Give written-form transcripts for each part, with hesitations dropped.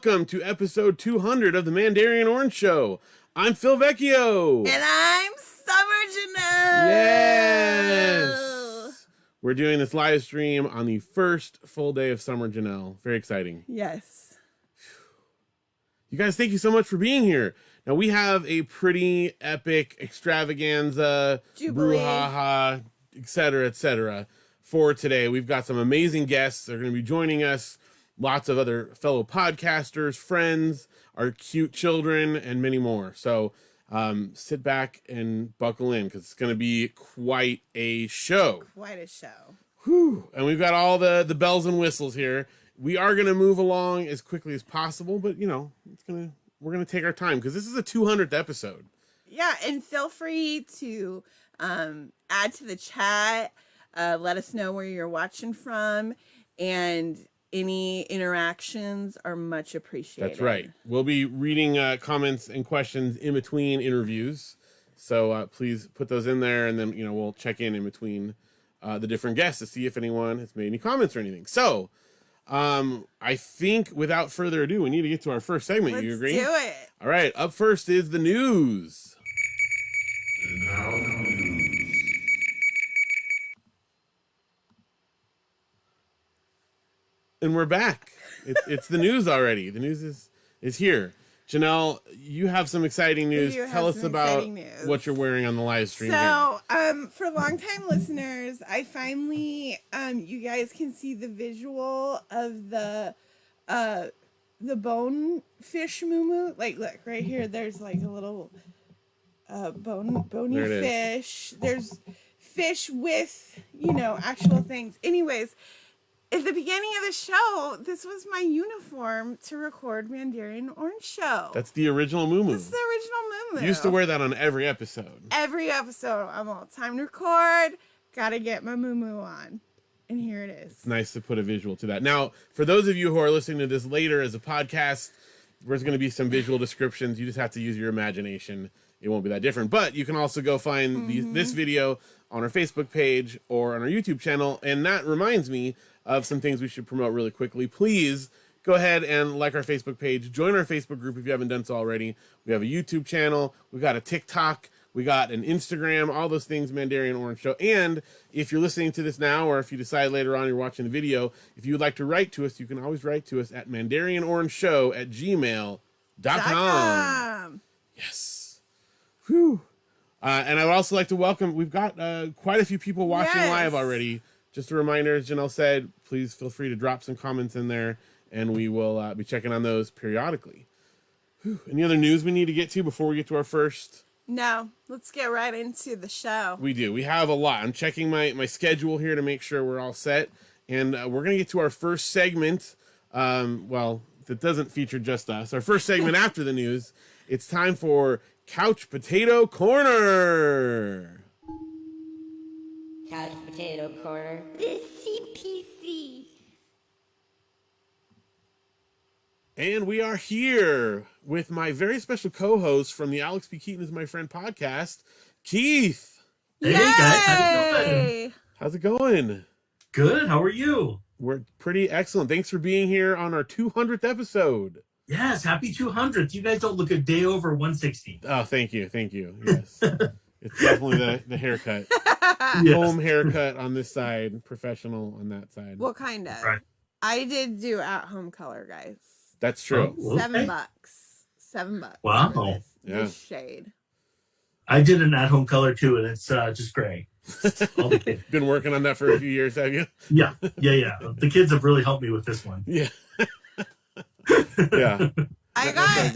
welcome to episode 200 of the Mandarian Orange Show. I'm Phil Vecchio. And I'm Summer Janelle. Yes. We're doing this live stream on the first full day of Summer Janelle. Very exciting. Yes. You guys, thank you so much for being here. Now, we have a pretty epic extravaganza, Jubilee, brouhaha, etc., for today. We've got some amazing guests. They're going to be joining us. Lots of other fellow podcasters, friends, our cute children, and many more. So sit back and buckle in because it's going to be quite a show. Quite a show. Whew. And we've got all the bells and whistles here. We are going to move along as quickly as possible, but we're going to take our time because this is the 200th episode. Yeah, and feel free to add to the chat. Let us know where you're watching from, and any interactions are much appreciated. That's right. We'll be reading comments and questions in between interviews. So please put those in there, and then, we'll check in between the different guests to see if anyone has made any comments or anything. So I think without further ado, we need to get to our first segment. You agree? Let's do it. All right. Up first is the news. And now the news. And we're back. It's the news already. The news is here. Janelle, you have some exciting news. Tell us about what you're wearing on the live stream. So, for longtime listeners, I finally, you guys can see the visual of the bonefish moo. Like, look right here. There's like a little bony fish. There's fish with actual things. Anyways. At the beginning of the show, this was my uniform to record Mandarian Orange Show. That's the original Moo Moo. That's the original Moo Moo. You used to wear that on every episode. Every episode. I'm all, time to record. Gotta get my Moo Moo on. And here it is. It's nice to put a visual to that. Now, for those of you who are listening to this later as a podcast, there's going to be some visual descriptions. You just have to use your imagination. It won't be that different. But you can also go find this video on our Facebook page or on our YouTube channel. And that reminds me of some things we should promote really quickly. Please go ahead and like our Facebook page. Join our Facebook group if you haven't done so already. We have a YouTube channel. We got a TikTok. We got an Instagram. All those things, Mandarian Orange Show. And if you're listening to this now, or if you decide later on you're watching the video, if you would like to write to us, you can always write to us at mandarianorangeshow@gmail.com. Yes. Whew. And I would also like to welcome, we've got quite a few people watching live already. Just a reminder, as Janelle said, please feel free to drop some comments in there, and we will be checking on those periodically. Whew. Any other news we need to get to before we get to our first? No, let's get right into the show. We do. We have a lot. I'm checking my schedule here to make sure we're all set, and we're going to get to our first segment. That doesn't feature just us. Our first segment after the news. It's time for Couch Potato Corner. Couch Potato Corner. The CPC. And we are here with my very special co-host from the Alex P. Keaton is My Friend podcast, Keith. Hey guys, how's it going? How's it going? Good, how are you? We're pretty excellent. Thanks for being here on our 200th episode. Yes, happy 200th. You guys don't look a day over 160. Oh, thank you. Yes. It's definitely the haircut. Yes. Home haircut on this side, professional on that side. What kind of? Right. I did do at-home color, guys. That's true. Oh, okay. $7. Wow. For Yeah. this shade. I did an at-home color too, and it's just gray. All the kids. Been working on that for a few years, have you? Yeah. The kids have really helped me with this one. Yeah. Yeah. I got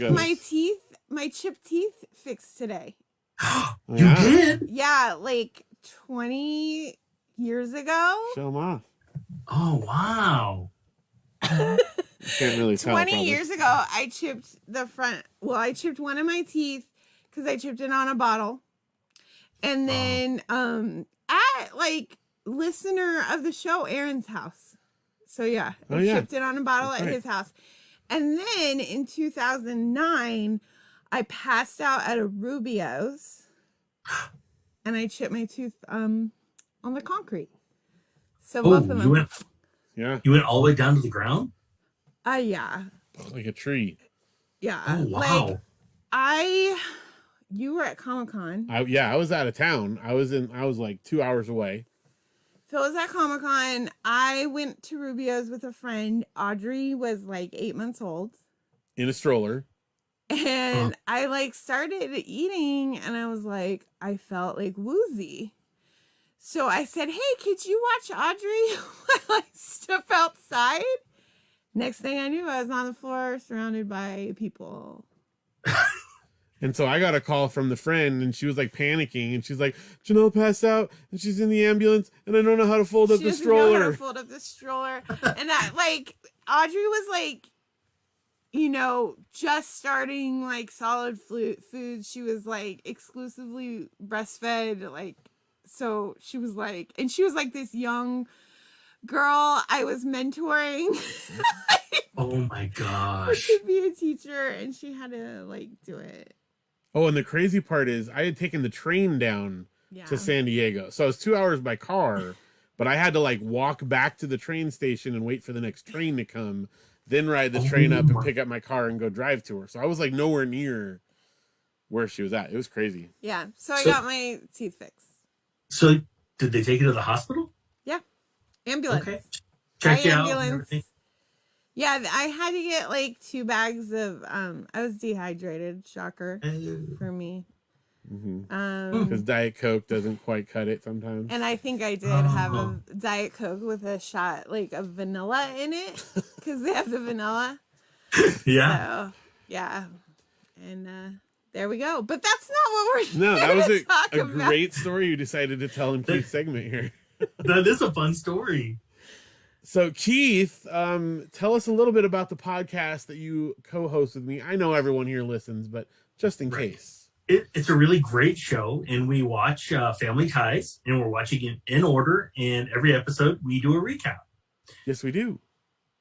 my chipped teeth fixed today. You did? Yeah, like 20 years ago. Show them off. Oh, wow. Can't really tell. 20 probably. years ago, I chipped the front. Well, I chipped one of my teeth because I chipped it on a bottle. And then at like listener of the show, Aaron's house. So yeah, I chipped it on a bottle at his house. And then in 2009, I passed out at a Rubio's and I chipped my tooth on the concrete. So both of them. You went all the way down to the ground? Yeah. like a tree. Yeah. Oh, wow. Like, you were at Comic-Con. I was out of town. I was like 2 hours away. Phil was at Comic-Con. I went to Rubio's with a friend. Audrey was like 8 months old. In a stroller. And I like started eating and I was like, I felt like woozy. So I said, hey, could you watch Audrey while I step outside? Next thing I knew, I was on the floor surrounded by people. And so I got a call from the friend and she was like panicking and she's like, Janelle passed out and she's in the ambulance and I don't know how to fold up the stroller. Know how to fold up the stroller. And I like Audrey was like, you know, just starting like solid food. She was like exclusively breastfed. Like, so she was like, and she was like this young girl I was mentoring. Oh my gosh. To be a teacher, and she had to like do it. Oh, and the crazy part is I had taken the train down to San Diego. So I was 2 hours by car, but I had to like walk back to the train station and wait for the next train to come, then ride the train up and pick up my car and go drive to her. So I was like nowhere near where she was at. It was crazy. Yeah. So I got my teeth fixed. So did they take you to the hospital? Yeah. Ambulance. Okay. Check you out and ambulance. everything. Yeah, I had to get like 2 bags of I was dehydrated, shocker for me. Because Diet Coke doesn't quite cut it sometimes. And I think I did have a Diet Coke with a shot like of vanilla in it because they have the vanilla. Yeah. So, yeah. And there we go. But that's not what we're No, that was a about. great story you decided to tell in Keith's segment here. That is a fun story. So Keith, tell us a little bit about the podcast that you co-host with me. I know everyone here listens, but just in case. It's a really great show, and we watch Family Ties, and we're watching it in order, and every episode we do a recap. Yes, we do.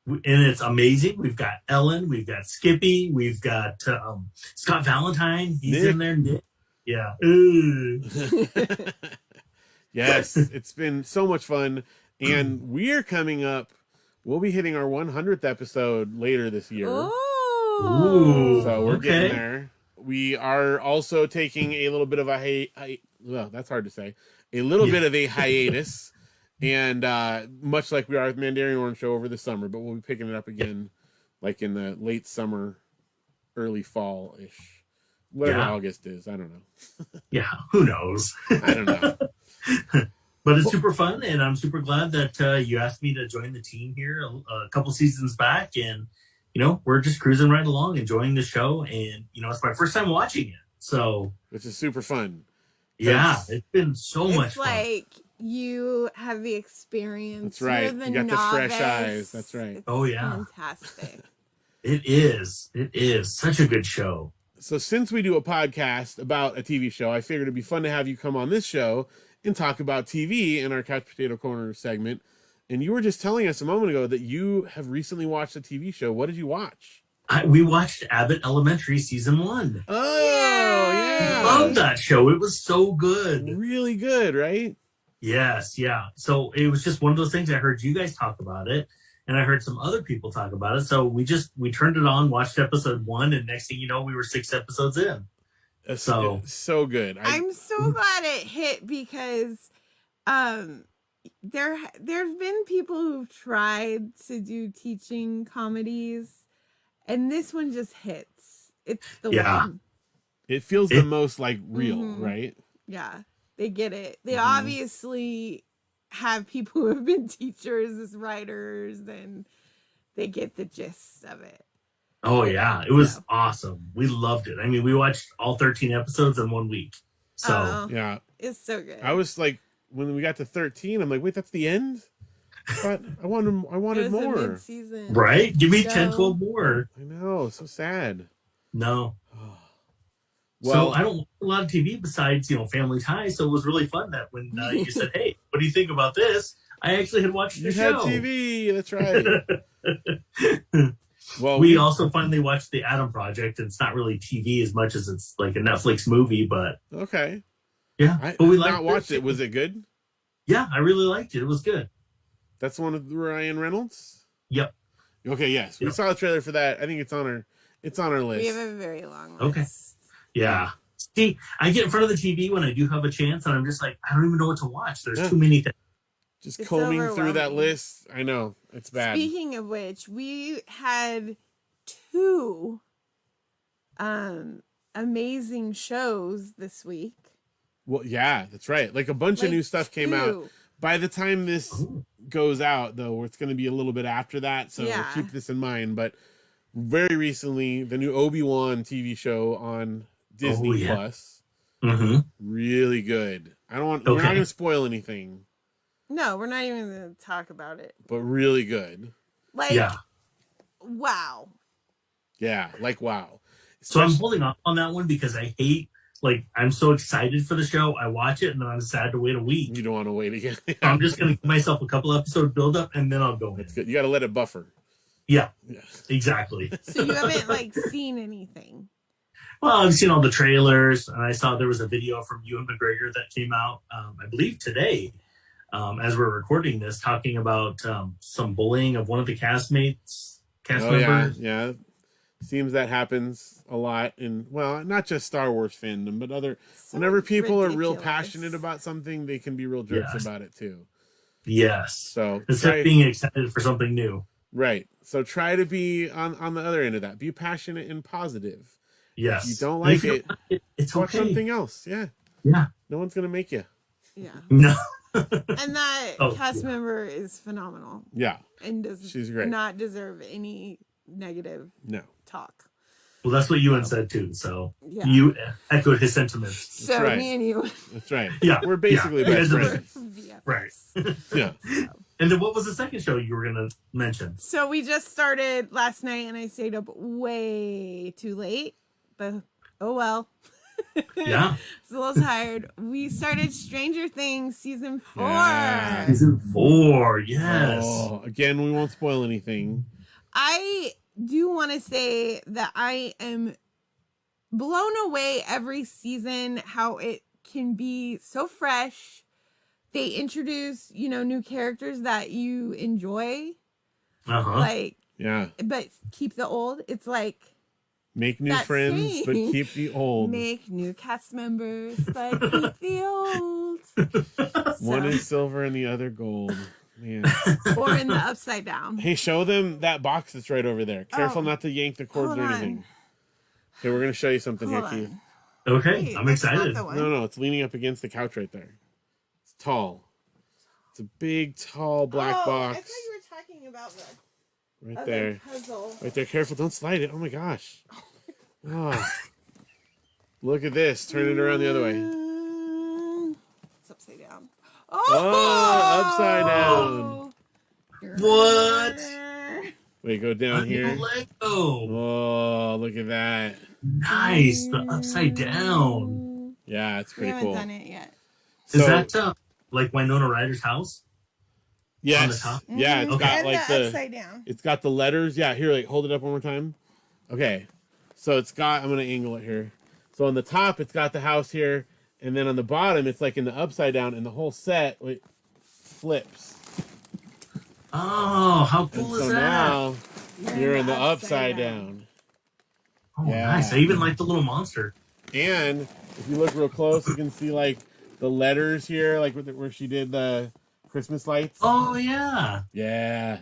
And it's amazing. We've got Ellen, we've got Skippy, we've got Scott Valentine. He's Nick. in there. Nick. Yeah. Yes, it's been so much fun. And we're coming up. We'll be hitting our 100th episode later this year. Oh. So we're getting there. We are also taking a little bit of a well, that's hard to say. A little bit of a hiatus. And much like we are with Mandarian Orange Show over the summer, but we'll be picking it up again like in the late summer, early fall-ish. Whatever August is. I don't know. Yeah, who knows? I don't know. But it's super fun, and I'm super glad that you asked me to join the team here a couple seasons back. And, you know, we're just cruising right along, enjoying the show. And, you know, it's my first time watching it. So, Which is super fun. Yeah, it's been so much fun. Like you have the experience. That's right. You're the You got novice. the fresh eyes. That's right. It's Oh, yeah. fantastic. It is. It is. Such a good show. So since we do a podcast about a TV show, I figured it'd be fun to have you come on this show and talk about TV in our Couch Potato Corner segment. And you were just telling us a moment ago that you have recently watched a TV show. What did you watch? We watched Abbott Elementary season 1. Oh, yeah. Love that show. It was so good. Really good, right? Yes, yeah. So it was just one of those things. I heard you guys talk about it, and I heard some other people talk about it. So we turned it on, watched episode 1, and next thing you know, we were 6 episodes in. So good. I'm so glad it hit because there's been people who've tried to do teaching comedies, and this one just hits. It's the one. It feels the most like real, right? Yeah, they get it. They obviously have people who have been teachers as writers, and they get the gist of it. Oh, yeah. It was awesome. We loved it. I mean, we watched all 13 episodes in 1 week. So, yeah. It's so good. I was like, when we got to 13, I'm like, wait, that's the end? But I wanted more. Right? Give me 10, 12 more. I know. So sad. No. Well, so I don't watch a lot of TV besides, Family Ties. So it was really fun that when you said, hey, what do you think about this? I actually had watched the show. You had TV. That's right. Well, we also finally watched The Adam Project. It's not really TV as much as it's like a Netflix movie, but okay. Yeah. But we not watched it. Was it good? Yeah, I really liked it. It was good. That's one of Ryan Reynolds? Yep. Okay, yes, we saw the trailer for that. I think it's on our list. We have a very long list. Okay. Yeah. See, I get in front of the TV when I do have a chance, and I'm just like, I don't even know what to watch. There's too many things. Just It's combing through that overwhelming. list. I know it's bad. Speaking of which, we had 2 amazing shows this week. Well, yeah, that's right. Like a bunch of new stuff came out. By the time this goes out, though, it's going to be a little bit after that, so keep this in mind. But very recently, the new Obi-Wan TV show on Disney Plus, really good. We're not going to spoil anything. No, we're not even going to talk about it. But really good. Like, wow. Yeah, like wow. So I'm holding off on that one because I hate, like, I'm so excited for the show. I watch it and then I'm sad to wait a week. You don't want to wait again. I'm just going to give myself a couple episodes build up and then I'll go in. That's good. You got to let it buffer. Yeah, exactly. So you haven't, like, seen anything? Well, I've seen all the trailers and I saw there was a video from Ewan McGregor that came out, I believe today, as we're recording this, talking about some bullying of one of the cast members. Yeah. Seems that happens a lot in, well, not just Star Wars fandom, but whenever people are real passionate about something, they can be real jerks about it too. Yes. So instead of being excited for something new. Right. So try to be on the other end of that. Be passionate and positive. Yes. If you don't like it's watch okay. something else. Yeah. Yeah. No one's going to make you. Yeah. No. And that cast member is phenomenal. Yeah. And she's great. Not deserve any negative talk. Well, that's what Ewan said too. So you echoed his sentiments. So right. me and you. That's right. Yeah. We're basically best friends. Right. Yeah. And then what was the second show you were going to mention? So we just started last night and I stayed up way too late. But oh well. Yeah. It's a little tired. We started Stranger Things season 4. Yeah. Season 4, yes. Oh, again, we won't spoil anything. I do want to say that I am blown away every season how it can be so fresh. They introduce, new characters that you enjoy. Like, but keep the old. It's like make new friends, but keep the old. Make new cast members, but keep the old. One is silver and the other gold. Man. Or in the upside down. Hey, show them that box that's right over there. Careful not to yank the cords or anything. Okay, we're going to show you something here, Keith. Okay, Wait, I'm excited. No, it's leaning up against the couch right there. It's tall. It's a big, tall black box. I thought you were talking about the right there. puzzle. Right there. Careful, don't slide it. Oh my gosh. Oh. Look at this. Turn it around the other way. It's upside down. Oh, upside down. What? Wait, go down here. Lego. Oh, look at that. Nice. The upside down. Yeah, it's pretty We cool. haven't done it yet. Is that like Winona Ryder's house? Yes. On the top? Yeah, it's got And like the upside down. It's got the letters. Yeah, here, like hold it up one more time. Okay. So it's got, I'm gonna angle it here. So on the top, it's got the house here, and then on the bottom, it's like in the upside down, and the whole set flips. Oh, how cool is So that? now you're in the upside down. Oh, Yeah. nice. I even like the little monster. And if you look real close, you can see like the letters here, like where she did the Christmas lights. Oh, yeah. Yeah.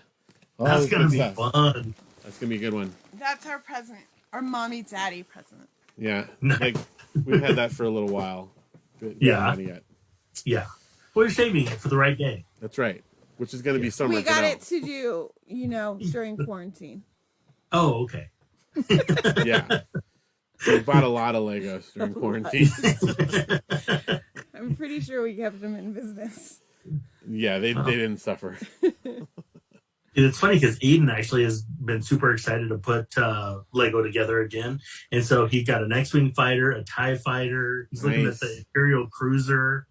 Oh, That's good going to be stuff. fun. That's gonna be a good one. That's our present. Our mommy daddy present. Yeah. Nice. Like we've had that for a little while. But Yeah. not yet. Yeah. Well, you're saving it for the right day. That's right. Which is going to be summer. We got now. it to do, during quarantine. Oh, okay. Yeah. We bought a lot of Legos during quarantine. I'm pretty sure we kept them in business. Yeah, they didn't suffer. It's funny because Aiden actually has been super excited to put Lego together again. And so he got an X-Wing fighter, a TIE fighter. He's looking at the Imperial Cruiser.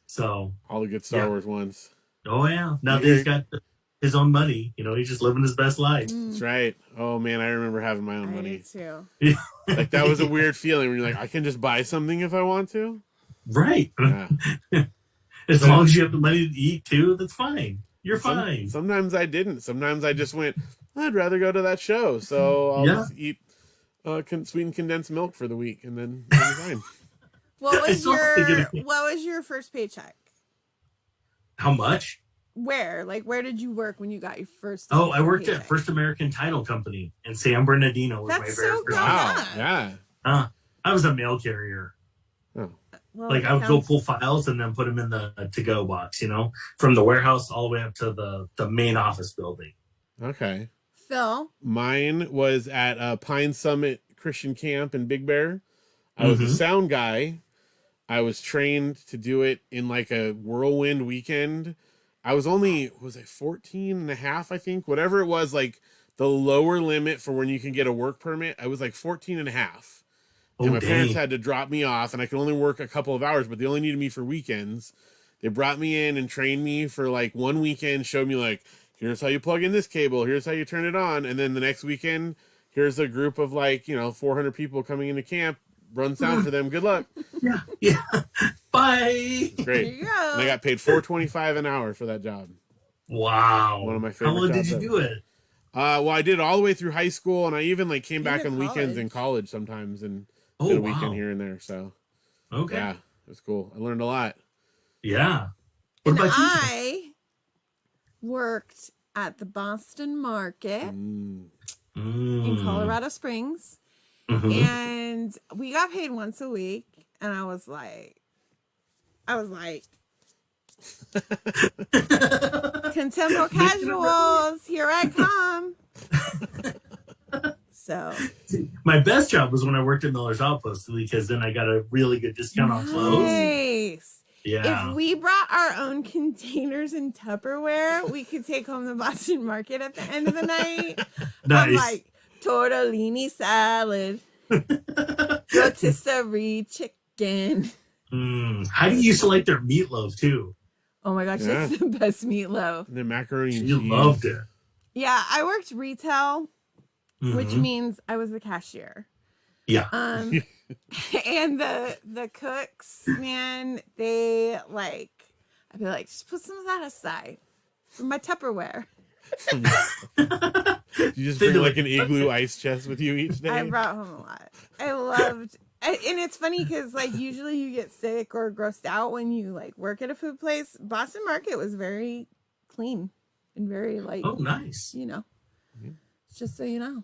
So all the good Star Wars ones. Oh, yeah. Now that he's got his own money, he's just living his best life. That's right. Oh, man, I remember having my own money. too. Like, that was a weird feeling when you're like, I can just buy something if I want to. Right. Yeah. As long as you have the money to eat, too, that's fine. You're fine. Sometimes I didn't. Sometimes I just went, I'd rather go to that show. So I'll just eat sweetened condensed milk for the week, and then I'll be fine. What was your first paycheck? How much? Where? Like, where did you work when you got your first? I worked paycheck? at First American Title Company in San Bernardino. Was That's my very so first good. Wow. Yeah. I was a mail carrier. Oh. Well, Like I would go pull files and then put them in the to-go box, from the warehouse all the way up to the main office building. Okay. Phil? Mine was at Pine Summit Christian Camp in Big Bear. I was a sound guy. I was trained to do it in like a whirlwind weekend. I was only, 14 and a half, I think, whatever it was, like the lower limit for when you can get a work permit. I was like 14 and a half. And my parents had to drop me off, and I could only work a couple of hours, but they only needed me for weekends. They brought me in and trained me for like one weekend, showed me like, here's how you plug in this cable, here's how you turn it on. And then the next weekend, here's a group of like, 400 people coming into camp, run sound for them. Good luck. Yeah. Bye. It's great. There you go. And I got paid $4.25 an hour for that job. Wow. One of my favorite How long did jobs you ever. do it? Well, I did it all the way through high school, and I even like came back Even on weekends college. in college sometimes and Oh, did a weekend wow. here and there. So Okay. yeah, it was cool. I learned a lot. Yeah. What And about you? I worked at the Boston Market in Colorado Springs, and we got paid once a week. And I was like, Contempo Casuals, here I come. So My best job was when I worked at Miller's Outpost because then I got a really good discount on clothes. nice. Yeah. If we brought our own containers and Tupperware, we could take home the Boston Market at the end of the night. Nice. I'm like, tortellini salad, rotisserie chicken. How do you select their meatloaf too? Oh my gosh, Yeah. that's the best meatloaf. And then macaroni and You cheese. loved it. Yeah, I worked retail, which means I was the cashier. Yeah. And the cooks, man, they like, I'd be like, just put some of that aside for my Tupperware. You just bring like an igloo ice chest with you each day. I brought home a lot. I loved, and it's funny because like usually you get sick or grossed out when you like work at a food place. Boston Market was very clean and very like, Oh, nice. just so you know.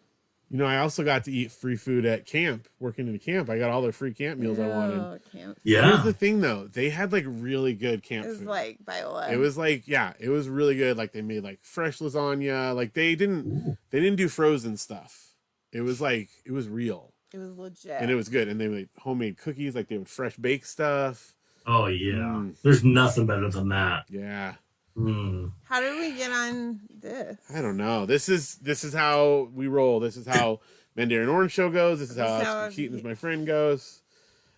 I also got to eat free food at camp, working in a camp. I got all the free camp meals I wanted. Oh, camp. Yeah. Here's the thing though, they had like really good camp It was food. like by what? It was like, yeah, it was really good. Like they made like fresh lasagna. Like they didn't do frozen stuff. It was like, it was real. It was legit. And it was good. And they made homemade cookies. Like they would fresh bake stuff. Oh, yeah. There's nothing better than that. Yeah. How did we get on this? I don't know. This is how we roll. This is how Mandarian Orange Show goes. This is how Keaton is my friend goes.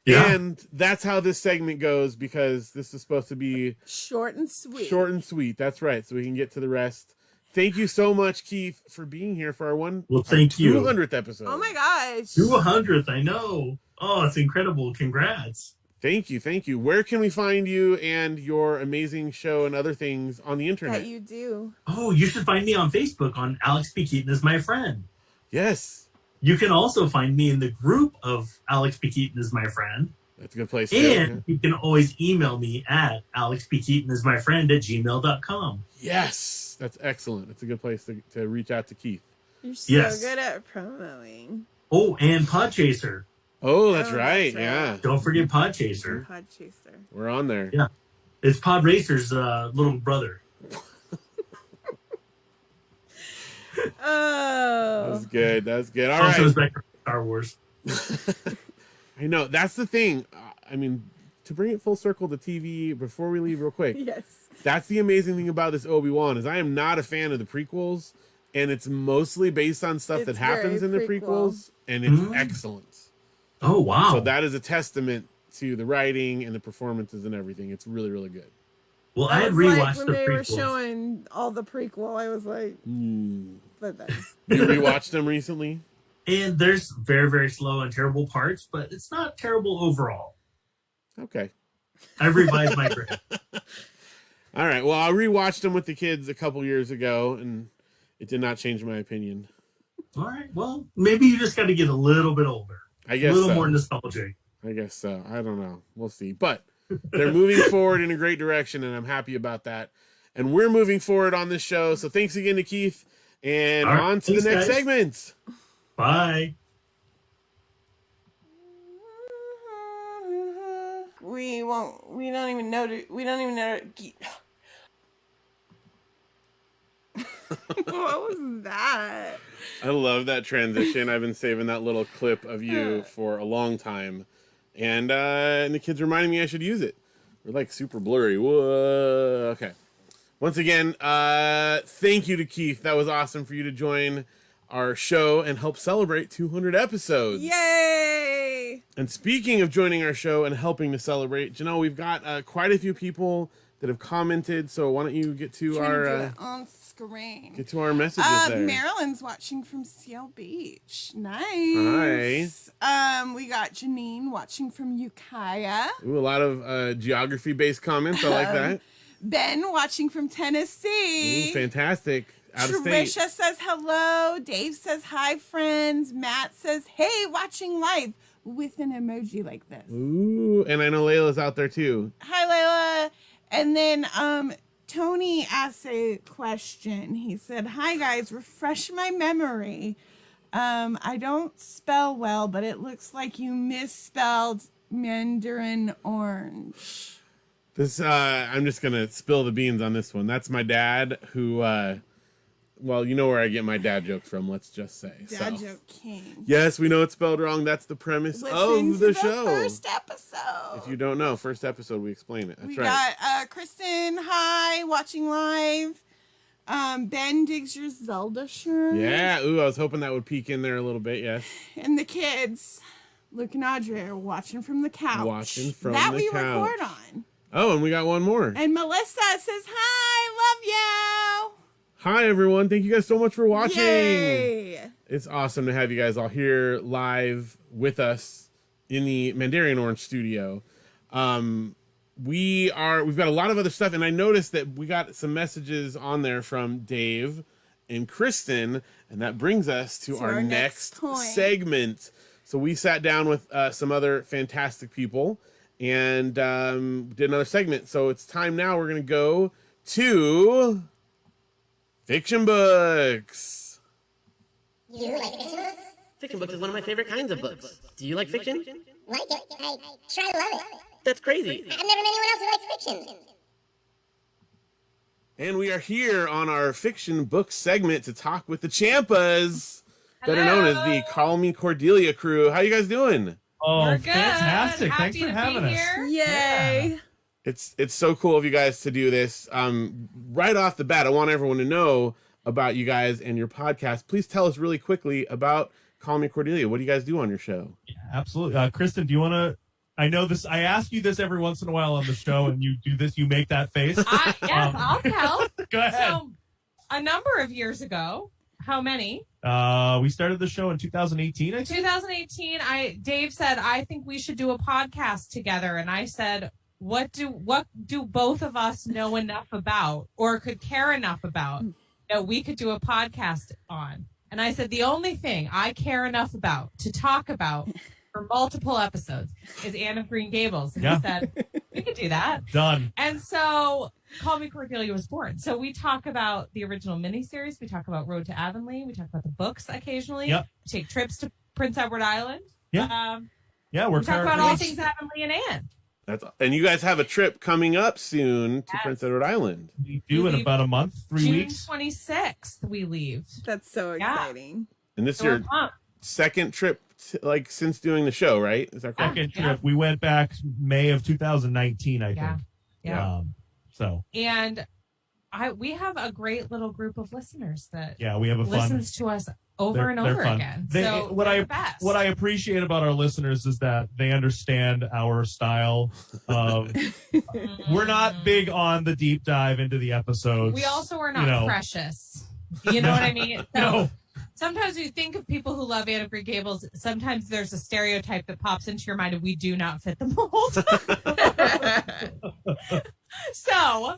Yeah. And that's how this segment goes because this is supposed to be Short and sweet. short and sweet. That's right. So we can get to the rest. Thank you so much, Keith, for being here for our Thank you. 200th episode. Oh my gosh. 200th, I know. Oh, it's incredible. Congrats. Thank you. Where can we find you and your amazing show and other things on the internet? That you do. Oh, you should find me on Facebook on Alex P. Keaton is my friend. Yes. You can also find me in the group of Alex P. Keaton is my friend. That's a good place to And you can always email me at alexpkeatonismyfriend@gmail.com. Yes. That's excellent. It's a good place to reach out to Keith. You're so Yes. good at promoting. Oh, and Podchaser. Oh, that's Oh, right. that's right. Yeah. Don't forget Podchaser. Podchaser. We're on there. Yeah. It's Pod Racer's little brother. Oh. That's good. All Also right. is back to Star Wars. I know. That's the thing. I mean, to bring it full circle to TV before we leave real quick. Yes. That's the amazing thing about this Obi-Wan is I am not a fan of the prequels, and it's mostly based on stuff It's that happens in the very prequels, and it's excellent. Oh, wow. So that is a testament to the writing and the performances and everything. It's really, really good. Well, I had was like, rewatched when the they were prequels. showing all the prequel, I was like, but then. You rewatched them recently? And there's very, very slow and terrible parts, but it's not terrible overall. Okay. I revised my grade. All right. Well, I rewatched them with the kids a couple years ago, and it did not change my opinion. All right. Well, maybe you just got to get a little bit older. I guess a little so. more nostalgic. I guess so. I don't know. We'll see. But they're moving forward in a great direction, and I'm happy about that. And we're moving forward on this show. So thanks again to Keith, and All right. on to Thanks, the next guys. segment. Bye. We don't even know. What was that? I love that transition. I've been saving that little clip of you for a long time. And the kids reminded me I should use it. We're like super blurry. Whoa. Okay. Once again, thank you to Keith. That was awesome for you to join our show and help celebrate 200 episodes. Yay! And speaking of joining our show and helping to celebrate, Janelle, we've got quite a few people that have commented. So why don't you get to our on screen? Get to our messages there. Marilyn's watching from Seal Beach. Nice. Hi. We got Janine watching from Ukiah. Ooh, a lot of geography-based comments. I like that. Ben watching from Tennessee. Ooh, fantastic. Out of state. Trisha says hello. Dave says hi, friends. Matt says, hey, watching live with an emoji like this. Ooh, and I know Layla's out there too. Hi, Layla. And then Tony asked a question. He said, hi, guys. Refresh my memory. I don't spell well, but it looks like you misspelled Mandarin orange. This I'm just gonna spill the beans on this one. That's my dad, who well, you know where I get my dad jokes from, let's just say. Dad joke king. Yes, we know it's spelled wrong. That's the premise Listen of the to show. First episode. If you don't know, first episode we explain it. That's we right. got Kristen, hi, watching live. Ben digs your Zelda shirt. Yeah, ooh, I was hoping that would peek in there a little bit, yes. And the kids, Luke and Audrey, are watching from the couch. Watching from that the we couch. record on. Oh, and we got one more. And Melissa says, hi, love you. Hi, everyone. Thank you guys so much for watching. Yay. It's awesome to have you guys all here live with us in the Mandarian Orange studio. We've got a lot of other stuff, and I noticed that we got some messages on there from Dave and Kristen, and that brings us to our next segment. So we sat down with some other fantastic people and did another segment. So it's time now. We're going to go to Fiction Books. You like fiction books? Fiction books is one of my favorite kinds of books. Do you like fiction? Like it? I try to love it. That's crazy. I've never met anyone else who likes fiction. And we are here on our Fiction Book segment to talk with the Champas, better known as the Call Me Cordelia crew. How you guys doing? Oh, we're good. Fantastic. Happy Thanks for having us. here. Yay. It's so cool of you guys to do this. Right off the bat, I want everyone to know about you guys and your podcast. Please tell us really quickly about Call Me Cordelia. What do you guys do on your show? Yeah, absolutely. Kristen, do you want to... I know this. I ask you this every once in a while on the show, and you do this. You make that face. Yes, I'll tell. Go ahead. So, a number of years ago, how many? We started the show in 2018, I think. 2018. Dave said, I think we should do a podcast together. And I said, what do both of us know enough about or could care enough about that we could do a podcast on? And I said, the only thing I care enough about to talk about for multiple episodes is Anne of Green Gables. And he said, we could do that. Done. And so Call Me Cordelia was born. So we talk about the original miniseries. We talk about Road to Avonlea. We talk about the books occasionally. Yep. We take trips to Prince Edward Island. Yeah. We talk about all things Avonlea and Anne. And you guys have a trip coming up soon to Prince Edward Island. We do in about a month, 3 weeks. June 26th we leave. That's so exciting. And this is your second trip since doing the show, right? Is that correct? Second trip. We went back May of 2019, I think. Yeah. And we have a great little group of listeners that we have a fun listens to us over and over again. What I appreciate about our listeners is that they understand our style of we're not big on the deep dive into the episodes. We also are not precious. You know what I mean? So, no. Sometimes you think of people who love Anne of Green Gables, sometimes there's a stereotype that pops into your mind and we do not fit the mold. So,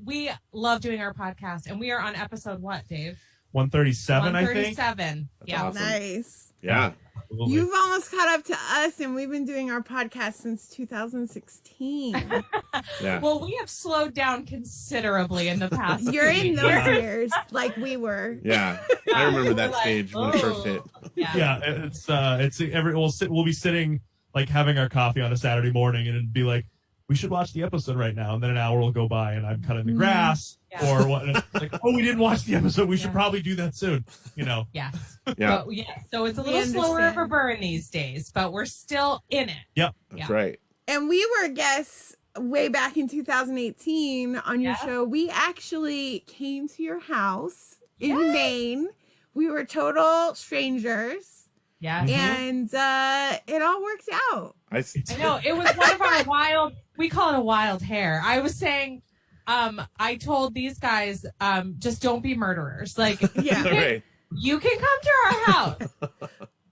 we love doing our podcast, and we are on episode what, Dave? 137, I think. 137. Yeah. awesome. Nice. Yeah. Absolutely. You've almost caught up to us, and we've been doing our podcast since 2016. Yeah. Well, we have slowed down considerabally in the past. You're in those Yeah. years, like we were. Yeah. I remember that Like, stage when it first hit. Yeah, we'll be sitting like having our coffee on a Saturday morning, and it'd be like, we should watch the episode right now, and then an hour will go by, and I'm cutting the grass or what? And it's like, oh, we didn't watch the episode. We should probably do that soon. You know. Yes. Yeah. But, yeah. So it's a We little slower of a understand. burn these days, but we're still in it. Yep. That's right. And we were guests way back in 2018 on your Yeah. show. We actually came to your house in Maine. We were total strangers. Yes. And it all worked out. I know. It was one of our we call it a wild hair. I was saying, I told these guys, just don't be murderers. Like, Yeah. Right. you can come to our house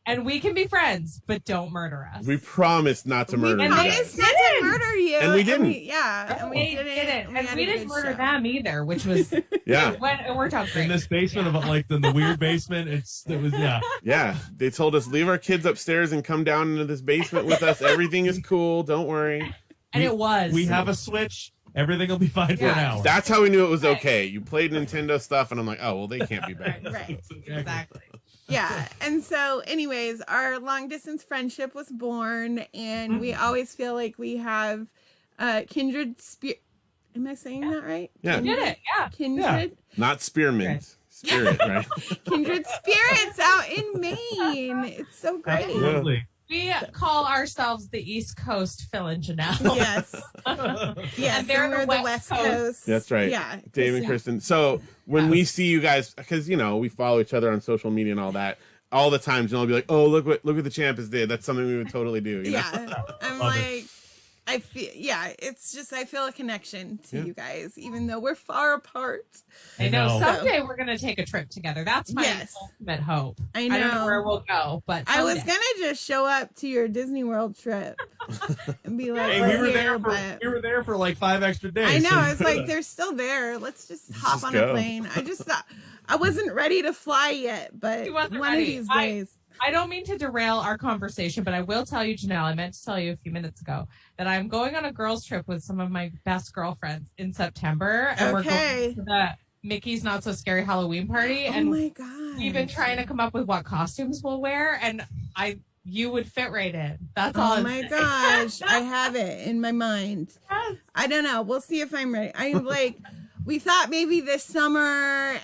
and we can be friends, but don't murder us. We promised not to murder We you promised guys. not to murder you. And we didn't. And we They didn't. didn't. And had we a didn't good murder show. them either, which was, Yeah. it worked out great. In this basement of like the weird basement, yeah. Yeah. They told us, leave our kids upstairs and come down into this basement with us. Everything is cool. Don't worry. And it was. We have a switch. Everything will be fine for an Yeah. hour. That's how we knew it was okay. You played Nintendo stuff, and I'm like, oh, well, they can't be bad. Right. Exactly. Yeah. And so, anyways, our long distance friendship was born, and we always feel like we have kindred spirit. Am I saying that right? Yeah. You did it. Yeah. Kindred. Not spearmint. Spirit, right? Kindred spirits out in Maine. It's so great. Absolutely. We call ourselves the East Coast Phil and Janelle. Yes. Yes. And they're we're the West Coast. That's right. Yeah. Dave and Kristen. So when we see you guys, because we follow each other on social media and all that, all the time Janelle will be like, "Oh, look what the Champions did. That's something we would totally do." You know? Yeah. I'm Love like, I feel, it's just, I feel a connection to you guys, even though we're far apart. I know. know. Someday we're going to take a trip together. That's my Yes. ultimate hope. I I don't know know. where we'll go, but I was someday. going to just show up to your Disney World trip and be like, Hey, we're we here, were there for like 5 extra days. I know. so- It's like, they're still there. Let's just hop just on go. a plane. I just thought, I wasn't ready to fly yet, but He wasn't one ready. of these days. I don't mean to derail our conversation, but I will tell you, Janelle, I meant to tell you a few minutes ago that I'm going on a girls' trip with some of my best girlfriends in September. And we're Okay. going to the Mickey's Not So Scary Halloween party. Oh and my God. we've been trying to come up with what costumes we'll wear. And you would fit right in. That's all. Oh I'm my saying. gosh. I have it in my mind. Yes. I don't know. We'll see if I'm ready. I'm like, we thought maybe this summer,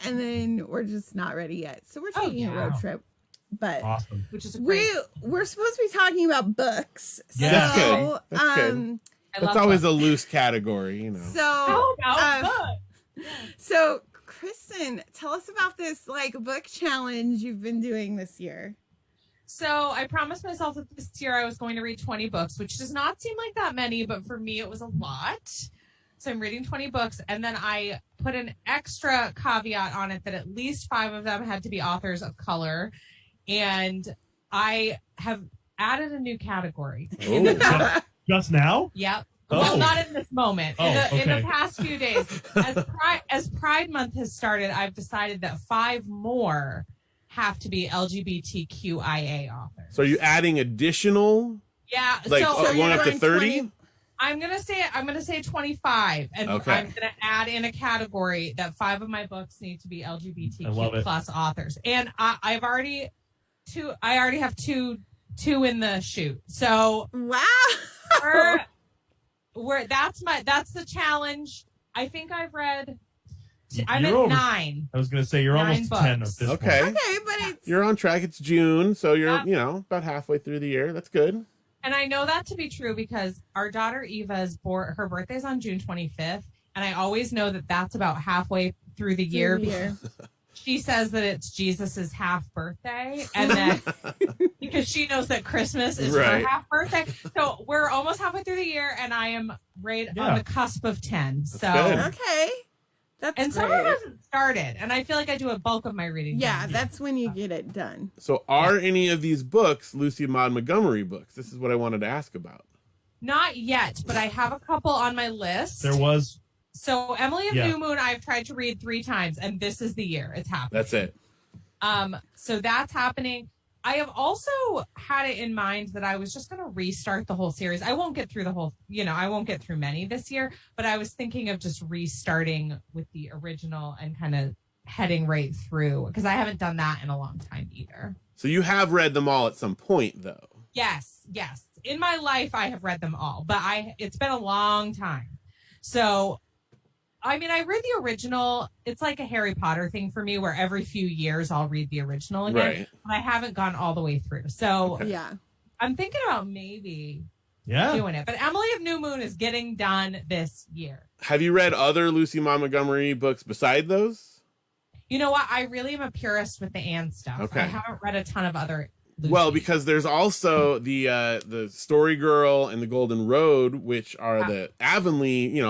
and then we're just not ready yet. So we're taking a road trip. But Awesome. Which is a great. we're supposed to be talking about books. Yeah. That's So, good. That's good. I That's love always books. a loose category, So How about books? So Kristen, tell us about this book challenge you've been doing this year. So I promised myself that this year I was going to read 20 books, which does not seem like that many, but for me it was a lot. So I'm reading 20 books, and then I put an extra caveat on it that at least 5 of them had to be authors of color. And I have added a new category. Oh. Just now? Yep. Oh. Well, not in this moment. Oh, In the okay. past few days, as Pride Month has started, I've decided that 5 more have to be LGBTQIA authors. So are you adding additional? Yeah. Like so going you're up to going 30? 20 I'm gonna say 25, and Okay. I'm gonna add in a category that 5 of my books need to be I love LGBTQ it. plus authors, and I already have two in the shoot. So Wow. that's the challenge. I think I've read. I'm You're at over- 9. I was going to say, you're 9 almost 10 books. of this Okay. point. Okay, but it's You're on track. It's June, so you're, Yeah. about halfway through the year. That's good. And I know that to be true because our daughter Eva's her birthday's on June 25th, and I always know that that's about halfway through the year. She says that it's Jesus's half birthday, and that because she knows that Christmas is Right. her half birthday. So we're almost halfway through the year, and I am right on the cusp of 10. So good. Okay. That's and great. summer hasn't started, and I feel like I do a bulk of my reading. Yeah, time. that's when you get it done. So are any of these books Lucy Maud Montgomery books? This is what I wanted to ask about. Not yet, but I have a couple on my list. There was So Emily of Yeah. New Moon, I've tried to read 3 times, and this is the year it's happening. That's it. So that's happening. I have also had it in mind that I was just going to restart the whole series. I won't get through the whole, I won't get through many this year, but I was thinking of just restarting with the original and kind of heading right through, because I haven't done that in a long time either. So you have read them all at some point, though. Yes. In my life, I have read them all, but it's been a long time. So, I mean, I read the original. It's like a Harry Potter thing for me, where every few years I'll read the original again. Right. But I haven't gone all the way through. So Okay. Yeah. I'm thinking about maybe Yeah. doing it. But Emily of New Moon is getting done this year. Have you read other Lucy Montgomery books beside those? You know what? I really am a purist with the Anne stuff. Okay. I haven't read a ton of other Lucy. Well, because there's also the Story Girl and the Golden Road, which are the Avonlea,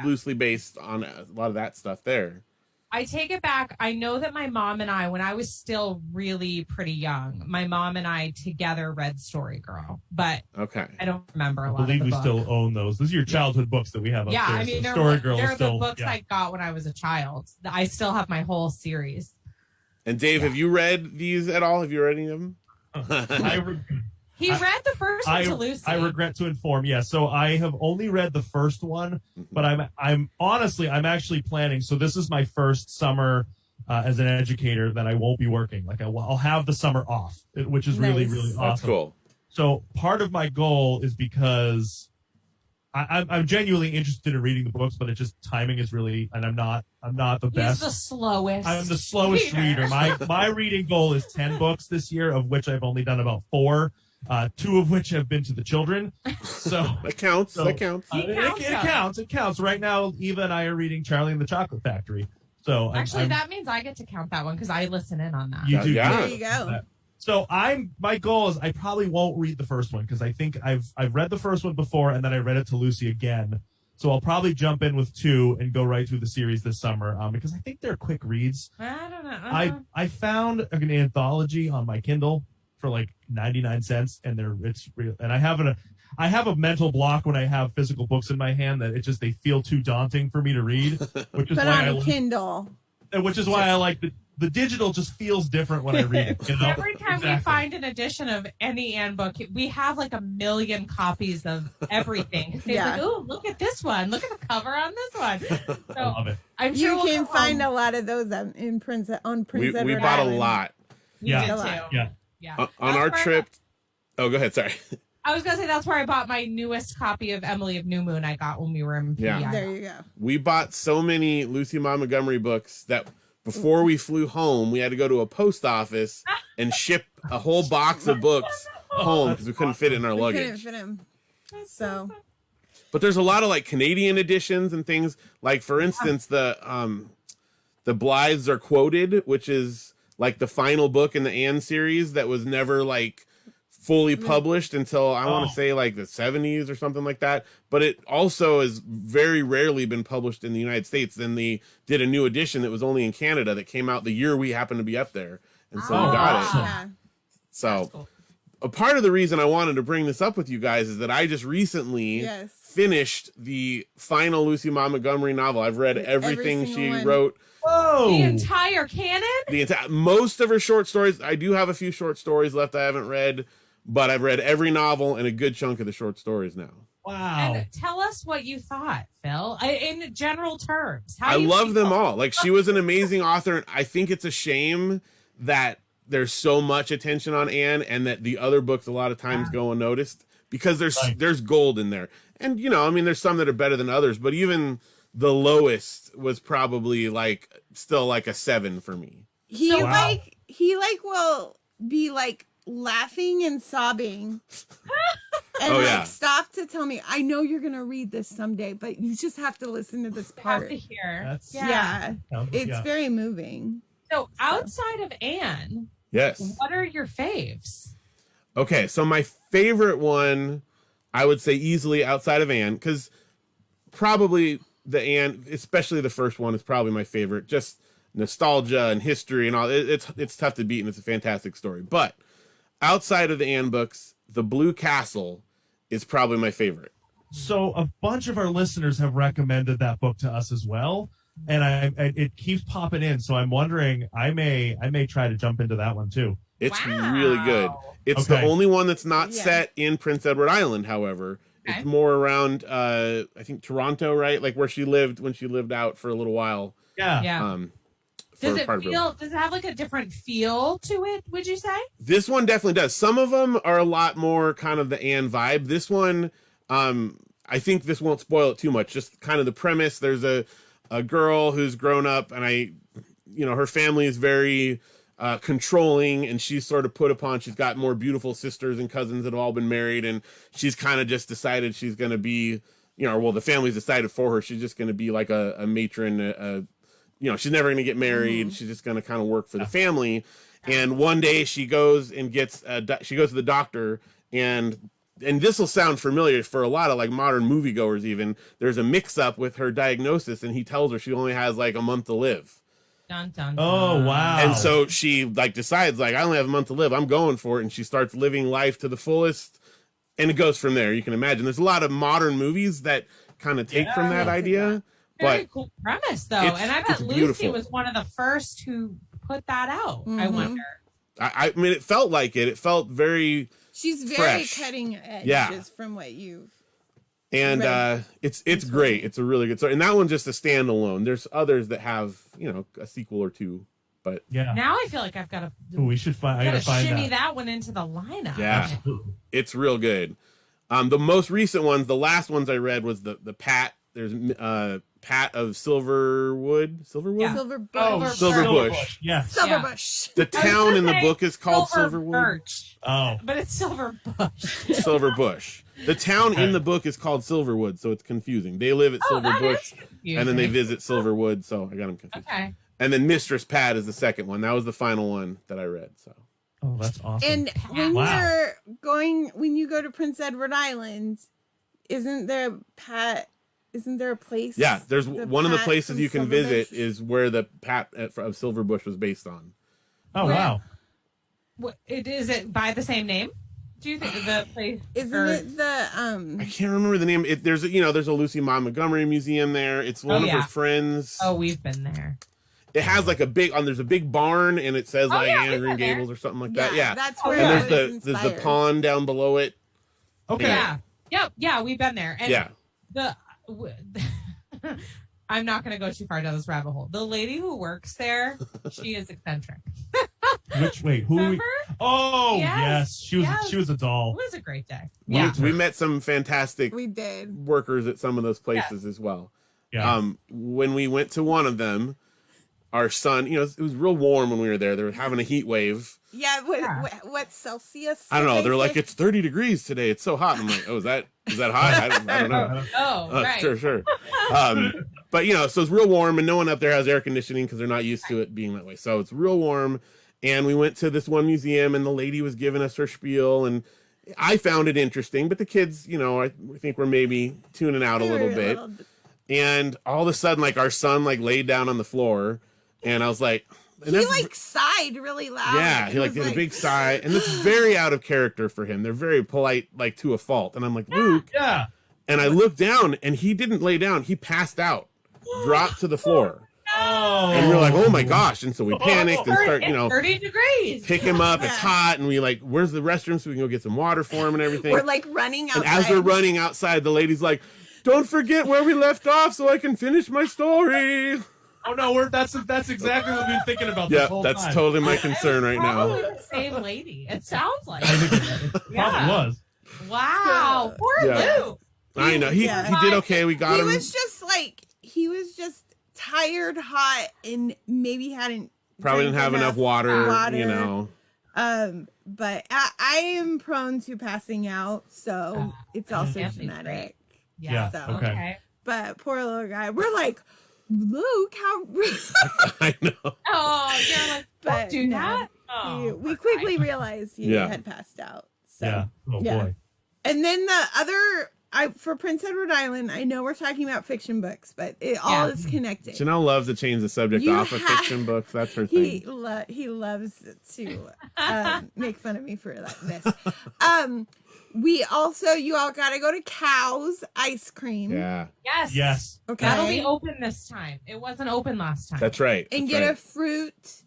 loosely based on a lot of that stuff there. I take it back. I know that my mom and I, when I was still really pretty young, my mom and I together read Story Girl, but Okay. I don't remember a I lot believe of we the book. still own those. These are your childhood books that we have up Yeah, there. I mean, So they're, Story Girl they're is still, the books yeah. I got when I was a child. I still have my whole series. And Dave, have you read these at all? Have you read any of them? He read the first one to Lucy. I regret to inform. Yeah, so I have only read the first one, but I'm honestly actually planning. So this is my first summer as an educator that I won't be working. Like I'll have the summer off, which is really Nice. awesome. That's cool. So part of my goal is because I'm genuinely interested in reading the books, but it's just timing is really, and I'm not the He's best. the slowest. I'm the slowest reader. My reading goal is 10 books this year, of which I've only done about 4. 2 of which have been to the children. So That counts. So, That counts. It counts. Right now, Eva and I are reading Charlie and the Chocolate Factory. So Actually, I'm, that means I get to count that one because I listen in on that. you do. Yeah. There you go. So my goal is I probably won't read the first one because I think I've read the first one before and then I read it to Lucy again. So I'll probably jump in with 2 and go right through the series this summer because I think they're quick reads. I don't know. I found an anthology on my Kindle for like 99 cents and it's real. And I have a mental block when I have physical books in my hand that they feel too daunting for me to read, which is Put why on a Kindle. I like the digital just feels different when I read it. Every time we Exactly. find an edition of any Anne book, we have like 1 million copies of everything. Yeah. Like, oh, look at this one. Look at the cover on this one. I So love it. I'm sure You we'll can go find home. a lot of those on Prince We Edward bought a Island. lot We Yeah. did A too. lot. Yeah. Yeah. on That's our where I trip. Oh, go ahead. Sorry. I was gonna say that's where I bought my newest copy of Emily of New Moon. I got when we were in PEI. Yeah. There you go. We bought so many Lucy Montgomery books that before we flew home, we had to go to a post office and ship a whole box of books home because we couldn't fit it in our We couldn't luggage. fit him. So But there's a lot of like Canadian editions and things. Like for instance, the Blythes Are Quoted, which is like the final book in the Anne series that was never like fully published until I want to say like the 70s or something like that. But it also has very rarely been published in the United States. Then they did a new edition that was only in Canada that came out the year we happened to be up there. And so we got it. yeah. So Cool. a part of the reason I wanted to bring this up with you guys is that I just recently Yes. finished the final Lucy Montgomery novel. I've read everything single she one. wrote. Whoa. The entire canon? The entire most of her short stories. I do have a few short stories left I haven't read, but I've read every novel and a good chunk of the short stories now. Wow. And tell us what you thought, Phil, in general terms. How I do you love them feel? all. Like she was an amazing author, and I think it's a shame that there's so much attention on Anne and that the other books a lot of times go unnoticed because there's gold in there. And I mean, there's some that are better than others, but even the lowest was probably like still like a 7 for me. He Wow. he will be like laughing and sobbing. And Oh, yeah. stop to tell me, I know you're gonna read this someday, but you just have to listen to this Have part. to hear. That's- Yeah. It's Yeah. very moving. So outside of Anne, Yes. what are your faves? Okay, so my favorite one, I would say easily outside of Anne, because probably the Anne, especially the first one, is probably my favorite. Just nostalgia and history and all. It's tough to beat, and it's a fantastic story. But outside of the Anne books, The Blue Castle is probably my favorite. So a bunch of our listeners have recommended that book to us as well, and it keeps popping in. So I'm wondering, I may try to jump into that one too. It's really good. It's the only one that's not set in Prince Edward Island, however. It's more around, I think Toronto, right? Like where she lived when she lived out for a little while. Yeah. Does it have like a different feel to it, would you say? This one definitely does. Some of them are a lot more kind of the Anne vibe. This one, I think this won't spoil it too much. Just kind of the premise. There's a girl who's grown up, and her family is very controlling, and she's sort of put upon. She's got more beautiful sisters and cousins that have all been married, and she's kind of just decided she's going to be, the family's decided for her. She's just going to be like a matron. She's never going to get married. She's just going to kind of work for the family. And one day she goes and she goes to the doctor, and this will sound familiar for a lot of like modern moviegoers even. There's a mix-up with her diagnosis, and he tells her she only has like a month to live. Dun, dun, dun. Oh, wow. And so she like decides like, I only have a month to live. I'm going for it. And she starts living life to the fullest. And it goes from there. You can imagine there's a lot of modern movies that kind of take from that idea. Very But cool premise though. And I bet Lucy was one of the first who put that out. I wonder. I mean, it felt like it. It felt very She's very fresh. cutting edge just from what you've And it's great. It's a really good story. And that one's just a standalone. There's others that have, a sequel or two. But now I feel like I've got to. We should find. I gotta find shimmy that one into the lineup. Yeah, it's real good. The most recent ones, the last ones I read was the Pat. There's Pat of Silverwood. Silverbush. Silverbush. Yeah. Silverbush. The town in the book is called Silverwood. Birch. Oh, but it's Silverbush. Silverbush. The town in the book is called Silverwood, so it's confusing. They live at Silverbush, and then they visit Silverwood, so I got them confused. Okay. And then Mistress Pat is the second one. That was the final one that I read. So. Oh, that's awesome. And when you go to Prince Edward Island, isn't there a place? Yeah, there's one of the places you can visit is where the Pat of Silverbush was based on. Oh, wow. Is it by the same name? Do you think the place? Isn't it the I can't remember the name. There's a Lucy Maud Montgomery museum there. It's one of her friends. Oh, we've been there. It has like there's a big barn, and it says Anne Green Gables or something like that. Yeah, that's where and there's the pond down below it. Okay. Yeah, we've been there. And I'm not going to go too far down this rabbit hole. The lady who works there, she is eccentric. Remember? Yes. She was a doll. It was a great day. We met some fantastic workers at some of those places as well. Yeah. When we went to one of them, our son, it was real warm when we were there. They were having a heat wave. Yeah, what Celsius? I don't know. They're like, it's 30 degrees today. It's so hot. I'm like, oh, is that hot? I don't know. Oh, right. Sure. But so it's real warm, and no one up there has air conditioning because they're not used to it being that way. So it's real warm. And we went to this one museum, and the lady was giving us her spiel, and I found it interesting. But the kids, I think were maybe tuning out a little bit. And all of a sudden, like our son, laid down on the floor, and I was like. He sighed really loud. Yeah, he did a big sigh, and it's very out of character for him. They're very polite, to a fault. And I'm like, Luke. Yeah. And I looked down, and he didn't lay down. He passed out, dropped to the floor. Oh. And we were like, oh my gosh! And so we panicked and start, 30 degrees. Pick him up. It's hot, and we where's the restroom so we can go get some water for him and everything. We're running outside. And as we're running outside, the lady's like, "Don't forget where we left off, so I can finish my story." Oh no, that's exactly what we've been thinking about this whole time. That's totally my concern right now. Probably the same lady. It sounds like. I think it probably was. Wow, poor Luke. I know he did okay. We got him. He was just tired, hot, and maybe probably didn't have enough water. But I am prone to passing out, so it's also genetic. Yeah. So, okay. But poor little guy. We're like, Luke, how? I know. Oh, you're like, don't do that. We quickly realized he had passed out. So, yeah. Oh boy. And then the other, for Prince Edward Island, I know we're talking about fiction books, but it all is connected. Janelle loves to change the subject off of fiction books. That's her thing. He loves to make fun of me for this. You all gotta go to Cow's Ice Cream. Yeah. Yes. Okay. That'll be open this time. It wasn't open last time. That's right. And get a fruit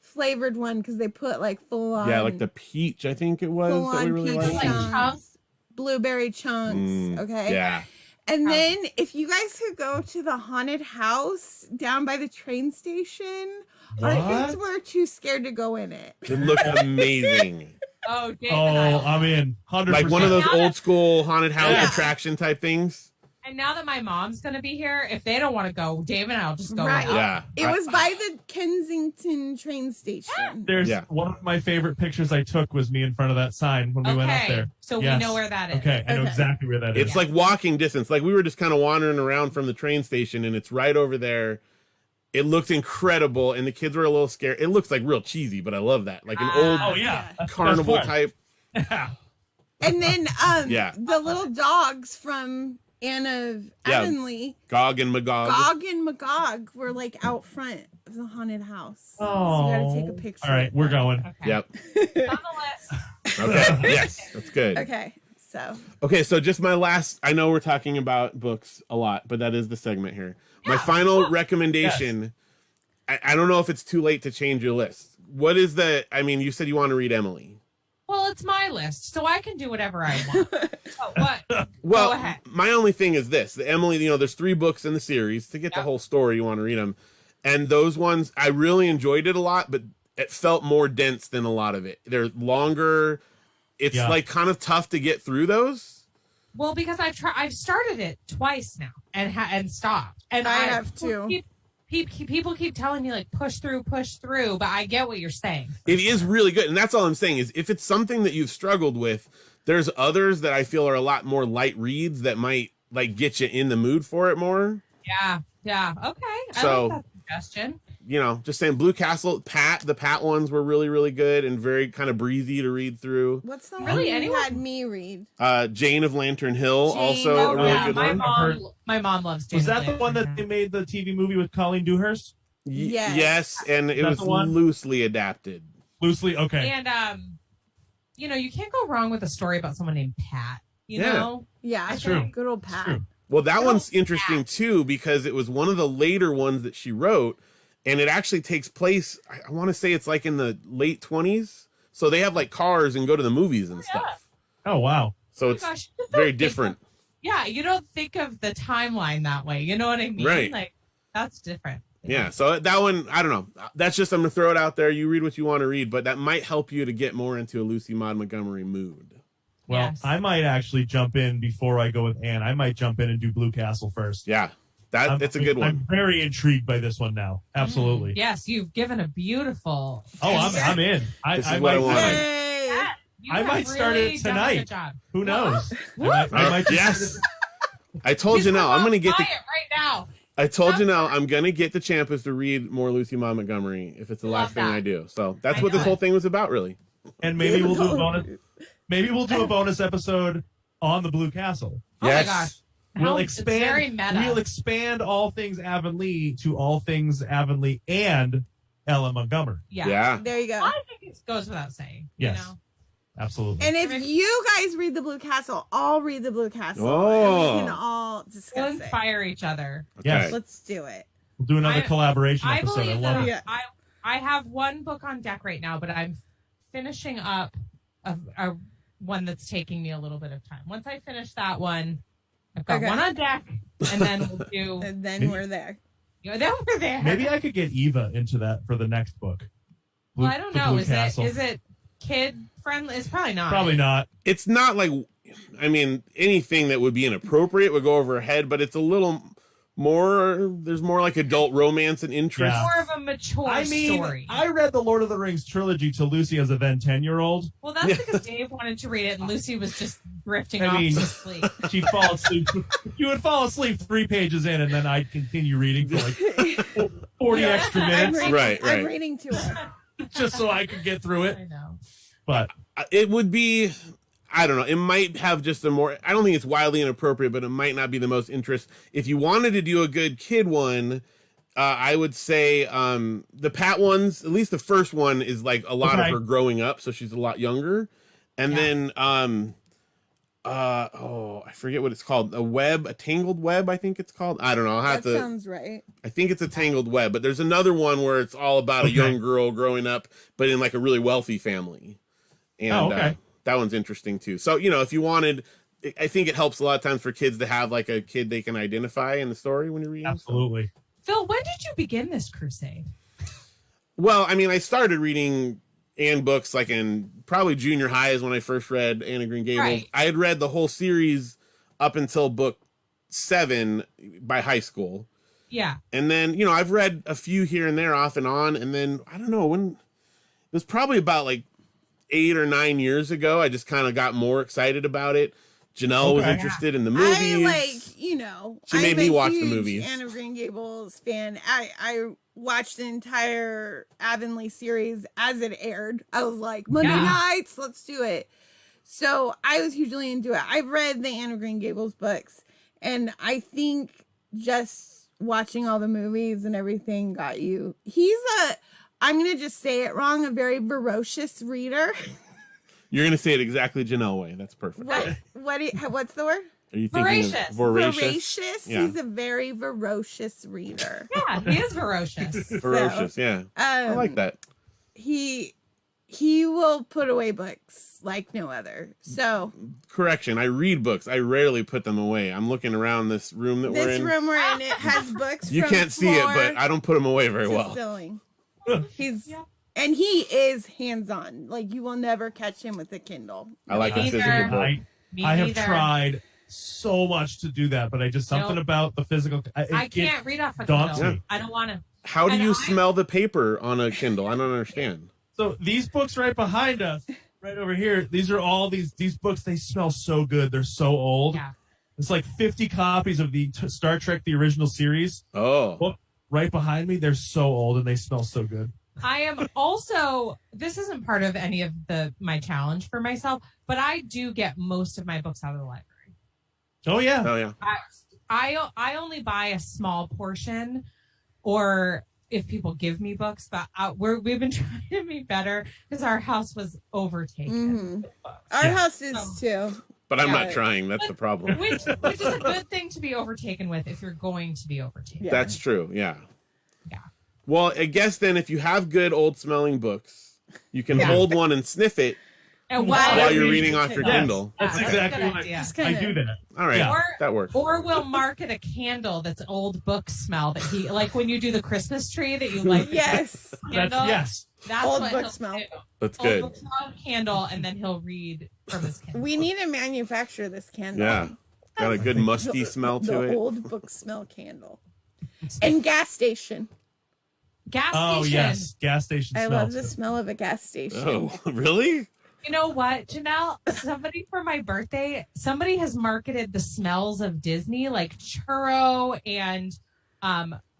flavored one because they put like full on. Yeah, like the peach, I think it was. Full That we on really peach liked. chunks, blueberry chunks. Okay. Yeah. And then if you guys could go to the haunted house down by the train station, our kids were too scared to go in it. It looked amazing. Oh, Dave I'm in. 100%. Like one of those old school haunted house attraction type things. And now that my mom's going to be here, if they don't want to go, Dave and I'll just go. Right. Yeah. It was by the Kensington train station. There's one of my favorite pictures I took was me in front of that sign when we went up there. So we know where that is. Okay, I know exactly where that is. It's like walking distance. Like we were just kind of wandering around from the train station and it's right over there. It looked incredible and the kids were a little scared. It looks like real cheesy, but I love that. Like an old carnival type. And then the little dogs from Anne of Avonlea, Gog and Magog. Gog and Magog were like out front of the haunted house. Oh, so you gotta take a picture. All right, we're going. Okay. Yep. It's on the list. Okay. Yes, that's good. Okay. So just my last, I know we're talking about books a lot, but that is the segment here. My final recommendation, I don't know if it's too late to change your list. What is you said you want to read Emily. Well, it's my list, so I can do whatever I want. What? Well, Go ahead. my only thing is this. The Emily, there's 3 books in the series. To get the whole story, you want to read them. And those ones, I really enjoyed it a lot, but it felt more dense than a lot of it. They're longer. It's like kind of tough to get through those. Well, because I've started it twice now and stopped. And I have too. People keep telling me like push through, but I get what you're saying. It is really good. And that's all I'm saying is if it's something that you've struggled with, there's others that I feel are a lot more light reads that might like get you in the mood for it more. Yeah. Okay. So, I like that suggestion. Just saying Blue Castle, the Pat ones were really, really good and very kind of breezy to read through. What's the one you had me read? Jane of Lantern Hill, also a really good one. My mom loves Jane. Was that the one that they made the TV movie with Colleen Dewhurst? Yes, and it was loosely adapted. Loosely, okay. And you can't go wrong with a story about someone named Pat. You know? Yeah, it's true. Good old Pat. Well, that one's interesting too because it was one of the later ones that she wrote. And it actually takes place, I want to say it's like in the late 20s. So they have like cars and go to the movies and stuff. Oh, wow. So it's very different. Yeah, you don't think of the timeline that way. You know what I mean? Right. Like, that's different. Yeah, so that one, I don't know. That's just, I'm going to throw it out there. You read what you want to read, but that might help you to get more into a Lucy Maud Montgomery mood. Well, I might actually jump in before I go with Anne. I might jump in and do Blue Castle first. Yeah. That's a good one. I'm very intrigued by this one now. Absolutely. Yes, you've given a beautiful. Oh, I'm in. I might start it tonight. Who knows? I might yes. I told you now. I'm going to get it right now. I told you now. I'm going to get the Champas to read more Lucy Maud Montgomery if it's the last thing I do. So that's what this whole thing was about, really. And maybe we'll do a bonus. Maybe we'll do a bonus episode on the Blue Castle. Oh my gosh. We'll expand all things Avonlea to all things Avonlea and Ellen Montgomery. Yeah. There you go. I think it goes without saying. Yes. You know? Absolutely. And if you guys read the Blue Castle, I'll read the Blue Castle. Oh. And we can all discuss We'll it. inspire each other. Yes. Let's do it. We'll do another collaboration episode. I love it. I have one book on deck right now, but I'm finishing up a one that's taking me a little bit of time. Once I finish that one, I've got one on deck, and then we'll do. And then we're there. Then we're there. Maybe I could get Eva into that for the next book. Well, I don't know. Is it kid friendly? It's probably not. Probably not. It's not like, anything that would be inappropriate would go over her head, but it's a little more. There's more like adult romance and interest. Yeah. More of a mature story. I read the Lord of the Rings trilogy to Lucy as a then 10-year-old. Well, that's because Dave wanted to read it, and Lucy was just drifting off to sleep. She'd fall asleep. You would fall asleep 3 pages in, and then I'd continue reading for like 40 extra minutes. I'm reading to her. Just so I could get through it. I know. But it would be, I don't know. It might have just a more, I don't think it's wildly inappropriate, but it might not be the most interest. If you wanted to do a good kid one, I would say the Pat ones, at least the first one is like a lot of her growing up. So she's a lot younger. And then I forget what it's called. A tangled web, I think it's called. I don't know. That sounds right. I think it's a tangled web, but there's another one where it's all about a young girl growing up, but in like a really wealthy family. And that one's interesting too. So, if you wanted, I think it helps a lot of times for kids to have like a kid they can identify in the story when you're reading. Absolutely. Phil, when did you begin this crusade? Well, I mean, I started reading Anne books like in probably junior high is when I first read Anne of Green Gables. Right. I had read the whole series up until book 7 by high school. Yeah. And then, I've read a few here and there off and on. And then, I don't know, when it was probably about like 8 or 9 years ago, I just kind of got more excited about it. Janelle was interested in the movies. She made me watch the movies. Anne of Green Gables fan. I watched the entire Avonlea series as it aired. I was like, Monday nights, let's do it. So I was hugely into it. I've read the Anne of Green Gables books, and I think just watching all the movies and everything got you. I'm going to just say it wrong, a very ferocious reader. You're going to say it exactly Janelle way. That's perfect. What's the word? Are you thinking voracious? Voracious. Yeah. He's a very ferocious reader. Yeah, he is ferocious. Ferocious, yeah. I like that. He will put away books like no other. So correction, I read books. I rarely put them away. I'm looking around this room that we're in. This room we're in, it has books. You can't see it, but I don't put them away very well. And he is hands-on. Like, you will never catch him with a Kindle. I like a physical book. I have tried so much to do that, but I just something about the physical. I can't read off a Kindle. I don't want to. How do you smell the paper on a Kindle? I don't understand. So these books right behind us, right over here, these are all these books. They smell so good. They're so old. Yeah. It's like 50 copies of the Star Trek, the original series. Oh. Book right behind me. They're so old and they smell so good. I am also, this isn't part of any of my challenge for myself, but I do get most of my books out of the library. Oh, yeah. Oh, yeah. I only buy a small portion, or if people give me books, but we've been trying to be better because our house was overtaken. Mm-hmm. Our house is too. But I'm not trying. That's the problem. Which is a good thing to be overtaken with if you're going to be overtaken. Yeah. That's true. Yeah. Yeah. Well, I guess then if you have good old smelling books, you can hold one and sniff it while you're reading off your Kindle. That's exactly what I do that. All right. That works. Or we'll market a candle that's old book smell that he, like when you do the Christmas tree that you like. Yes. That's old what book smell. Do. That's good. Old book smell candle, and then he'll read from his candle. We need to manufacture this candle. Yeah. Got a good musty smell to it. The old book smell candle. And gas station. Gas station. Oh, yes. Gas station I smell. love the smell of a gas station. Oh, really? You know what, Janelle? Somebody for my birthday, somebody has marketed the smells of Disney, like churro and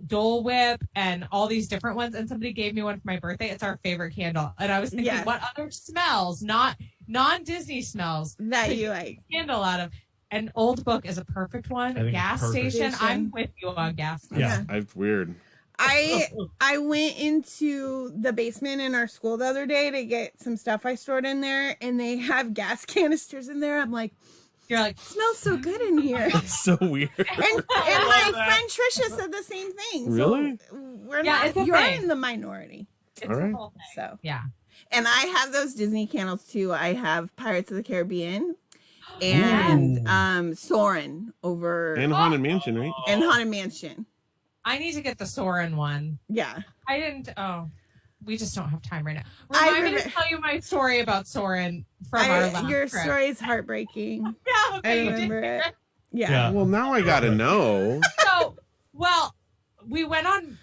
Dole Whip and all these different ones. And somebody gave me one for my birthday. It's our favorite candle. And I was thinking, what other smells, not non-Disney smells, that you like candle out of? An old book is a perfect one. Gas station. I'm with you on gas station. Yeah, it's weird. I went into the basement in our school the other day to get some stuff I stored in there, and they have gas canisters in there. I'm like, you're like, it smells so good in here. It's so weird. And my friend Trisha said the same thing. Really? So we're not. You're in the minority. It's a whole thing. So yeah. And I have those Disney candles too. I have Pirates of the Caribbean and Soarin' over and Haunted Mansion, right? And Haunted Mansion. I need to get the Soarin' one. Yeah. I didn't. Oh, we just don't have time right now. Remind me to tell you my story about Soarin' from our last Your trip. story is heartbreaking. Yeah, okay, I remember it. Yeah. Well, now I gotta know. So, we went on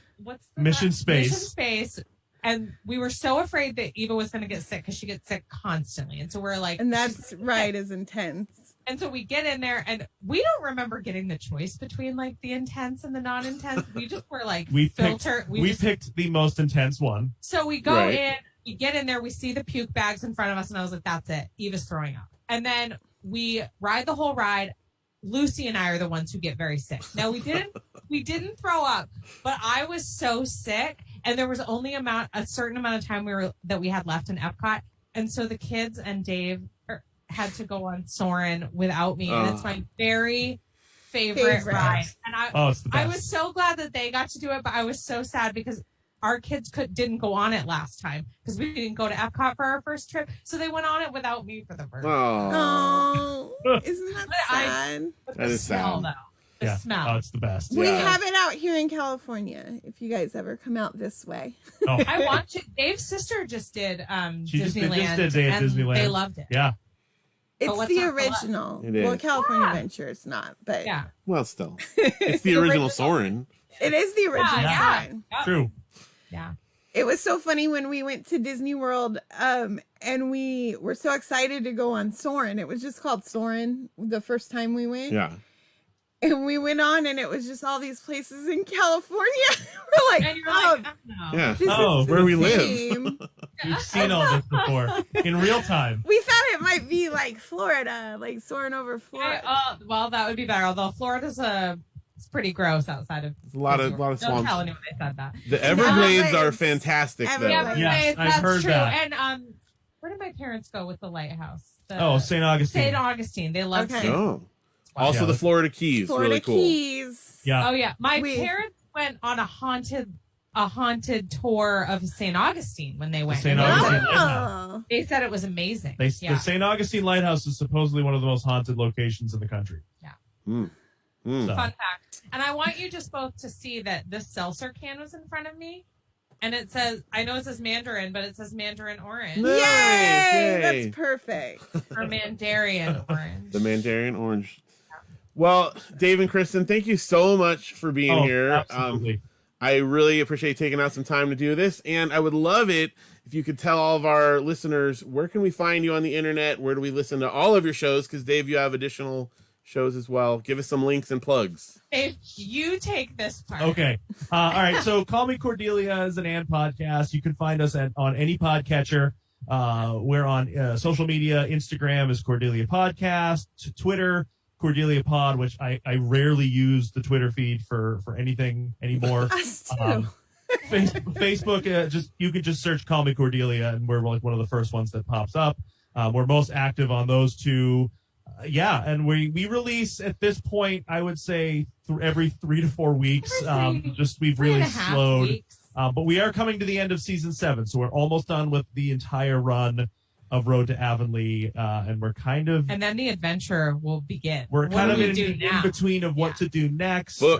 Mission Space. Mission Space, and we were so afraid that Eva was going to get sick because she gets sick constantly, and so we're like, and that's ride is intense. And so we get in there, and we don't remember getting the choice between like the intense and the non-intense. We just were like we picked the most intense one. So we go in, we get in there, we see the puke bags in front of us, and I was like, "That's it. Eva's throwing up." And then we ride the whole ride. Lucy and I are the ones who get very sick. Now we didn't throw up, but I was so sick, and there was only a certain amount of time that we had left in Epcot, and so the kids and Dave. had to go on Soarin' without me, and it's my very favorite ride. And it's the best. I was so glad that they got to do it, but I was so sad because our kids didn't go on it last time because we didn't go to Epcot for our first trip, so they went on it without me for the first. Oh, isn't that sad? That is sad. The smell. Oh, it's the best. We have it out here in California. If you guys ever come out this way, I want to. Dave's sister just did Disneyland, and Disneyland. They loved it. Yeah, it's the original. It is. Well, California Adventure, it's not, but Well, still, it's the original Soarin'. It is the original Soarin'. True. Yeah. It was so funny when we went to Disney World, and we were so excited to go on Soarin'. It was just called Soarin' the first time we went. Yeah. And we went on, and it was just all these places in California. We're like, and you're like, yeah, where we live. We've seen all this before in real time. We thought it might be like Florida, like soaring over Florida. Well, that would be better. Although Florida's it's pretty gross outside of a lot of Don't swamps. tell anyone I said that. The Everglades are fantastic, though. Yes, I've heard true. that. And where did my parents go with the lighthouse? St. Augustine. St. Augustine. They loved Okay. St. Oh. Also, the Florida Keys, really cool. Keys. Yeah. Oh yeah, my parents went on a haunted tour of St. Augustine when they went. St. Augustine Lighthouse. They said it was amazing. The St. Augustine Lighthouse is supposedly one of the most haunted locations in the country. Yeah. Fun fact. And I want you just both to see that this seltzer can was in front of me. And it says, I know it says Mandarin, but it says Mandarin Orange. Nice. Yay! Yay. That's perfect. Or Mandarian Orange. The Mandarian Orange. Well, Dave and Kristen, thank you so much for being here. Absolutely. I really appreciate taking out some time to do this. And I would love it if you could tell all of our listeners, where can we find you on the internet? Where do we listen to all of your shows? Because, Dave, you have additional shows as well. Give us some links and plugs. Dave, you take this part. Okay. All right. So Call Me Cordelia is an and podcast. You can find us on any podcatcher. We're on social media. Instagram is Cordelia Podcast. Twitter, Cordelia Pod, which I rarely use the Twitter feed for anything anymore. Us too. Facebook, you can just search Call Me Cordelia, and we're like one of the first ones that pops up. We're most active on those two. And we release at this point, I would say every 3 to 4 weeks. We've really slowed. But we are coming to the end of season 7, so we're almost done with the entire run of Road to Avonlea, and we're kind of... And then the adventure will begin. We're kind of in between of what to do next. So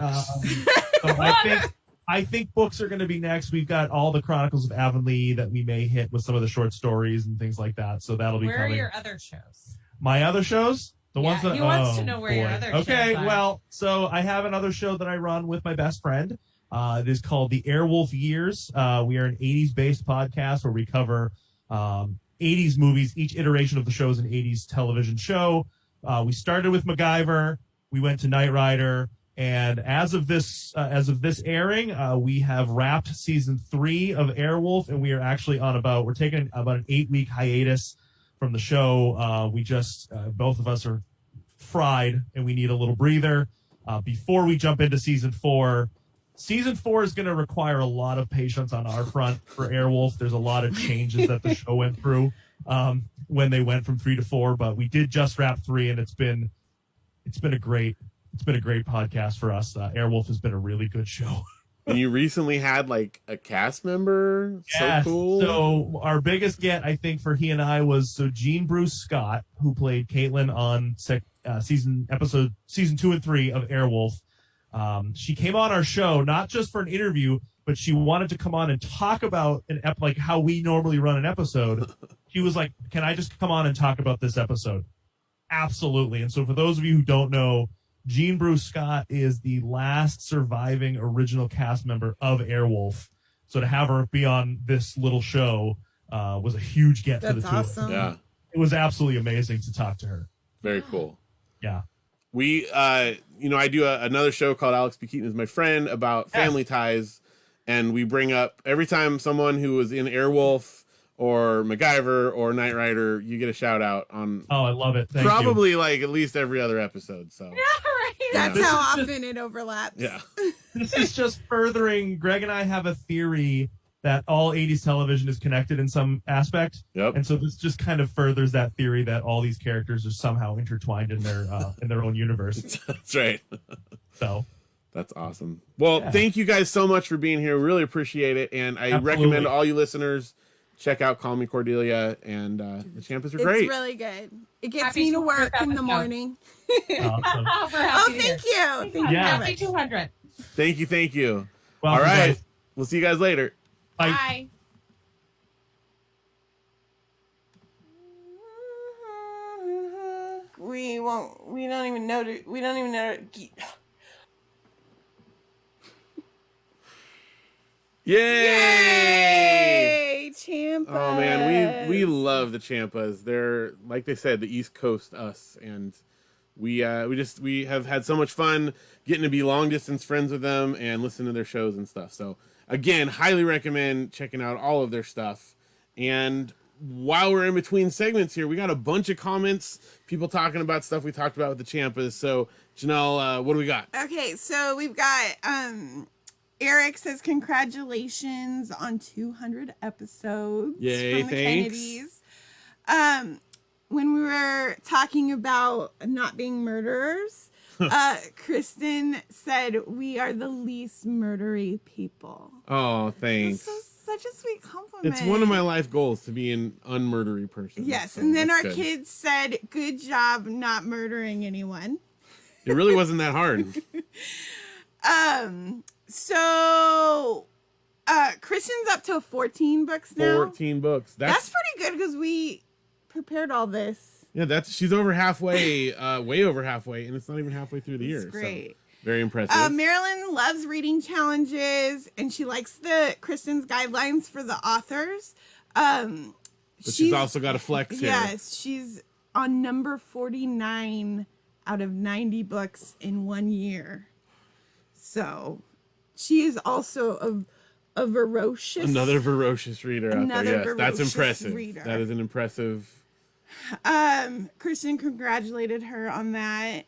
I think books are going to be next. We've got all the Chronicles of Avonlea that we may hit with some of the short stories and things like that. So that'll be coming. Where are your other shows? My other shows? The ones that... He wants to know where your other shows are. Well, so I have another show that I run with my best friend. It is called The Airwolf Years. We are an 80s-based podcast where we cover 80s movies. Each iteration of the show is an 80s television show. We started with MacGyver. We went to Knight Rider. And as of this airing, we have wrapped season 3 of Airwolf, and we are actually we're taking about an 8-week hiatus from the show. We just, both of us are fried, and we need a little breather before we jump into season 4. Season 4 is going to require a lot of patience on our front for Airwolf. There's a lot of changes that the show went through when they went from 3 to 4, but we did just wrap 3, and it's been a great podcast for us. Airwolf has been a really good show. And you recently had like a cast member. Yes. So cool. So our biggest get, I think, for he and I was Jean Bruce Scott, who played Caitlin on season 2 and 3 of Airwolf. She came on our show not just for an interview, but she wanted to come on and talk about like how we normally run an episode. She was like, "Can I just come on and talk about this episode?" Absolutely. And so for those of you who don't know, Jean Bruce Scott is the last surviving original cast member of Airwolf. So to have her be on this little show was a huge get for the two awesome. of us. Yeah. It was absolutely amazing to talk to her. Very cool. Yeah. We, I do another show called Alex B. Keaton is my friend about family ties. And we bring up every time someone who was in Airwolf or MacGyver or Knight Rider, you get a shout out on. Oh, I love it. Thank probably you. like at least every other episode. So Yeah, right. That's how often it overlaps. yeah. This is just furthering. Greg and I have a theory that all 80s television is connected in some aspect. Yep. And so this just kind of furthers that theory that all these characters are somehow intertwined in their own universe. That's right. So that's awesome. Well, thank you guys so much for being here. Really appreciate it. And I recommend all you listeners check out Call Me Cordelia, and the Champas are great. It's really good. It gets me to work in the morning. Awesome. Thank you. Thank you. Happy 200. Thank you. Well, all right. guys. We'll see you guys later. Bye. Bye. We don't even know. Yay! Champas. Oh man, we love the Champas. They're, like they said, the East Coast us, and we have had so much fun getting to be long distance friends with them and listen to their shows and stuff. So again, highly recommend checking out all of their stuff. And while we're in between segments here, we got a bunch of comments, people talking about stuff we talked about with the Champas. So Janelle, what do we got? Okay, so we've got Eric says congratulations on 200 episodes. Yay, from the thanks. Kennedys. When we were talking about not being murderers, Kristen said we are the least murdery people. Oh, thanks. That's such a sweet compliment. It's one of my life goals to be an unmurdery person. Yes, so and then our good. kids said, good job not murdering anyone. It really wasn't that hard. So Kristen's up to 14 books now. 14 books. That's pretty good because we prepared all this. Yeah, she's over halfway, way over halfway, and it's not even halfway through the year. That's great. So, very impressive. Marilyn loves reading challenges, and she likes the Kristen's guidelines for the authors. But she's also got a flex here. Yes, she's on number 49 out of 90 books in 1 year. So she is also another ferocious reader out there. Yes, that's impressive. Reader. That is an impressive. Kristen congratulated her on that.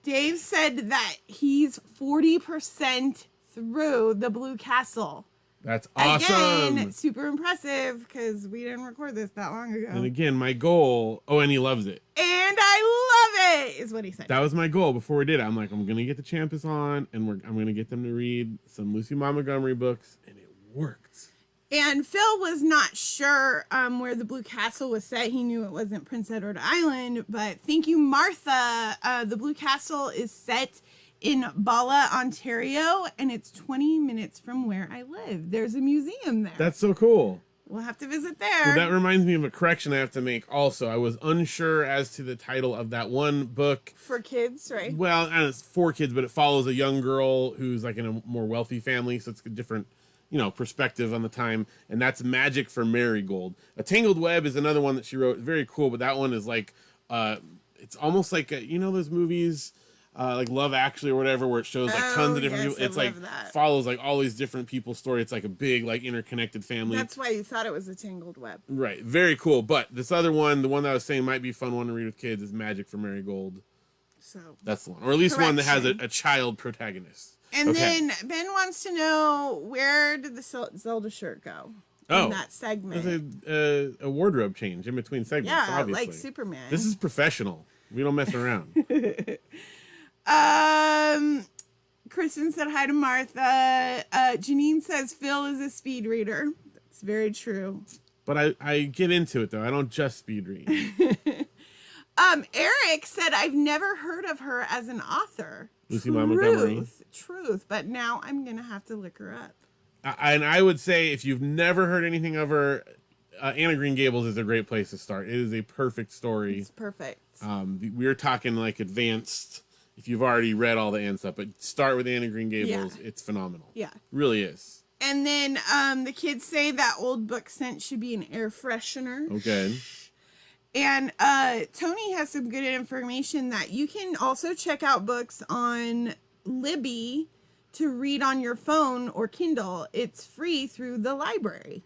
Dave said that he's 40% through the Blue Castle. That's awesome. Again, super impressive because we didn't record this that long ago. And again, my goal. Oh, and he loves it. And I love it, is what he said. That was my goal before we did it. I'm like, I'm gonna get the Champas on, and I'm gonna get them to read some Lucy Montgomery books, and it worked. And Phil was not sure where the Blue Castle was set. He knew it wasn't Prince Edward Island, but thank you, Martha. The Blue Castle is set in Bala, Ontario, and it's 20 minutes from where I live. There's a museum there. That's so cool. We'll have to visit there. Well, that reminds me of a correction I have to make also. I was unsure as to the title of that one book. For kids, right? Well, and it's for kids, but it follows a young girl who's like in a more wealthy family, so it's a different, perspective on the time. And that's Magic for Marigold. A Tangled Web is another one that she wrote. Very cool, but that one is like, it's almost like, those movies, like Love Actually or whatever, where it shows like tons of different people. It's like follows like all these different people's story. It's like a big like interconnected family. That's why you thought it was a Tangled Web. Right. Very cool. But this other one, the one that I was saying might be a fun one to read with kids, is Magic for Marigold. So that's the one. Or at least one that has a child protagonist. And then Ben wants to know, where did the Zelda shirt go? In that segment. There's a wardrobe change in between segments, obviously. Like Superman. This is professional. We don't mess around. Kristen said hi to Martha. Janine says Phil is a speed reader. That's very true. But I get into it, though. I don't just speed read. Eric said, I've never heard of her as an author. Lucy Montgomery. Truth. But now I'm going to have to look her up. And I would say, if you've never heard anything of her, Anne of Green Gables is a great place to start. It is a perfect story. It's perfect. We were talking like advanced, if you've already read all the Anne stuff, but start with Anne of Green Gables. Yeah. It's phenomenal. Yeah. Really is. And then the kids say that old book scent should be an air freshener. Okay. And Tony has some good information that you can also check out books on Libby to read on your phone or Kindle. It's free through the library.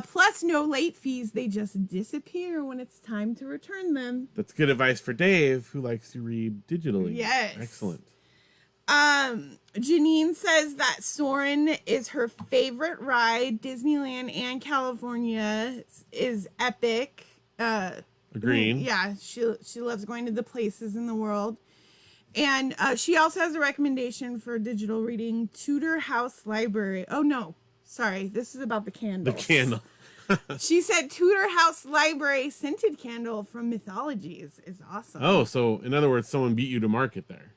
Plus no late fees. They just disappear when it's time to return them. That's good advice for Dave, who likes to read digitally. Yes. Excellent. Janine says that Soarin' is her favorite ride. Disneyland and California is epic. Agreed. Yeah, she loves going to the places in the world. And she also has a recommendation for digital reading, Tudor House Library. Oh, no. Sorry. This is about the candles. The candle. She said Tudor House Library scented candle from Mythologies is awesome. Oh, so in other words, someone beat you to market there.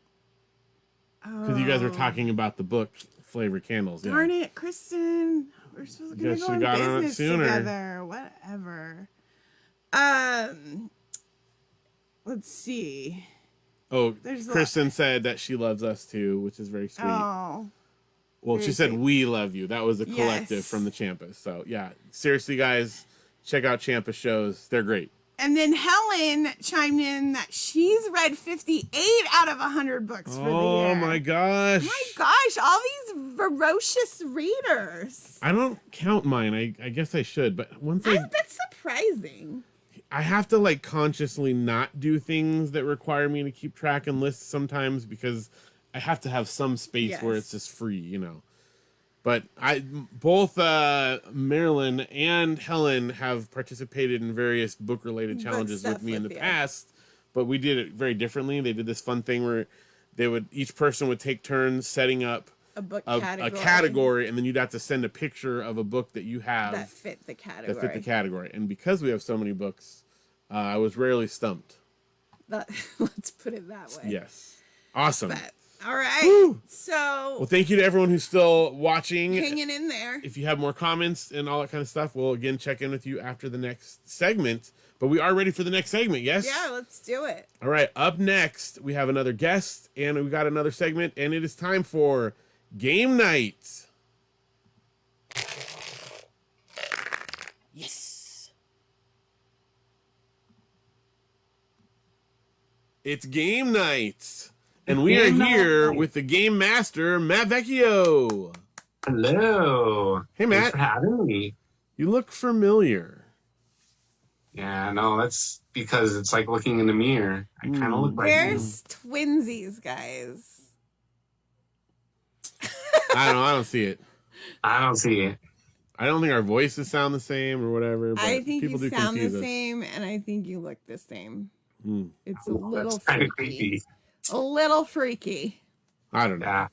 Because you guys were talking about the book flavored candles. Darn it, Kristen. We're supposed to go on business together. Whatever. Let's see. Oh, Kristen said that she loves us too, which is very sweet. Oh. Well, she said we love you. That was a collective from the Champas. So, yeah. Seriously, guys, check out Champa shows. They're great. And then Helen chimed in that she's read 58 out of 100 books for the year. Oh, my gosh. My gosh, all these ferocious readers. I don't count mine. I guess I should. But that's surprising. I have to, like, consciously not do things that require me to keep track and lists sometimes because I have to have some space where it's just free, you know. But both Marilyn and Helen have participated in various book-related challenges with me in the past, but we did it very differently. They did this fun thing where each person would take turns setting up a category, and then you'd have to send a picture of a book that you have that fit the category. And because we have so many books, I was rarely stumped. Let's put it that way. Yes. Awesome. All right. Woo! So, well, thank you to everyone who's still watching. Hanging in there. If you have more comments and all that kind of stuff, we'll again check in with you after the next segment. But we are ready for the next segment, yes? Yeah, let's do it. All right. Up next, we have another guest and we got another segment, and it is time for Game Night. Yes. It's Game Night. And we are here with the Game Master, Matt Vecchio. Hello. Hey, Matt. Thanks for having me. You look familiar. Yeah, no, that's because it's like looking in the mirror. I kind of look like There's twinsies, guys. I don't see it. I don't see it. I don't think our voices sound the same or whatever. But I think people you do sound the confuse us. same, and I think you look the same. Mm. It's a little kind of freaky. creepy. A little freaky. I don't know. Yeah.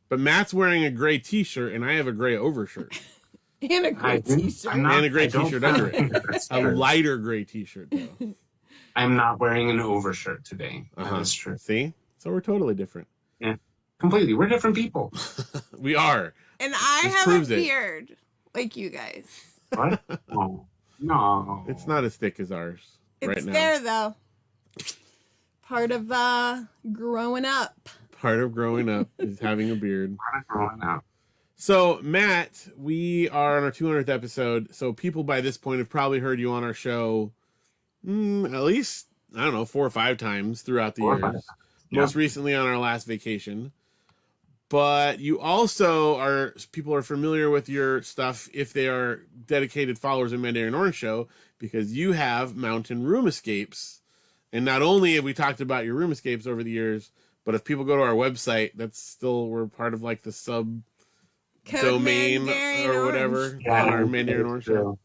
But Matt's wearing a gray t-shirt, and I have a gray overshirt. And a gray t-shirt. And a gray t-shirt under it. A lighter gray t-shirt, though. I'm not wearing an overshirt today. That's true. See? So we're totally different. Yeah. Completely. We're different people. We are. And I This have a proves it. beard, like you guys. What? No. It's not as thick as ours It's right now. there, though. Part of growing up. Part of growing up is having a beard. Not growing up. So, Matt, we are on our 200th episode. So people by this point have probably heard you on our show at least, I don't know, 4 or 5 times throughout the years. Most recently on our last vacation. But you also people are familiar with your stuff if they are dedicated followers of Mandarian Orange Show, because you have mountain room escapes. And not only have we talked about your room escapes over the years, but if people go to our website, we're part of like the sub domain or whatever. Yeah, our Mandarian Orange Show.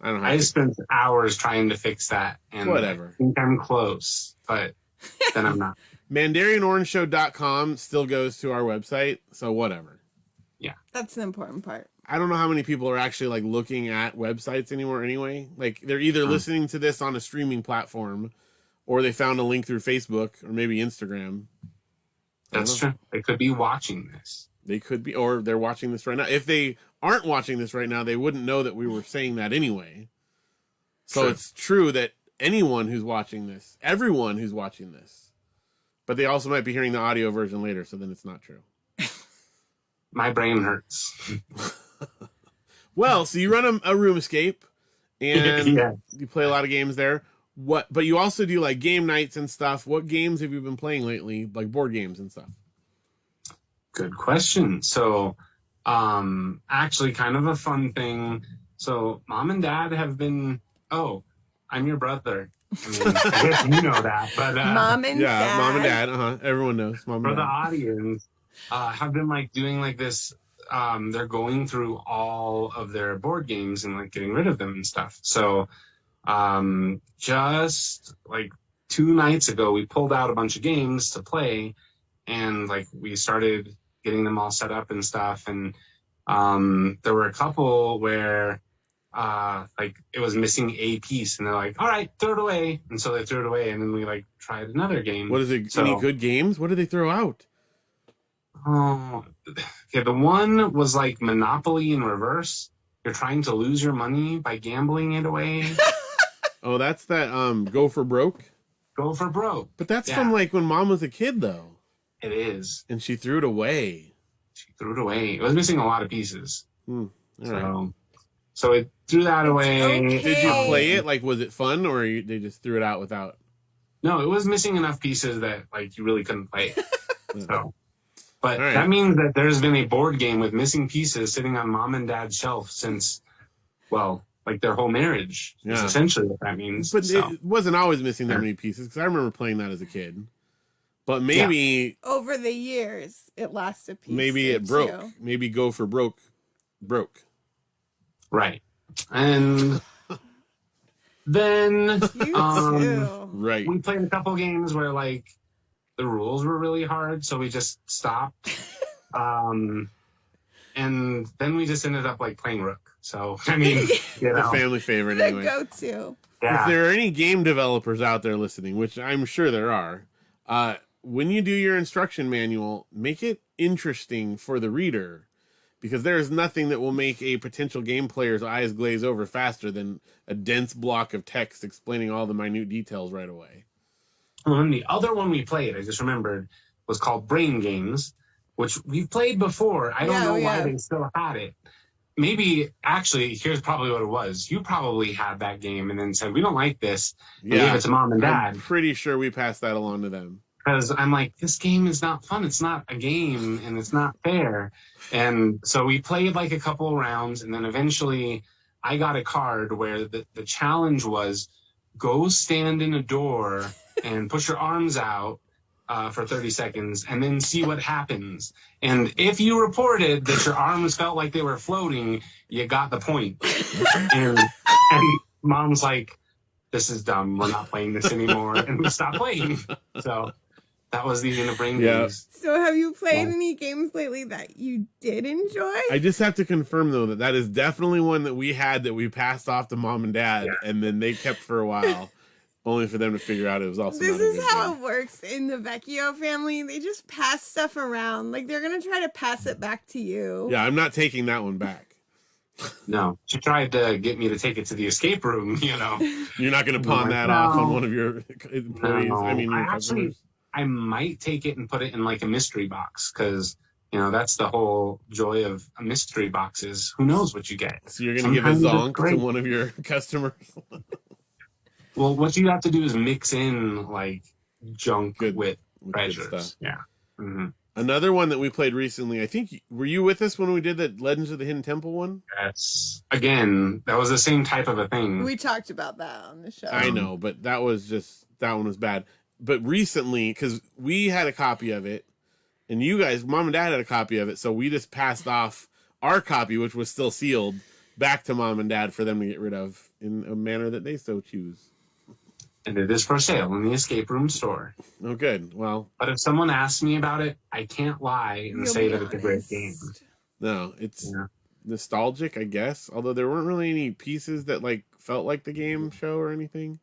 I don't know. I spent hours trying to fix that. And Whatever. I think I'm close, but then I'm not. MandarianOrangeShow.com still goes to our website, so whatever. Yeah. That's the important part. I don't know how many people are actually like looking at websites anymore anyway. Like they're either listening to this on a streaming platform or they found a link through Facebook or maybe Instagram. That's true. They could be watching this. They could be, or they're watching this right now. If they aren't watching this right now, they wouldn't know that we were saying that anyway. So it's true that anyone who's watching this, everyone who's watching this, but they also might be hearing the audio version later, so then it's not true. My brain hurts. Well, so you run a room escape, and Yeah. you play a lot of games there. But you also do like game nights and stuff. What games have you been playing lately, like board games and stuff? Good question. So, actually kind of a fun thing. So mom and dad have been, I'm your brother. I mean, I guess you know that, but Mom and dad. Mom and dad. Everyone knows. Mom for and the dad. audience, have been like doing like this. They're going through all of their board games and like getting rid of them and stuff. So just like 2 nights ago, we pulled out a bunch of games to play, and like we started getting them all set up and stuff. And there were a couple where like it was missing a piece, and they're like, all right, throw it away. And so they threw it away, and then we like tried another game. What is it? Any good games? What did they throw out? Oh, okay. The one was like Monopoly in reverse. You're trying to lose your money by gambling it away. Oh, that's that Go for Broke? Go for Broke. But that's from like when Mom was a kid, though. It is. And she threw it away. She threw it away. It was missing a lot of pieces. All right. So it threw that away. Okay. Did you play it? Like, was it fun, or they just threw it out without? No, it was missing enough pieces that like you really couldn't play it. So, but All right. that means that there's been a board game with missing pieces sitting on Mom and Dad's shelf since, well, like their whole marriage. Is essentially what that means. But it wasn't always missing that many pieces, because I remember playing that as a kid. But maybe over the years it lost a piece. Maybe it broke. Too. Maybe Go for Broke broke. Right. And then right. We played a couple games where like the rules were really hard, so we just stopped. And then we just ended up like playing Rook. So I mean, the family favorite the anyway. go-to. Yeah. If there are any game developers out there listening, which I'm sure there are, when you do your instruction manual, make it interesting for the reader, because there is nothing that will make a potential game player's eyes glaze over faster than a dense block of text explaining all the minute details right away. And the other one we played, I just remembered, was called Brain Games, which we've played before. I don't know why they still had it. Maybe, actually, here's probably what it was. You probably had that game and then said, we don't like this, and gave it to Mom and Dad. I'm pretty sure we passed that along to them. Because I'm like, this game is not fun. It's not a game, and it's not fair. And so we played like a couple of rounds, and then eventually I got a card where the challenge was go stand in a door and put your arms out for 30 seconds and then see what happens. And if you reported that your arms felt like they were floating, you got the point. and Mom's like, this is dumb. We're not playing this anymore. And we stopped playing. So that was the end of Brain Games. So have you played any games lately that you did enjoy? I just have to confirm, though, that is definitely one that we had that we passed off to Mom and Dad, and then they kept for a while, only for them to figure out it was also This not a is good how game. it works in the Vecchio family. They just pass stuff around. Like, they're going to try to pass it back to you. Yeah, I'm not taking that one back. No, she tried to get me to take it to the escape room, you know. You're not going to pawn that off on one of your employees. No. I mean, your Actually, customers. I might take it and put it in like a mystery box, because, you know, that's the whole joy of a mystery box is who knows what you get. So you're going to give a Sometimes it's zonk great. to one of your customers? Well, what you have to do is mix in like junk with treasures. stuff. Yeah. Mm-hmm. Another one that we played recently, I think, were you with us when we did that Legends of the Hidden Temple one? That's, again, that was the same type of a thing. We talked about that on the show. I know, but that one was bad. But recently, because we had a copy of it, and you guys, Mom and Dad had a copy of it, so we just passed off our copy, which was still sealed, back to Mom and Dad for them to get rid of in a manner that they so choose. And it is for sale in the escape room store. Oh, good. Well, but if someone asks me about it, I can't lie and say that it's a great game. No, it's nostalgic, I guess. Although there weren't really any pieces that like felt like the game show or anything.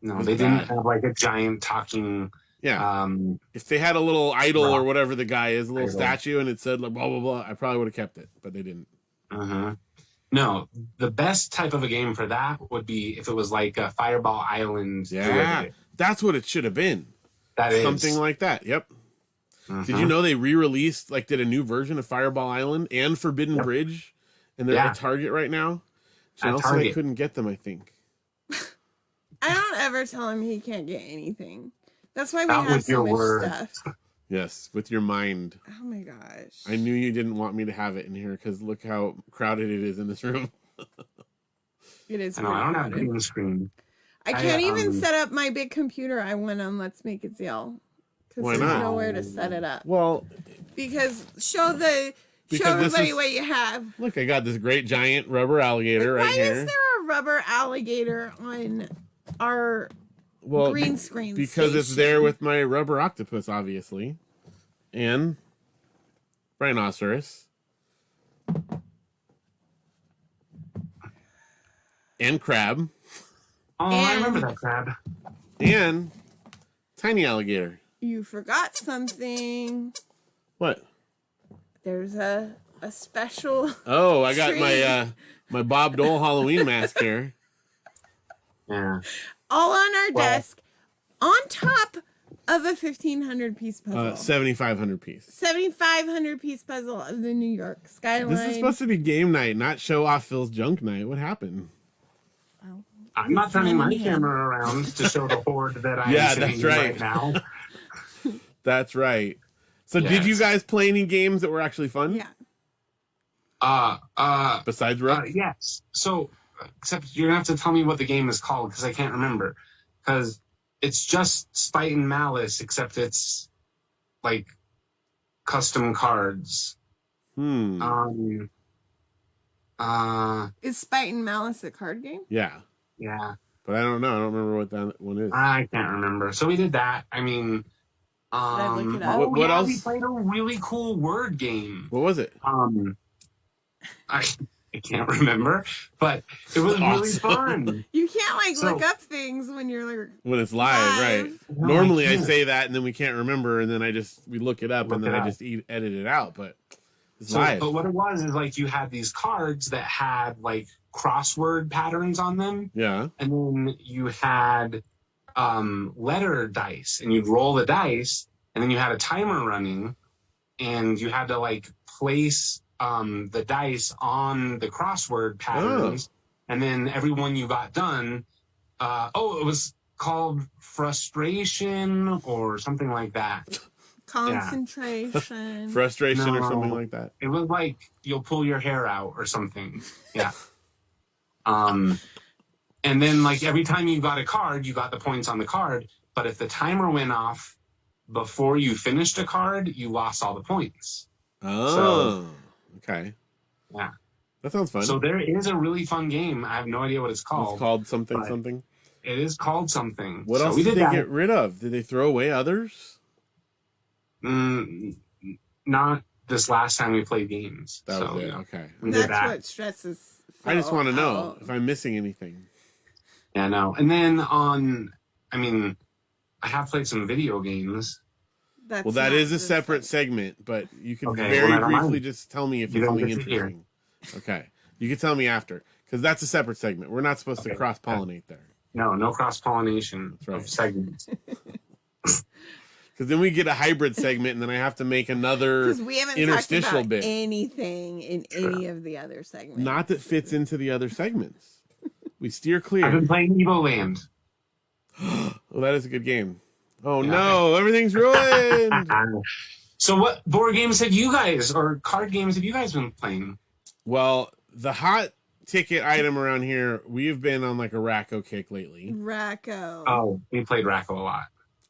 No, they didn't have like a giant talking. Yeah. If they had a little idol or whatever the guy is, a little statue, and it said like blah blah blah, I probably would have kept it, but they didn't. No, the best type of a game for that would be if it was like a Fireball Island. derivative. That's what it should have been. That is something like that. Yep. Did you know they re-released, like, did a new version of Fireball Island and Forbidden Bridge, and they're at Target right now? Chelsea, I couldn't get them, I think. I don't ever tell him he can't get anything. That's why we Out have with so your much words. stuff. Yes, with your mind. Oh my gosh. I knew you didn't want me to have it in here because look how crowded it is in this room. It is. I don't have a green screen. I can't even set up my big computer I went on Let's Make It Deal. Why Because there's not? nowhere to set it up. Well, because show Because everybody is- what you have. Look, I got this great giant rubber alligator right Why here. is there a rubber alligator on our green screen? Because it's there with my rubber octopus, obviously, and rhinoceros, and crab, Oh, I remember that crab. and tiny alligator. You forgot something. What? There's a special. Oh, I got treat. my Bob Dole Halloween mask here. Yeah. All on our desk, on top of a 1,500 piece puzzle. 7,500 piece. 7,500 piece puzzle of the New York skyline. This is supposed to be game night, not show off Phil's junk night. What happened? I'm not turning my camera around to show the horde that I am sitting in right now. That's right. So did you guys play any games that were actually fun? Yeah. Besides Rook? Yes. So, except you're gonna have to tell me what the game is called because I can't remember. Because it's just Spite and Malice, except it's like custom cards. Is Spite and Malice a card game? Yeah. Yeah. But I don't know. I don't remember what that one is. I can't remember. So we did that. I mean, I look it up? What else? We played a really cool word game. What was it? I can't remember, but it was really fun. You can't look up things when you're like When it's live, right? No, Normally I I can't. say that and then we can't remember and then we look it up and then I just edit it out, but it's live. But what it was is like you had these cards that had like crossword patterns on them. Yeah. And then you had letter dice and you'd roll the dice and then you had a timer running and you had to like place the dice on the crossword patterns. And then every one you got done, it was called frustration or something like that. concentration. Frustration or something like that. It was like you'll pull your hair out or something. Yeah. And then like every time you got a card, you got the points on the card. But if the timer went off before you finished a card, you lost all the points. Oh, okay. Yeah. That sounds fun. So there is a really fun game. I have no idea what it's called. It's called something, but something. It is called something. What So else we did they that. get rid of? Did they throw away others? Not this last time we played games. That so, was it. Okay. We did That's that. what stresses. I just want to know out. if I'm missing anything. Yeah, no. And then I have played some video games. That's Well, that not is a the separate same. segment, but you can Okay, very well, never briefly mind. just tell me if You it's don't something get to hear. interesting. Okay. You can tell me after, because that's a separate segment. We're not supposed to Okay. cross-pollinate there. No cross-pollination That's right. of segments. Because then we get a hybrid segment, and then I have to make another Because we haven't talked interstitial about bit. anything in any of the other segments. Not that fits into the other segments. We steer clear. I've been playing Evo Land. Well, that is a good game. Oh Yeah. no, everything's ruined. So what board games have you guys, or card games have you guys been playing? Well, the hot ticket item around here, we've been on like a Racco kick lately. Racco. Oh, we played Racco a lot.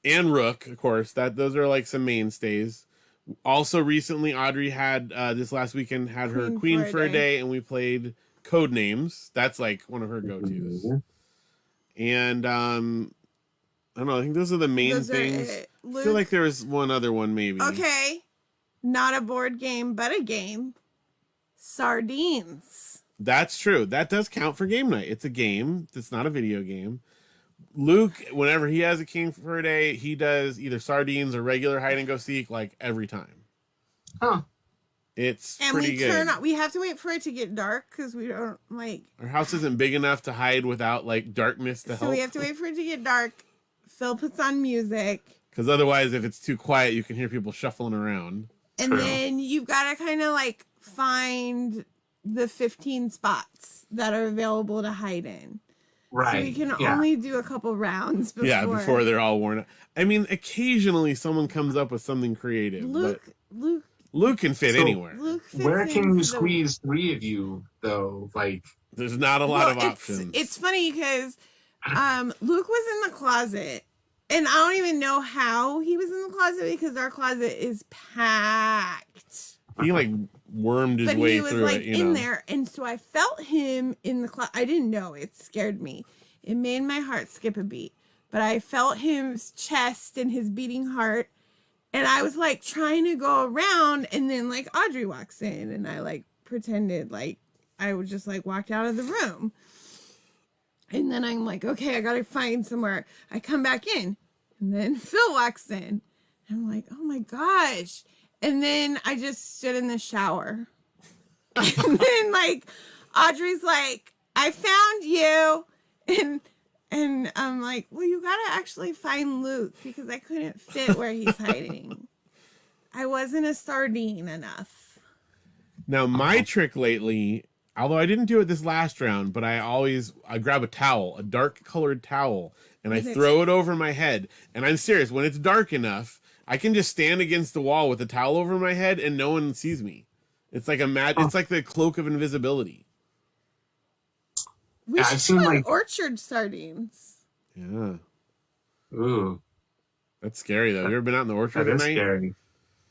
And Rook, of course. Those are like some mainstays. Also, recently, Audrey had this last weekend had her Queen for a day, and we played Code Names. That's like one of her go-tos. Mm-hmm. And I don't know. I think those are the main Those are things. it. I Luke? feel like there was one other one, maybe. Okay. Not a board game, but a game. Sardines. That's true. That does count for game night. It's a game. It's not a video game. Luke, whenever he has a King for a day, he does either sardines or regular hide and go seek like every time. Huh. It's And pretty we good. turn on. We have to wait for it to get dark because we don't like. Our house isn't big enough to hide without like darkness to So help. we have to wait for it to get dark. Phil puts on music. Because otherwise, if it's too quiet, you can hear people shuffling around. And True. then you've got to kind of like find the 15 spots that are available to hide in. Right. So we can yeah. only do a couple rounds before. Before they're all worn out. I mean, occasionally someone comes up with something creative. Luke can fit So- anywhere. Luke fits Where can into you the- squeeze three of you, though? Like, There's not a lot of Well, options. It's funny because Luke was in the closet And I don't even know how he was in the closet because our closet is packed. He like wormed his way through it. But he was like in there. And so I felt him in the closet. I didn't know. It scared me. It made my heart skip a beat. But I felt his chest and his beating heart. And I was like trying to go around. And then like Audrey walks in. And I like pretended like I would just like walked out of the room. And then I'm like, okay, I got to find somewhere. I come back in. And then Phil walks in. I'm like, oh my gosh. And then I just stood in the shower. And then like Audrey's like, I found you. And I'm like, well, you got to actually find Luke because I couldn't fit where he's hiding. I wasn't a sardine enough. Now, my trick lately, although I didn't do it this last round, but I grab a towel, a dark colored towel, and I throw it over my head. And I'm serious, when it's dark enough, I can just stand against the wall with a towel over my head and no one sees me. It's like it's like the cloak of invisibility. We should put orchard sardines. Yeah. Ooh. That's scary though. Have you ever been out in the orchard at night? That is scary.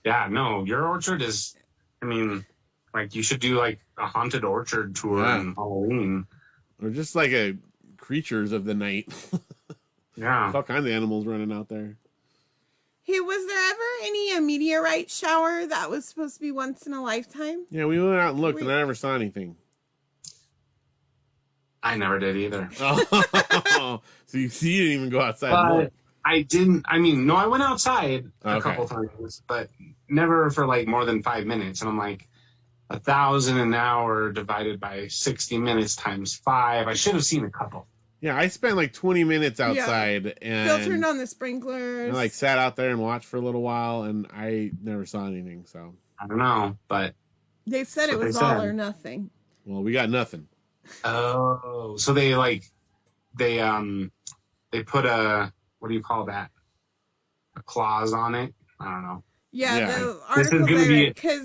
Yeah, no, your orchard is, I mean, like you should do like a haunted orchard tour on Halloween. Or just like a creatures of the night. Yeah. There's all kinds of animals running out there. Hey, was there ever a meteorite shower that was supposed to be once in a lifetime? Yeah, we went out and looked and I never saw anything. I never did either. Oh, so you didn't even go outside and look. I didn't, I mean, no, I went outside a couple times, but never for like more than 5 minutes. And I'm like, 1,000 an hour divided by 60 minutes times 5. I should have seen a couple. Yeah, I spent like 20 minutes outside and Phil turned on the sprinklers. I like sat out there and watched for a little while and I never saw anything, so I don't know, but they said it was all or nothing. Well, we got nothing. Oh, so they put a, what do you call that? A clause on it? I don't know. Yeah. The article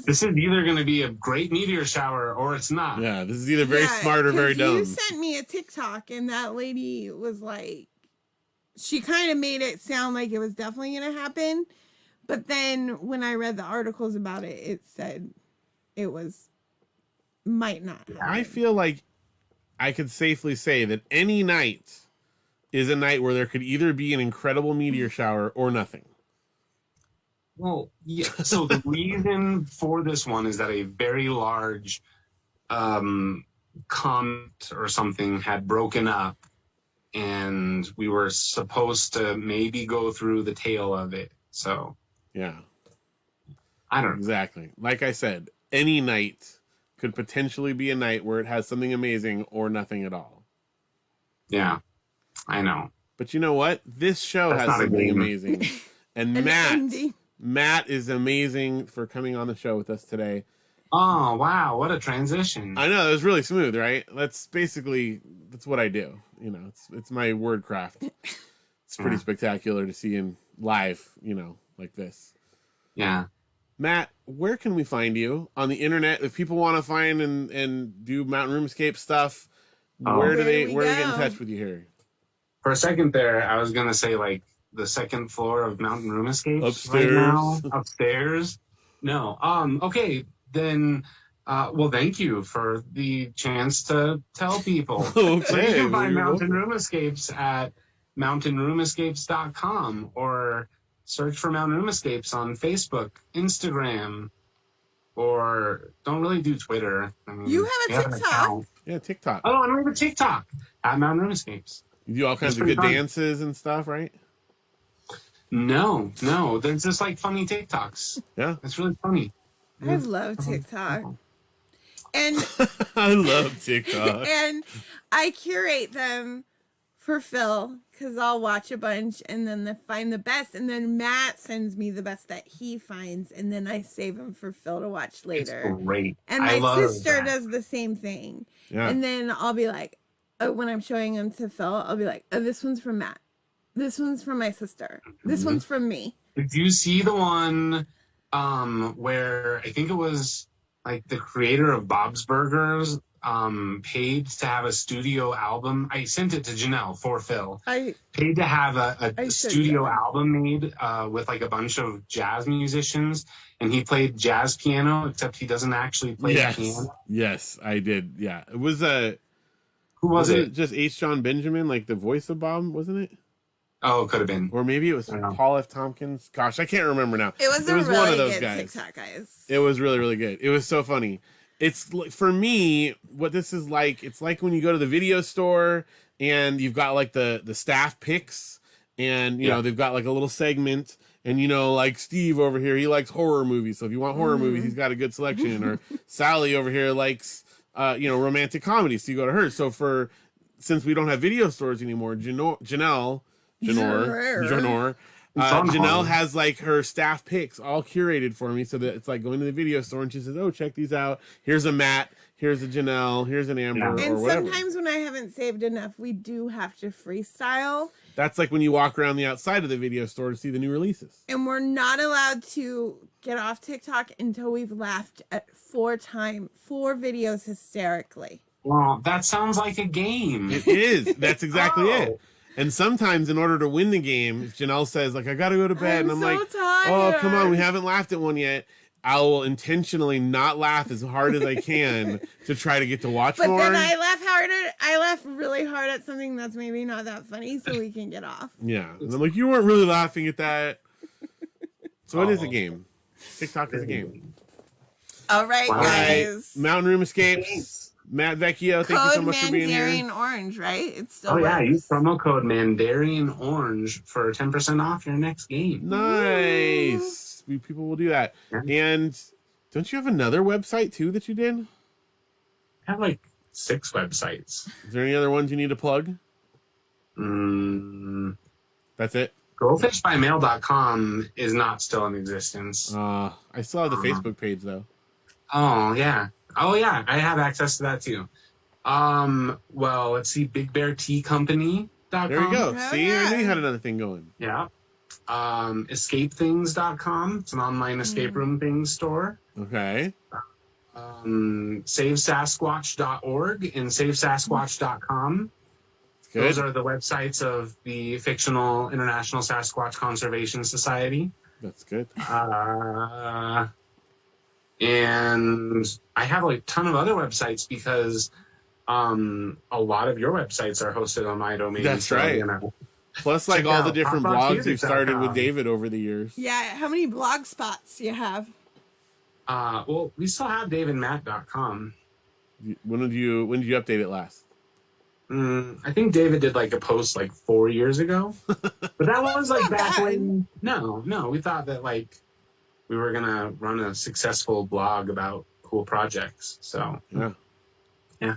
this is either going to be a great meteor shower or it's not. Yeah, this is either very smart or very dumb. You sent me a TikTok and that lady was like, she kind of made it sound like it was definitely going to happen. But then when I read the articles about it, it said it might not happen. I feel like I could safely say that any night is a night where there could either be an incredible meteor shower or nothing. Well, yeah. So the reason for this one is that a very large comet or something had broken up, and we were supposed to maybe go through the tail of it. So yeah, I don't know. Exactly. Like I said, any night could potentially be a night where it has something amazing or nothing at all. Yeah, I know. But you know what? This show has something amazing. And Matt is amazing for coming on the show with us today. Oh, wow. What a transition. I know. It was really smooth, right? That's what I do. You know, it's my word craft. It's pretty spectacular to see him live, you know, like this. Yeah. Matt, where can we find you on the internet? If people want to find and do Mountain Roomscape stuff, where do they get in touch with you here? For a second there, I was going to say like the second floor of Mountain Room Escapes upstairs. Right now. Upstairs. No. Okay. Then, well, thank you for the chance to tell people. Okay. So you can find Mountain Room Escapes at mountainroomescapes.com or search for Mountain Room Escapes on Facebook, Instagram, or don't really do Twitter. I mean, you have a TikTok? Yeah, TikTok. Oh, I don't have a TikTok at Mountain Room Escapes. You do all kinds of good dances and stuff, right? No. There's just like funny TikToks. Yeah. It's really funny. I love TikTok. And I love TikTok. And I curate them for Phil because I'll watch a bunch and then find the best. And then Matt sends me the best that he finds. And then I save them for Phil to watch later. It's great. And my sister does the same thing. Yeah. And then I'll be like, when I'm showing them to Phil, I'll be like, oh, this one's from Matt. This one's from my sister. This one's from me. Did you see the one where I think it was like the creator of Bob's Burgers paid to have a studio album. I sent it to Janelle for Phil. Paid to have a studio album made with like a bunch of jazz musicians, and he played jazz piano, except he doesn't actually play the piano. Yes, I did. Yeah, it was who was it? Just H. John Benjamin, like the voice of Bob, wasn't it? Oh, it could have been. Or maybe it was Paul F. Tompkins. Gosh, I can't remember now. It was really one of those guys. TikTok guys. It was really, really good. It was so funny. It's for me, what this is like, it's like when you go to the video store and you've got like the staff picks, and you know, they've got like a little segment, and you know, like Steve over here, he likes horror movies. So if you want horror movies, he's got a good selection. Or Sally over here likes romantic comedies, so you go to her. So since we don't have video stores anymore, Janelle, Janelle has like her staff picks all curated for me, so that it's like going to the video store and she says, "Oh, check these out. Here's a Matt, here's a Janelle, here's an Amber." And or whatever. Sometimes when I haven't saved enough, we do have to freestyle. That's like when you walk around the outside of the video store to see the new releases. And we're not allowed to get off TikTok until we've laughed at 4 videos hysterically. Well, that sounds like a game. It is. That's exactly it. And sometimes, in order to win the game, if Janelle says, like, I got to go to bed, and I'm so like, tired. Oh, come on, we haven't laughed at one yet, I will intentionally not laugh as hard as I can to try to get to watch more. But then I laugh really hard at something that's maybe not that funny, so we can get off. Yeah. And I'm like, you weren't really laughing at that. So it is a game. TikTok is a game. All right, guys. Mountain Room Escapes. Matt Vecchio, thank you so much for being here. Mandarian Orange, right? It's still use promo code Mandarian Orange for 10% off your next game. Nice. People will do that. Yeah. And don't you have another website too that you did? I have like 6 websites. Is there any other ones you need to plug? That's it? GoFishByMail.com is not still in existence. I still have the Facebook page though. Oh, yeah. I have access to that too. Well, let's see, BigBearTeaCompany.com. There you go. See, I knew you had another thing going. Yeah. EscapeThings.com. It's an online escape room things store. Okay. SaveSasquatch.org and SaveSasquatch.com. Good. Those are the websites of the fictional International Sasquatch Conservation Society. That's good. And I have a ton of other websites because a lot of your websites are hosted on my domain. That's right. Plus, like all the different blogs you've started with David over the years. Yeah. How many blog spots do you have? Well, we still have davidmatt.com. When did you update it last? I think David did like a post like 4 years ago, but that was like back when. No, we thought that like we were gonna run a successful blog about cool projects. So yeah. All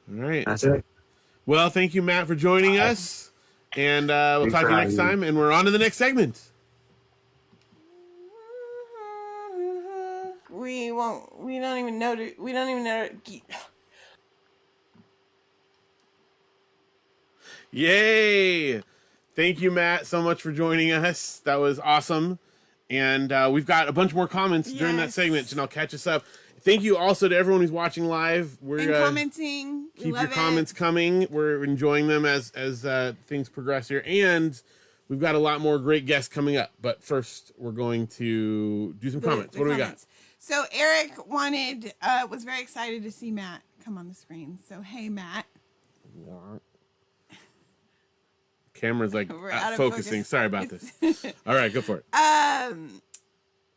right. That's it. Well, thank you, Matt, for joining us, and we'll talk to you next time. And we're on to the next segment. We don't even know. Yay! Thank you, Matt, so much for joining us. That was awesome. And we've got a bunch more comments during that segment, and I'll catch us up. Thank you also to everyone who's watching live. We're commenting. Keep your comments coming. We're enjoying them as things progress here. And we've got a lot more great guests coming up. But first, we're going to do some comments. What do we got? So Eric was very excited to see Matt come on the screen. So, hey, Matt. Camera's like focusing. Sorry about this. All right, go for it.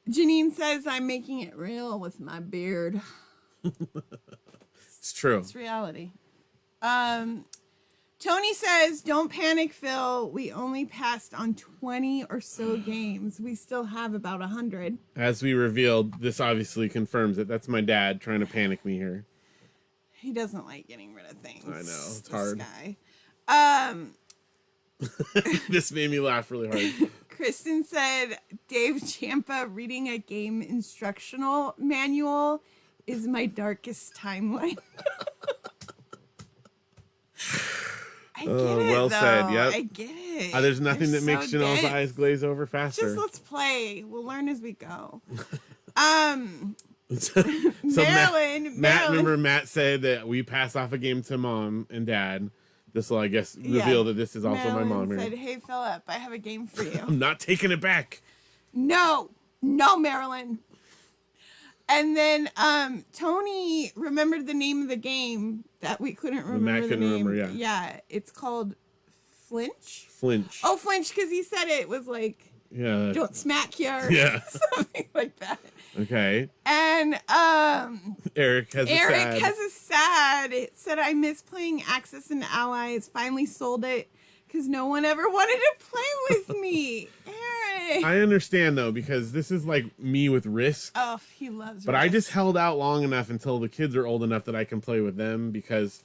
Janine says I'm making it real with my beard. It's true. It's reality. Tony says, don't panic, Phil. We only passed on 20 or so games. We still have about 100. As we revealed, this obviously confirms it. That's my dad trying to panic me here. He doesn't like getting rid of things. I know. It's hard. Guy. This made me laugh really hard. Kristen said, Dave Champa reading a game instructional manual is my darkest timeline. I get it, well though. said. Yep. I get it. There's nothing that makes Janelle's eyes glaze over faster. Just let's play. We'll learn as we go. So Marilyn. remember Matt said that we pass off a game to mom and dad. This will, I guess, reveal that this is also Marilyn my mom here. said, "Hey, Philip, I have a game for you." I'm not taking it back. No, Marilyn. And then Tony remembered the name of the game that we couldn't remember. Matt couldn't remember, yeah. Yeah, it's called Flinch. Flinch. Oh, Flinch, because he said it was like, Yeah. don't smack you or Yeah. something like that. Okay. And Eric has a sad. It said, "I miss playing Axis and Allies. Finally sold it because no one ever wanted to play with me." Eric. I understand though, because this is like me with Risk. Oh, he loves. But Risk. I just held out long enough until the kids are old enough that I can play with them, because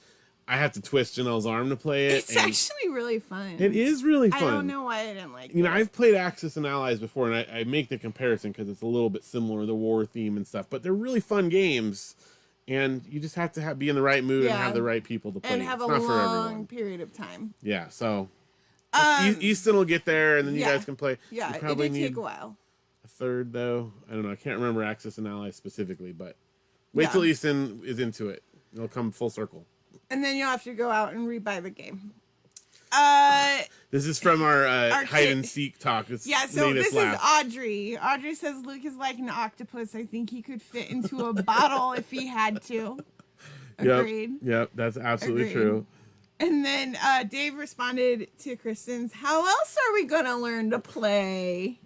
I have to twist Janelle's arm to play it. It's actually really fun. It is really fun. I don't know why I didn't like it. You know, I've played Axis and Allies before, and I make the comparison because it's a little bit similar, the war theme and stuff. But they're really fun games, and you just have to be in the right mood and have the right people to play. And have it's a not for long everyone. period of time. Yeah, so Easton will get there, and then you guys can play. Yeah, you probably it did need take a while. a third, though. I don't know. I can't remember Axis and Allies specifically, but wait till Easton is into it. It'll come full circle. And then you'll have to go out and rebuy the game. This is from our hide and seek talk. It's So this laugh. is Audrey. Audrey says Luke is like an octopus. I think he could fit into a bottle if he had to. Agreed. Yep, that's absolutely Agreed. true. And then Dave responded to Kristen's, "How else are we going to learn to play?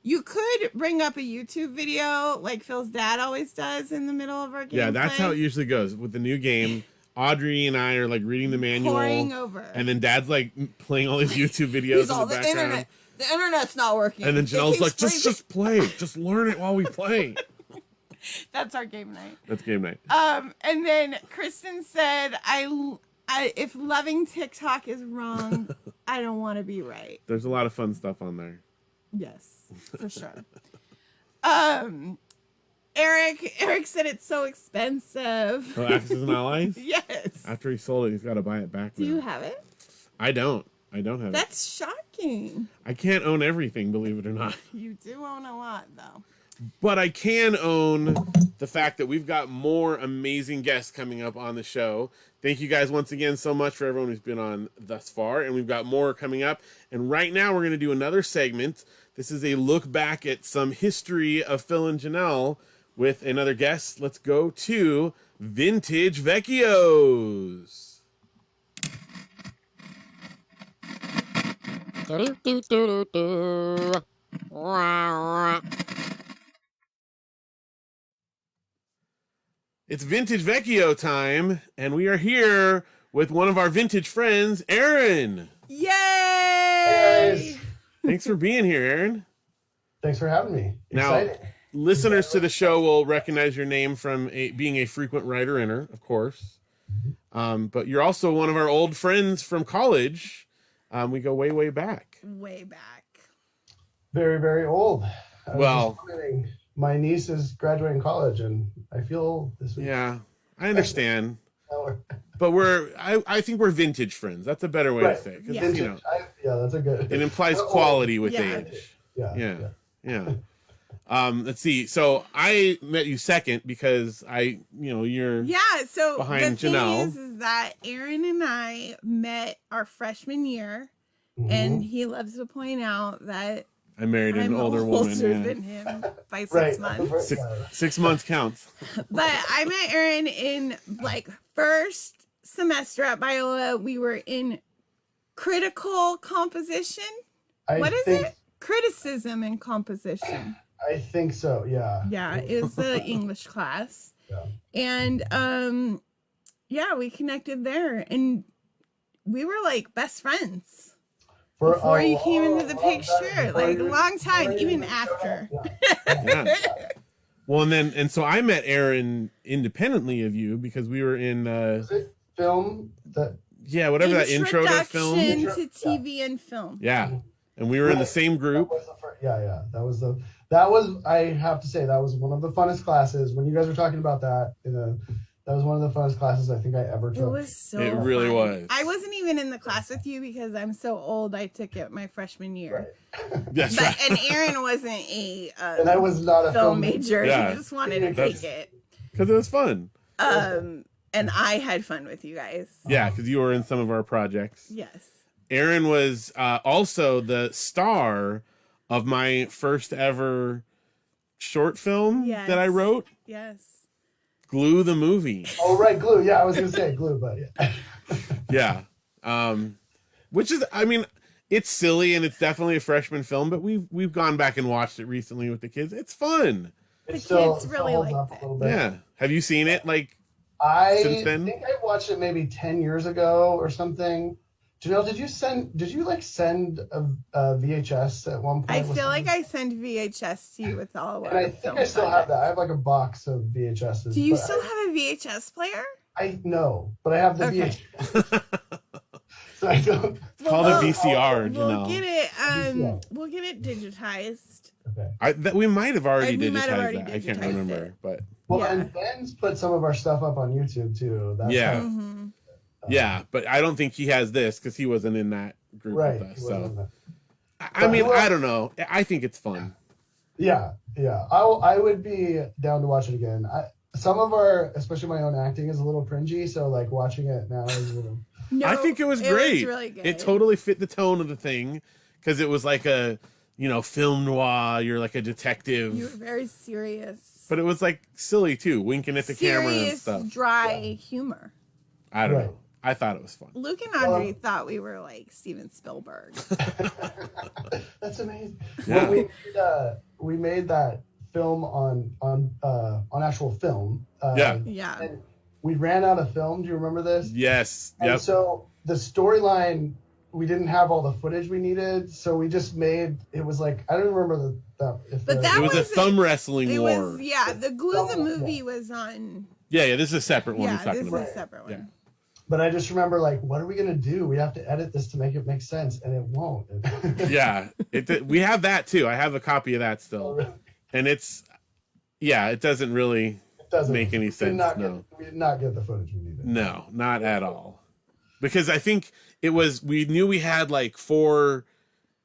You could bring up a YouTube video like Phil's dad always does in the middle of our game. Yeah, that's how it usually goes with the new game. Audrey and I are like reading the manual, Pouring over. And then Dad's like playing all these YouTube videos in the background. The internet's not working. And then Janelle's like, just play, just learn it while we play. That's our game night. That's game night. And then Kristen said, I if loving TikTok is wrong, I don't want to be right. There's a lot of fun stuff on there. Yes, for sure. Eric said it's so expensive. Oh, Axis and Allies? Yes. After he sold it, he's got to buy it back Do now. you have it? I don't have it. That's shocking. I can't own everything, believe it or not. You do own a lot, though. But I can own the fact that we've got more amazing guests coming up on the show. Thank you guys once again so much for everyone who's been on thus far. And we've got more coming up. And right now we're going to do another segment. This is a look back at some history of Phil and Janelle with another guest. Let's go to Vintage Vecchios. It's Vintage Vecchio time, and we are here with one of our vintage friends, Aaron. Yay! Hey guys. Thanks for being here, Aaron. Thanks for having me. Now, Excited. listeners to the show will recognize your name from being a frequent writer-inner, of course. But you're also one of our old friends from college. We go way, way back. Way back. Very, very old. Well, my niece is graduating college, and I feel this is... Yeah, I understand. But I think we're vintage friends. That's a better way to say it. 'Cause, Vintage. you know, Yeah, that's a good... it implies quality with Yeah. age. Yeah. Let's see. So I met you second because you're So behind the thing Janelle. is that Aaron and I met our freshman year, Mm-hmm. and he loves to point out that I married an I'm older woman. Yeah. than him by 6 Right. months. Six months counts. But I met Aaron in first semester at Biola. We were in critical composition. What is it? Criticism and composition. I think so, yeah. Yeah, it's the English class. Yeah. And we connected there, and we were like best friends before you came into the picture. Like a long time, even after. Yeah. Well, and so I met Aaron independently of you because we were in Is it film that... Yeah, whatever that intro to film. Introduction to TV and film. Yeah. And we were in the same group. That was I have to say, that was one of the funnest classes. When you guys were talking about that, that That was one of the funnest classes I think I ever took. It was so It really fun. was. I wasn't even in the class with you because I'm so old. I took it my freshman year. Right. That's But, right. and Aaron wasn't a And I was not a film major. Yeah. He just wanted to take it. Because it was fun. And I had fun with you guys. Yeah, because you were in some of our projects. Yes. Aaron was also the star of my first ever short film Yes. that I wrote, Yes. Glue the Movie. Oh, right, Glue. Yeah, I was going to say Glue, but yeah. Yeah. Which is, I mean, it's silly and it's definitely a freshman film, but we've gone back and watched it recently with the kids. It's fun. It kids still really holds liked up it. a little bit. Yeah. Have you seen it? Like, I since then? think I watched it maybe 10 years ago or something. Janelle, did you send a VHS at one point? I feel like I sent VHS to you with all And I think I still have that. I have like a box of VHSs. Do you but still have a VHS player? I know, but I have the Okay. VHS. So I don't. It's called a VCR, We'll Janelle. get it. VCR. We'll get it digitized. Okay. We might have already We might have digitized already that. I can't digitized remember, it. but Well, Yeah. and Ben's put some of our stuff up on YouTube too. That's Yeah. how- Mm-hmm. yeah. But I don't think he has this because he wasn't in that group right. with us. he wasn't in So that. I mean, But- I don't know. I think it's fun. Yeah. I would be down to watch it again. Some of our, especially my own acting, is a little cringy. So like watching it now is a little. No, I think it was great. really good. It totally fit the tone of the thing because it was like a, film noir. You're like a detective. You were very serious. But it was like silly too, winking at the camera and Serious, stuff. dry humor. I don't Right. know. I thought it was fun. Luke and Audrey thought we were like Steven Spielberg. That's amazing. Yeah. Well, we made that film on actual film. Yeah. Yeah. And we ran out of film. Do you remember this? Yes. And Yep. so the storyline, we didn't have all the footage we needed, so we just made. It was like I don't remember if But the, that It was a thumb wrestling It war. was the Glue the Yeah. movie was on. Yeah. This is a separate one. Yeah, he's talking this is about. a separate one. Yeah. But I just remember like, what are we gonna do? We have to edit this to make it make sense, and it won't. Yeah. We have that too. I have a copy of that still, and it's, it doesn't really make any sense. We did not get the footage we needed. No, not at all. Because I think we knew we had like 4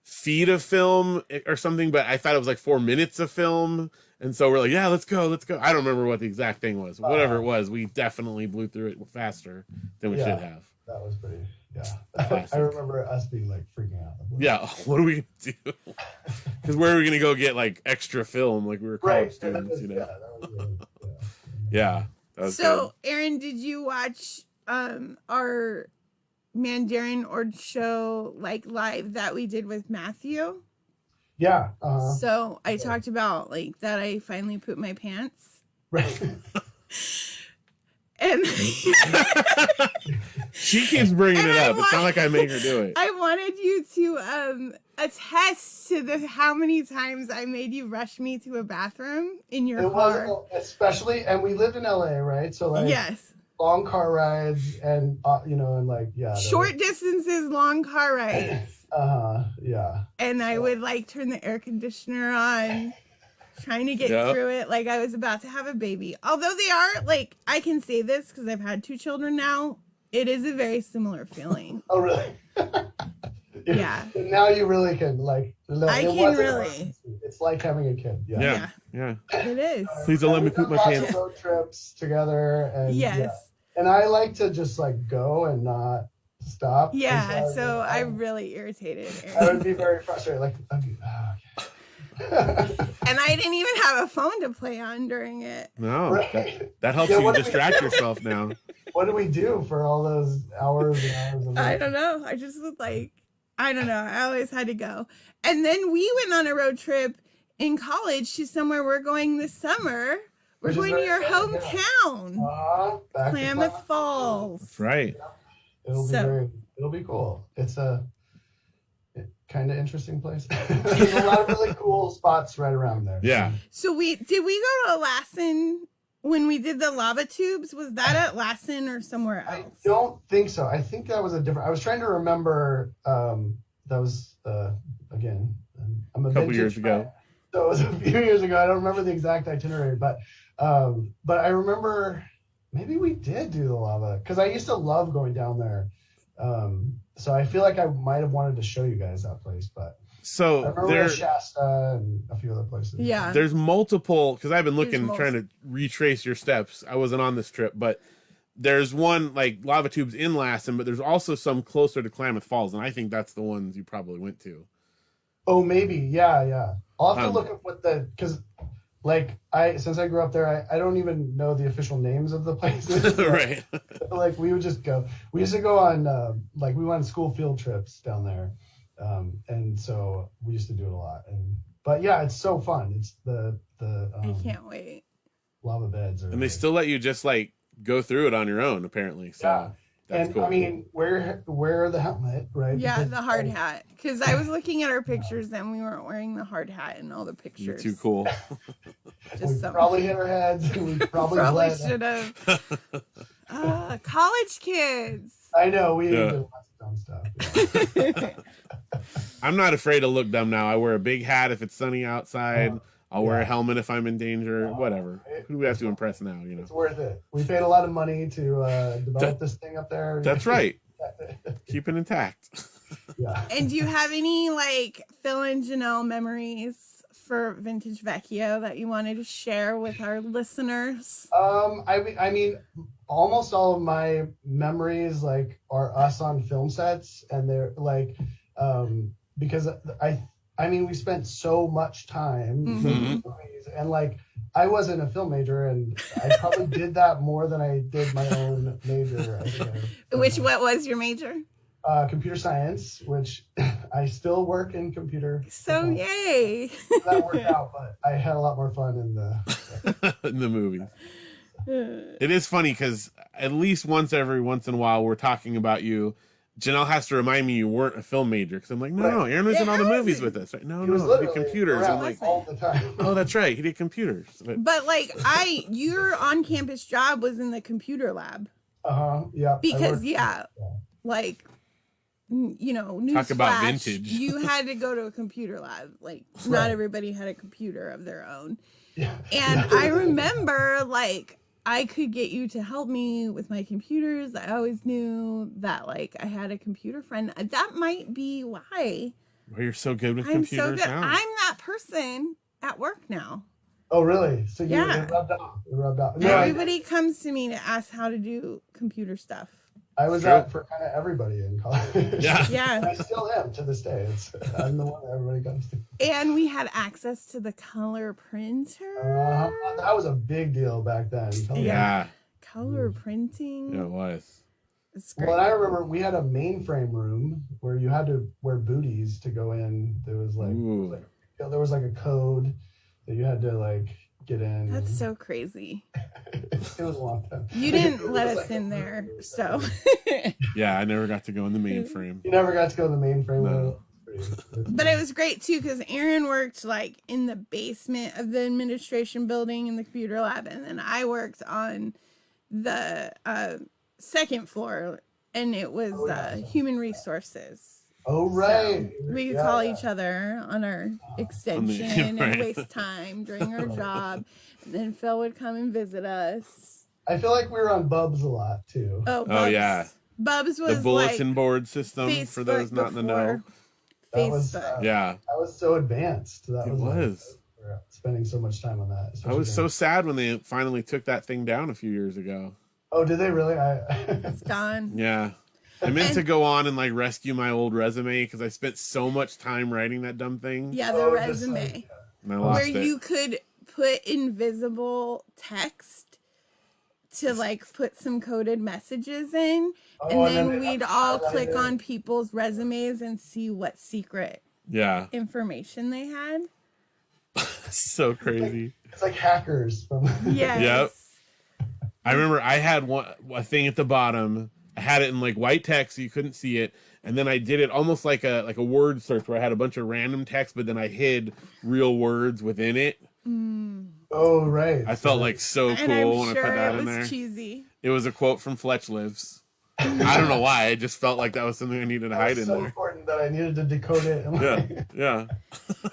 feet of film or something, but I thought it was like 4 minutes of film. And so we're like, yeah, let's go. I don't remember what the exact thing was. Whatever it was, we definitely blew through it faster than we should have. That was pretty, Classic. I remember us being like freaking out. Like, Yeah, what are we going to do? Because where are we going to go get like extra film like we were college students, that was really, Yeah. That was So, Aaron, did you watch our Mandarian Ord show like live that we did with Matthew? Yeah. So I talked about like that I finally pooped my pants. Right. And She keeps bringing it up. It's not like I make her do it. I wanted you to attest to how many times I made you rush me to a bathroom in your It car. was especially, and we lived in LA, right? So like, Yes. long car rides, and and like Short distances, long car rides. Yeah. And I would like turn the air conditioner on, trying to get through it like I was about to have a baby. Although they are like, I can say this because I've had 2 children now. It is a very similar feeling. Oh, really? Yeah. Now you really can like. I can really. It's like having a kid. Yeah. It is. Please don't let me poop my Lots pants. of road trips together, and Yes. and I like to just like go and not stop. Yeah. And So I really irritated I Aaron. would be very frustrated. Like, okay. And I didn't even have a phone to play on during it. No, Right. that helps Yeah, you what do we distract do? yourself now. What do we do for all those hours and hours? And I don't know. I just was like, I don't know. I always had to go. And then we went on a road trip in college to somewhere we're going this summer. We're Which is going to very your fun, yeah. hometown, Back to Klamath Falls. That's right. It'll be cool. It's a kind of interesting place. There's a lot of really cool spots right around there. Yeah. So did we go to Lassen when we did the lava tubes? Was that at Lassen or somewhere else? I don't think so. I think that was a different. I was trying to remember. That was again. I'm a couple vintage years ago. fan, so it was a few years ago. I don't remember the exact itinerary, but I remember maybe we did do the lava because I used to love going down there. So I feel like I might have wanted to show you guys that place, but So I remember Shasta and a few other places. Yeah. There's multiple, because I've been looking, trying to retrace your steps. I wasn't on this trip, but there's one like lava tubes in Lassen, but there's also some closer to Klamath Falls, and I think that's the ones you probably went to. Oh, maybe. Yeah. I'll have to look at what because like since I grew up there, I don't even know the official names of the places. Right. Like we would just go. We used to go on like we went on school field trips down there. And so we used to do it a lot. But yeah, it's so fun. It's the I can't wait. Lava beds. And they still let you just like go through it on your own, apparently. So yeah. that's cool. I mean, wear the helmet, right? Yeah, because, the hard hat. Because I was looking at our pictures and we weren't wearing the hard hat in all the pictures. You're too cool. We probably hit our heads. We probably should have. College kids. I know. We did lots of dumb stuff. Yeah. I'm not afraid to look dumb now. I wear a big hat if it's sunny outside. I'll wear a helmet if I'm in danger. Whatever. Who do we have to impress now? You know, it's worth it. We paid a lot of money to develop this thing up there. That's right. Keep it intact. Yeah. And do you have any like Phil and Janelle memories for Vintage Vecchio that you wanted to share with our listeners? I mean, almost all of my memories like are us on film sets, and they're like, because I mean, we spent so much time making movies, and like I wasn't a film major, and I probably did that more than I did my own major. What was your major? Computer science, which I still work in computer. So yay! That worked out, but I had a lot more fun in the movies. It is funny because at least once in a while we're talking about you. Janelle has to remind me you weren't a film major because I'm like, no, Aaron was in all the movies with us. Right? No, he did computers. I'm like, all the time. Oh, that's right, he did computers. But like your on-campus job was in the computer lab. Yeah. Because like, you know, talk about vintage. You had to go to a computer lab. Like, not everybody had a computer of their own. Yeah. And I remember like I could get you to help me with my computers. I always knew that like I had a computer friend. That might be why. Well, you're so good with computers now. I'm that person at work now. Oh, really? So it rubbed off. It rubbed off. No, everybody comes to me to ask how to do computer stuff. I was out for kind of everybody in college. Yeah. I still am to this day. I'm the one that everybody comes to. And we had access to the color printer. That was a big deal back then. Yeah. Color printing. Yeah, it was. Well, and I remember we had a mainframe room where you had to wear booties to go in. There was like a code that you had to like get in. That's so crazy. It was a long time. You didn't let us in there, so. Yeah, I never got to go in the mainframe. You never got to go in the mainframe. No. But it was great too because Aaron worked like in the basement of the administration building in the computer lab, and then I worked on the second floor, and it was human resources. Oh, right. So we could call each other on our extension and waste time during our job. And then Phil would come and visit us. I feel like we were on Bubs a lot too. Oh yeah. Bubs was the bulletin like board system Facebook for those not in the know. That was, that was so advanced. That was. Like, spending so much time on that. I was so sad when they finally took that thing down a few years ago. Oh, did they really? It's gone. Yeah. I meant to go on and like rescue my old resume because I spent so much time writing that dumb thing. Yeah, the resume. And I lost where you could put invisible text to like put some coded messages in, and then we'd all click on people's resumes and see what secret information they had. So crazy. It's like hackers. Yes. Yep. I remember I had a thing at the bottom. I had it in like white text so you couldn't see it, and then I did it almost like a word search where I had a bunch of random text, but then I hid real words within it. Oh, right. I felt like so cool when I put that in there. Cheesy. It was a quote from Fletch Lives. I don't know why. I just felt like that was something I needed to hide in so there. Important that I needed to decode it. Yeah.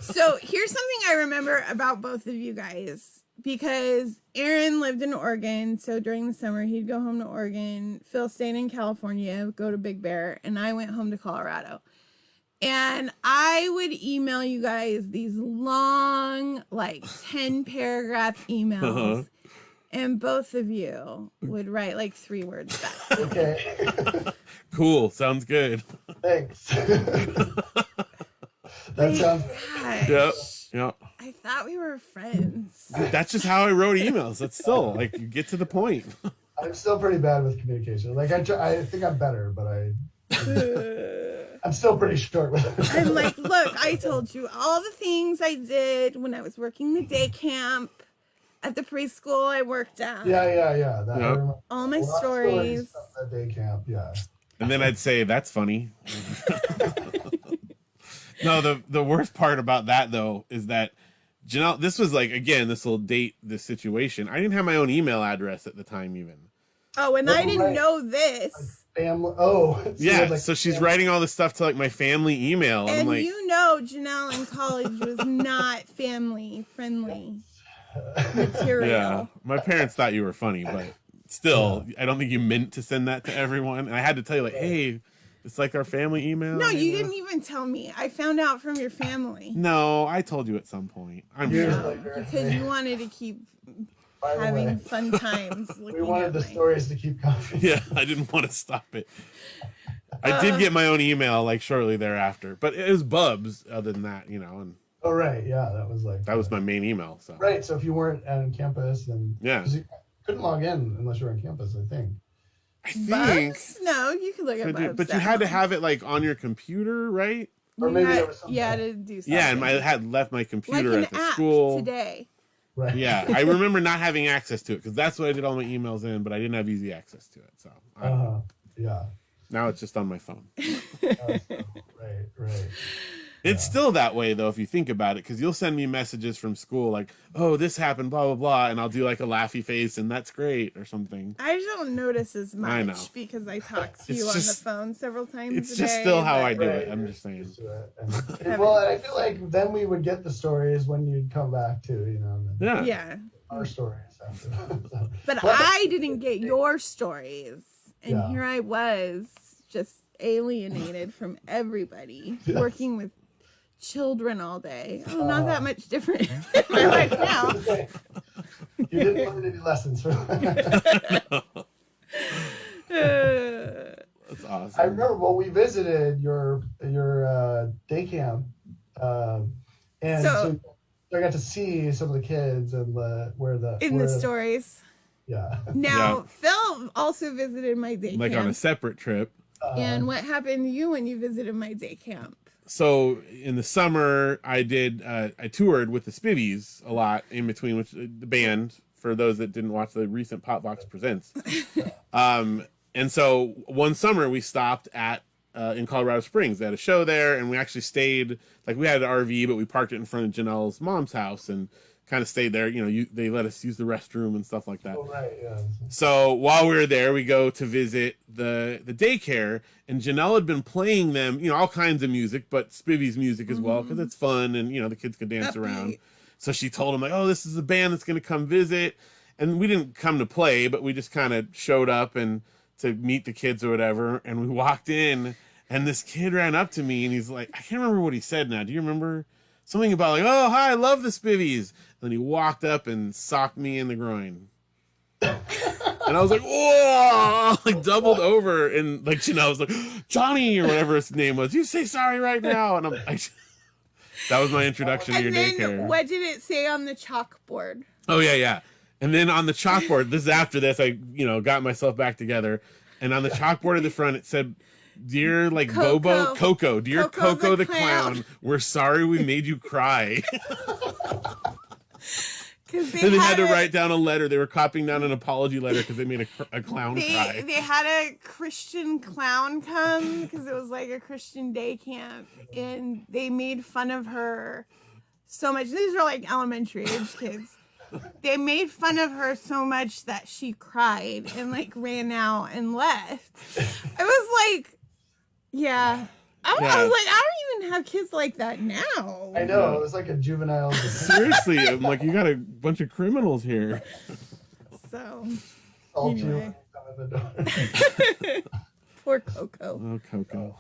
So here's something I remember about both of you guys. because Aaron lived in Oregon. So during the summer, he'd go home to Oregon. Phil stayed in California, go to Big Bear, and I went home to Colorado. And I would email you guys these long, like 10 paragraph emails. And both of you would write like 3 words back. Okay. Cool. Sounds good. Thanks. That sounds. Yep. Yep. I thought we were friends. That's just how I wrote emails. That's still like you get to the point. I'm still pretty bad with communication. Like I think I'm better, but I'm still pretty short with it. I'm like, look, I told you all the things I did when I was working the day camp at the preschool I worked at. Yeah. That, Yep. All my stories. At day camp, yeah. And then I'd say, that's funny. No, the worst part about that, though, is that Janelle, this was like, again, this will date this situation. I didn't have my own email address at the time, even. Oh, and I didn't know this. Family. Yeah, so she's writing all this stuff to like my family email. And I'm like, you know Janelle in college was not family friendly material. yeah, my parents thought you were funny, but still, I don't think you meant to send that to everyone. And I had to tell you, like, hey, it's like our family email. No, you didn't even tell me. I found out from your family. No, I told you at some point. I'm sure. Because you wanted to keep having fun times. We wanted the stories to keep coming. Yeah, I didn't want to stop it. I did get my own email like shortly thereafter, but it was Bubs. Other than that, you know, and oh right, yeah, that was my main email. So right, so if you weren't on campus, then yeah, you couldn't log in unless you were on campus. I think. Bubs? No, you could look at Bubs. But you had to have it like on your computer, right? Or maybe there was something. Yeah, to do something. Yeah, and I had left my computer like at an the app school today. Right. Yeah, I remember not having access to it because that's what I did all my emails in, but I didn't have easy access to it. So yeah. Now it's just on my phone. Right. It's still that way though, if you think about it, because you'll send me messages from school like, "Oh, this happened," blah blah blah, and I'll do like a laughy face, and that's great or something. I don't notice as much I know. because I talk to It's you on the just- phone several times. It's a just day, still how but- I do it. I'm just saying. Well, and I feel like then we would get the stories when you'd come back too, you know. And then Yeah. Our stories. After that, so. But I didn't get your stories, and Yeah. here I was just alienated from everybody, working with children all day. Oh, not that much different in my life now. You didn't learn any lessons from That's awesome. I remember we visited your day camp, and so I got to see some of the kids and the stories. Yeah. Now Phil also visited my day Like camp. on a separate trip. And what happened to you when you visited my day camp? So in the summer, I toured with the Smithies a lot in between, which the band, for those that didn't watch the recent Popbox Presents. And so one summer we stopped in Colorado Springs. They had a show there, and we actually stayed, like we had an RV, but we parked it in front of Janelle's mom's house and kind of stayed there. You know, they let us use the restroom and stuff like that. Oh, right, yeah. So while we were there, we go to visit the daycare, and Janelle had been playing them, you know, all kinds of music, but Spivvy's music as well, because it's fun and, you know, the kids could dance around. So she told him, like, oh, this is a band that's going to come visit. And we didn't come to play, but we just kind of showed up and to meet the kids or whatever. And we walked in, and this kid ran up to me, and he's like, I can't remember what he said now. Do you remember? Something about like, oh, hi, I love the Spivvies. And then he walked up and socked me in the groin. And I was like, whoa, like doubled over. And like, Janelle was like, Johnny, or whatever his name was, you say sorry right now. And I'm like, that was my introduction to your daycare. What did it say on the chalkboard? Oh, yeah. And then on the chalkboard, this is after this, I, you know, got myself back together. And on the chalkboard at the front, it said, dear, like, Coco, dear Coco the clown, we're sorry we made you cry. And they had to write down a letter. They were copying down an apology letter because they made a clown cry. They had a Christian clown come because it was like a Christian day camp, and they made fun of her so much. These were like elementary age kids. They made fun of her so much that she cried and like ran out and left. I was like, yeah. I was like, I don't even even have kids like that now. I know, it was like a juvenile. Seriously, I'm like, you got a bunch of criminals here. So, Anyway. Poor Coco. Oh, Coco.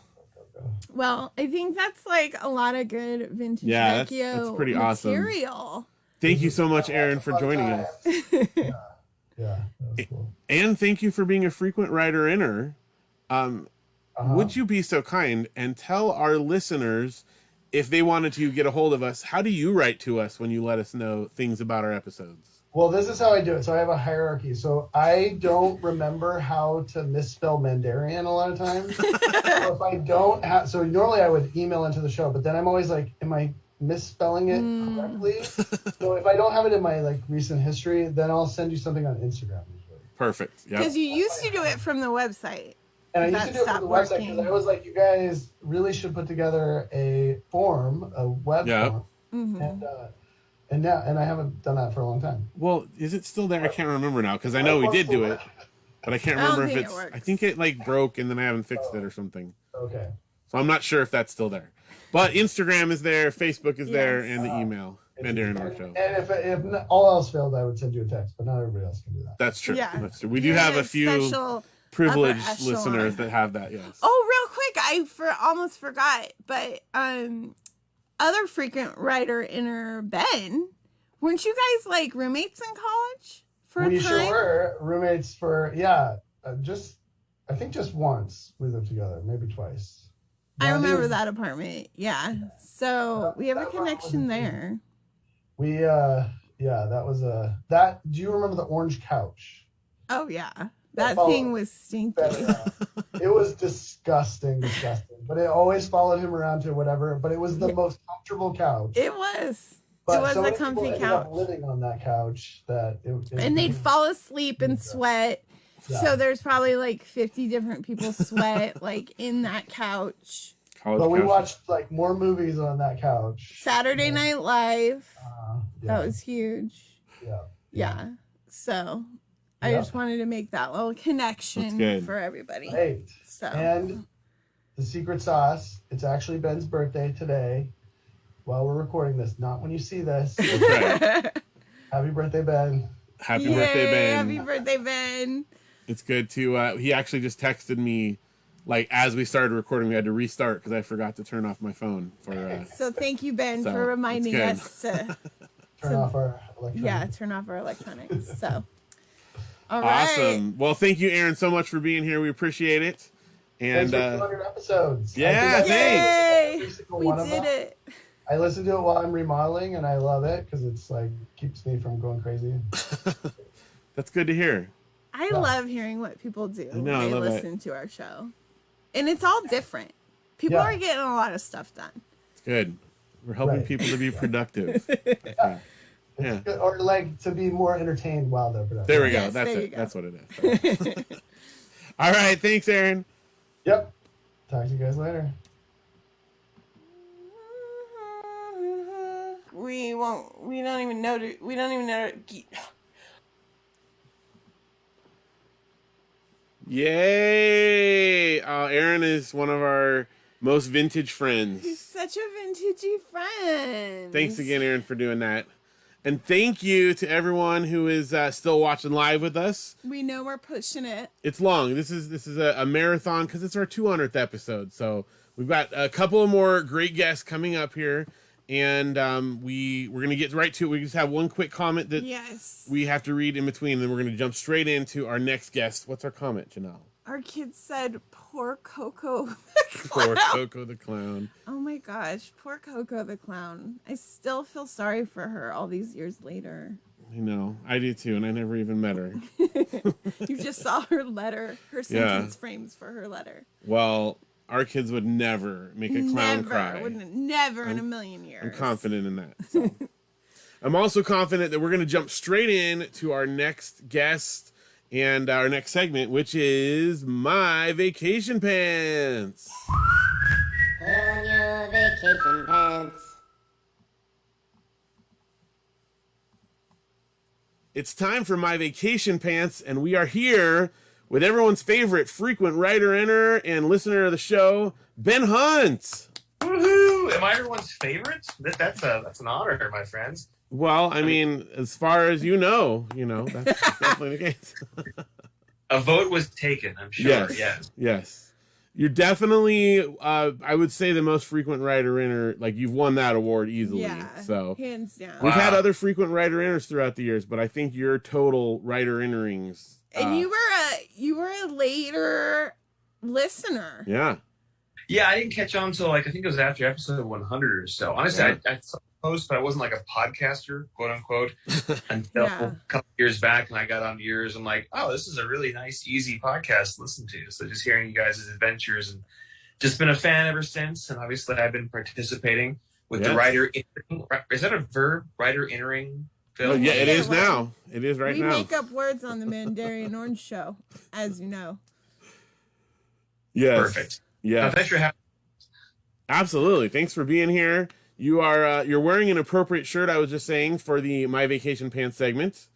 Well, I think that's like a lot of good vintage Vecchio that's pretty material. Awesome. Thank you so much, Aaron, for joining us. Yeah, that was cool. And thank you for being a frequent writer-inner. Would you be so kind and tell our listeners, if they wanted to get a hold of us, how do you write to us when you let us know things about our episodes? Well, this is how I do it. So I have a hierarchy. So I don't remember how to misspell Mandarian a lot of times. So if I don't have, so normally I would email into the show, but then I'm always like, am I misspelling it correctly? So if I don't have it in my like recent history, then I'll send you something on Instagram usually. Perfect. Because you used to do it from the website. And I used to do it from the website because I was like, you guys really should put together a form, a web form. And I haven't done that for a long time. Well, is it still there? I can't remember now because I know we did do it, but I can't remember if it's. I think it like broke and then I haven't fixed it or something. Okay. So I'm not sure if that's still there. But Instagram is there, Facebook is there, and the email, Mandarian Art Show. And if all else failed, I would send you a text, but not everybody else can do that. That's true. Yeah. That's true. We do have a few privileged listeners that have that. Yes. Oh, real quick, I almost forgot, but other frequent writer-inner Ben, weren't you guys like roommates in college for a time? We sure were roommates for I think just once we lived together, maybe twice. I remember that apartment. Yeah. So we have a connection there. We that was that. Do you remember the orange couch? Oh yeah, that thing was stinky. It was disgusting. But it always followed him around to whatever. But it was the most comfortable couch. It was. But it was so a comfy couch. Living on that couch, and they'd fall asleep and sweat. Yeah. So there's probably like 50 different people sweat like in that couch. But we watched like more movies on that couch. Saturday Night Live. That was huge. Yeah. So I just wanted to make that little connection for everybody. Great. So and the secret sauce, it's actually Ben's birthday today. While we're recording this, not when you see this. Right. Happy birthday, Ben. Happy birthday, Ben. Happy birthday, Ben. It's good to, he actually just texted me, like, as we started recording, we had to restart because I forgot to turn off my phone. So thank you, Ben, for reminding us to turn off our electronics. Yeah, turn off our electronics. So, all right. Awesome. Well, thank you, Aaron, so much for being here. We appreciate it. And thanks for 200 episodes. Yeah, thanks. We did it. I listen to it while I'm remodeling, and I love it because it's like keeps me from going crazy. That's good to hear. I love hearing what people do when I they listen to our show. And it's all different. People are getting a lot of stuff done. It's good. We're helping people to be productive. Yeah. Or like to be more entertained while they're productive. There we go. That's it. Go. That's what it is. All right. Thanks, Aaron. Yep. Talk to you guys later. We don't even know. Yay! Aaron is one of our most vintage friends. He's such a vintagey friend. Thanks again, Aaron, for doing that. And thank you to everyone who is still watching live with us. We know we're pushing it. It's long. This is a marathon because it's our 200th episode. So we've got a couple of more great guests coming up here. And we're going to get right to it. We just have one quick comment that we have to read in between. And then we're going to jump straight into our next guest. What's our comment, Janelle? Our kids said, poor Coco the clown. Poor Coco the clown. Oh my gosh, poor Coco the clown. I still feel sorry for her all these years later. I know. I do too. And I never even met her. You just saw her letter, her sentence frames for her letter. Well, our kids would never make a clown cry. Never in a million years. I'm confident in that. So. I'm also confident that we're going to jump straight in to our next guest and our next segment, which is My Vacation Pants. Put on your vacation pants. It's time for My Vacation Pants, and we are here with everyone's favorite frequent writer-inner and listener of the show, Ben Hunt. Woohoo! Ooh, am I everyone's favorite? That's an honor, my friends. Well, I mean, as far as you know, that's definitely the case. A vote was taken, I'm sure. Yes. You're definitely, I would say, the most frequent writer-inner. Like, you've won that award easily. Yeah, so hands down. We've had other frequent writer-inners throughout the years, but I think your total writer-innerings. And you were a later listener. Yeah. Yeah, I didn't catch on until I think it was after episode 100 or so. Honestly, Yeah. I saw the post, but I wasn't like a podcaster, quote unquote, until a couple years back. And I got on yours. I'm like, oh, this is a really nice, easy podcast to listen to. So just hearing you guys' adventures, and just been a fan ever since. And obviously, I've been participating with the writer. Is that a verb? Writer entering. Phil? Oh, yeah, it is now. It is right now. We make up words on the Mandarian Orange Show, as you know. Yes. Perfect. Yeah. Thanks for having me. Absolutely. Thanks for being here. You are you're wearing an appropriate shirt, I was just saying, for the My Vacation Pants segment.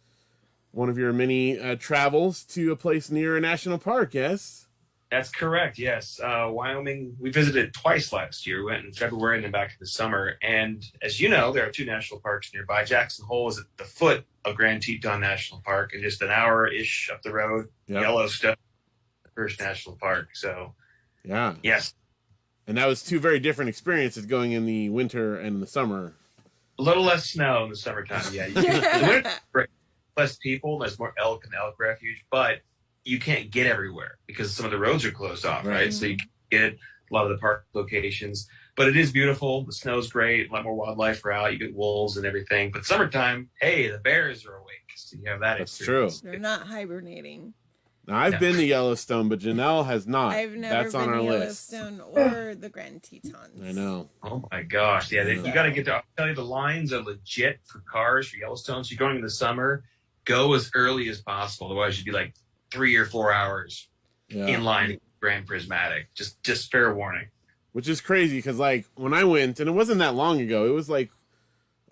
One of your many travels to a place near a national park, yes? That's correct, yes. Wyoming, we visited twice last year. We went in February and then back in the summer. And as you know, there are 2 national parks nearby. Jackson Hole is at the foot of Grand Teton National Park, and just an hour-ish up the road, Yellowstone, first national park. So, yeah. Yes. And that was 2 very different experiences, going in the winter and in the summer. A little less snow in the summertime, yeah. The winter, great. Less people, there's more elk and elk refuge, but you can't get everywhere because some of the roads are closed off, right? So you can get a lot of the park locations, but it is beautiful. The snow's great. A lot more wildlife are out. You get wolves and everything. But summertime, hey, the bears are awake. So you have that experience. They're not hibernating. Now, I've been to Yellowstone, but Janelle has not. I've never That's been on our to list. Yellowstone or the Grand Tetons. I know. Oh my gosh. Yeah, you got to get to, I'll tell you, the lines are legit for cars for Yellowstone. So you're going in the summer, go as early as possible. Otherwise, you'd be like 3 or 4 hours in line Grand Prismatic. Just fair warning. Which is crazy because, like, when I went, and it wasn't that long ago, it was like,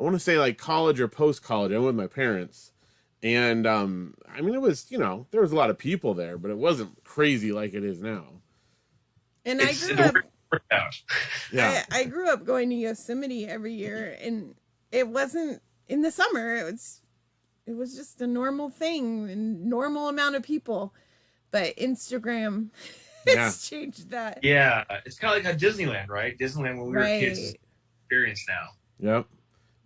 I want to say like college or post-college. I went with my parents. And, I mean, it was, there was a lot of people there, but it wasn't crazy like it is now. And I grew up going to Yosemite every year, and it wasn't in the summer. It was just a normal thing and normal amount of people. But Instagram has changed that. Yeah, it's kind of like a Disneyland, right? Disneyland when we were kids is experience now. Yep.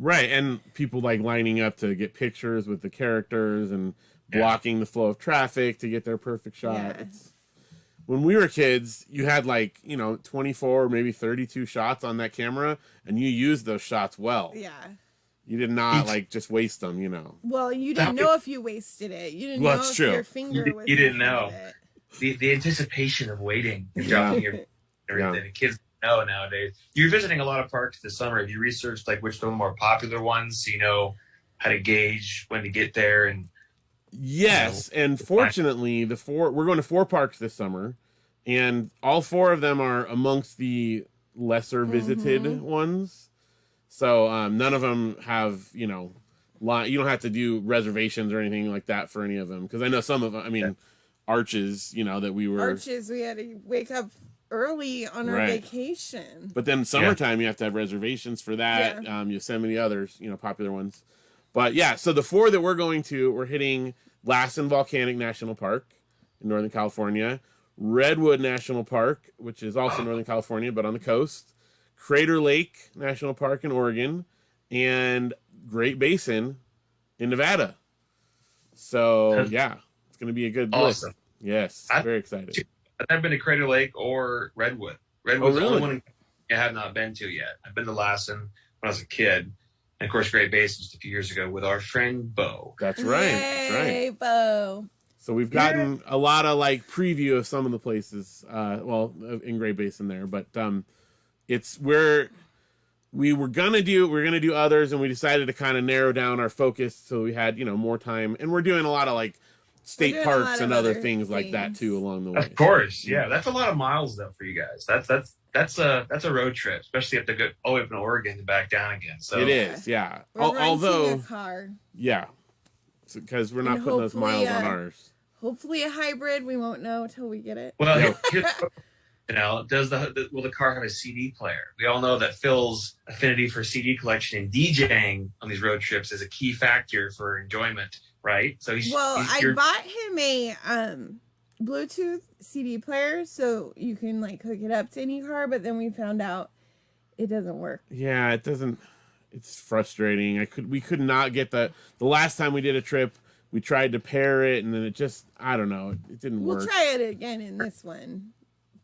Right, and people like lining up to get pictures with the characters and blocking the flow of traffic to get their perfect shot. Yeah. When we were kids, you had 24, maybe 32 shots on that camera, and you used those shots well. Yeah. You did not just waste them, Well, you didn't know if you wasted it. You didn't know if your finger was. You didn't know. The anticipation of waiting and dropping your everything. The kids know nowadays. You're visiting a lot of parks this summer. Have you researched which are the more popular ones, so you know how to gauge when to get there? And yes, and fortunately, we're going to 4 parks this summer, and all 4 of them are amongst the lesser visited ones. So none of them have you don't have to do reservations or anything like that for any of them, because I know some of them. I mean, Arches, that we were Arches. We had to wake up early on our vacation. But then summertime, you have to have reservations for that. Yosemite, others, popular ones. But yeah, so the 4 that we're going to, we're hitting Lassen Volcanic National Park in Northern California, Redwood National Park, which is also Northern California, but on the coast, Crater Lake National Park in Oregon, and Great Basin in Nevada. So yeah, it's going to be a good list. Yes, very excited. I've never been to Crater Lake or Redwood. Redwood's the only one I have not been to yet. I've been to Lassen when I was a kid. And, of course, Great Basin just a few years ago with our friend Bo. That's right. Hey, Bo. So we've gotten a lot of preview of some of the places, in Great Basin there. But we were going to do others, and we decided to kind of narrow down our focus so we had, more time. And we're doing a lot of state parks and other things like that too along the way. Of course, yeah, that's a lot of miles though for you guys. That's a road trip, especially if they go all the way up in Oregon and back down again. So it is, yeah. We're renting a car. Yeah, because we're not putting those miles on ours. Hopefully a hybrid. We won't know until we get it. Well, Will the car have a CD player? We all know that Phil's affinity for CD collection and DJing on these road trips is a key factor for enjoyment, right? So I bought him a Bluetooth CD player so you can like hook it up to any car, but then we found out it doesn't work. Yeah, it doesn't. It's frustrating. We could not get the last time we did a trip. We tried to pair it, and then it just, I don't know, it didn't work. We'll try it again in this one,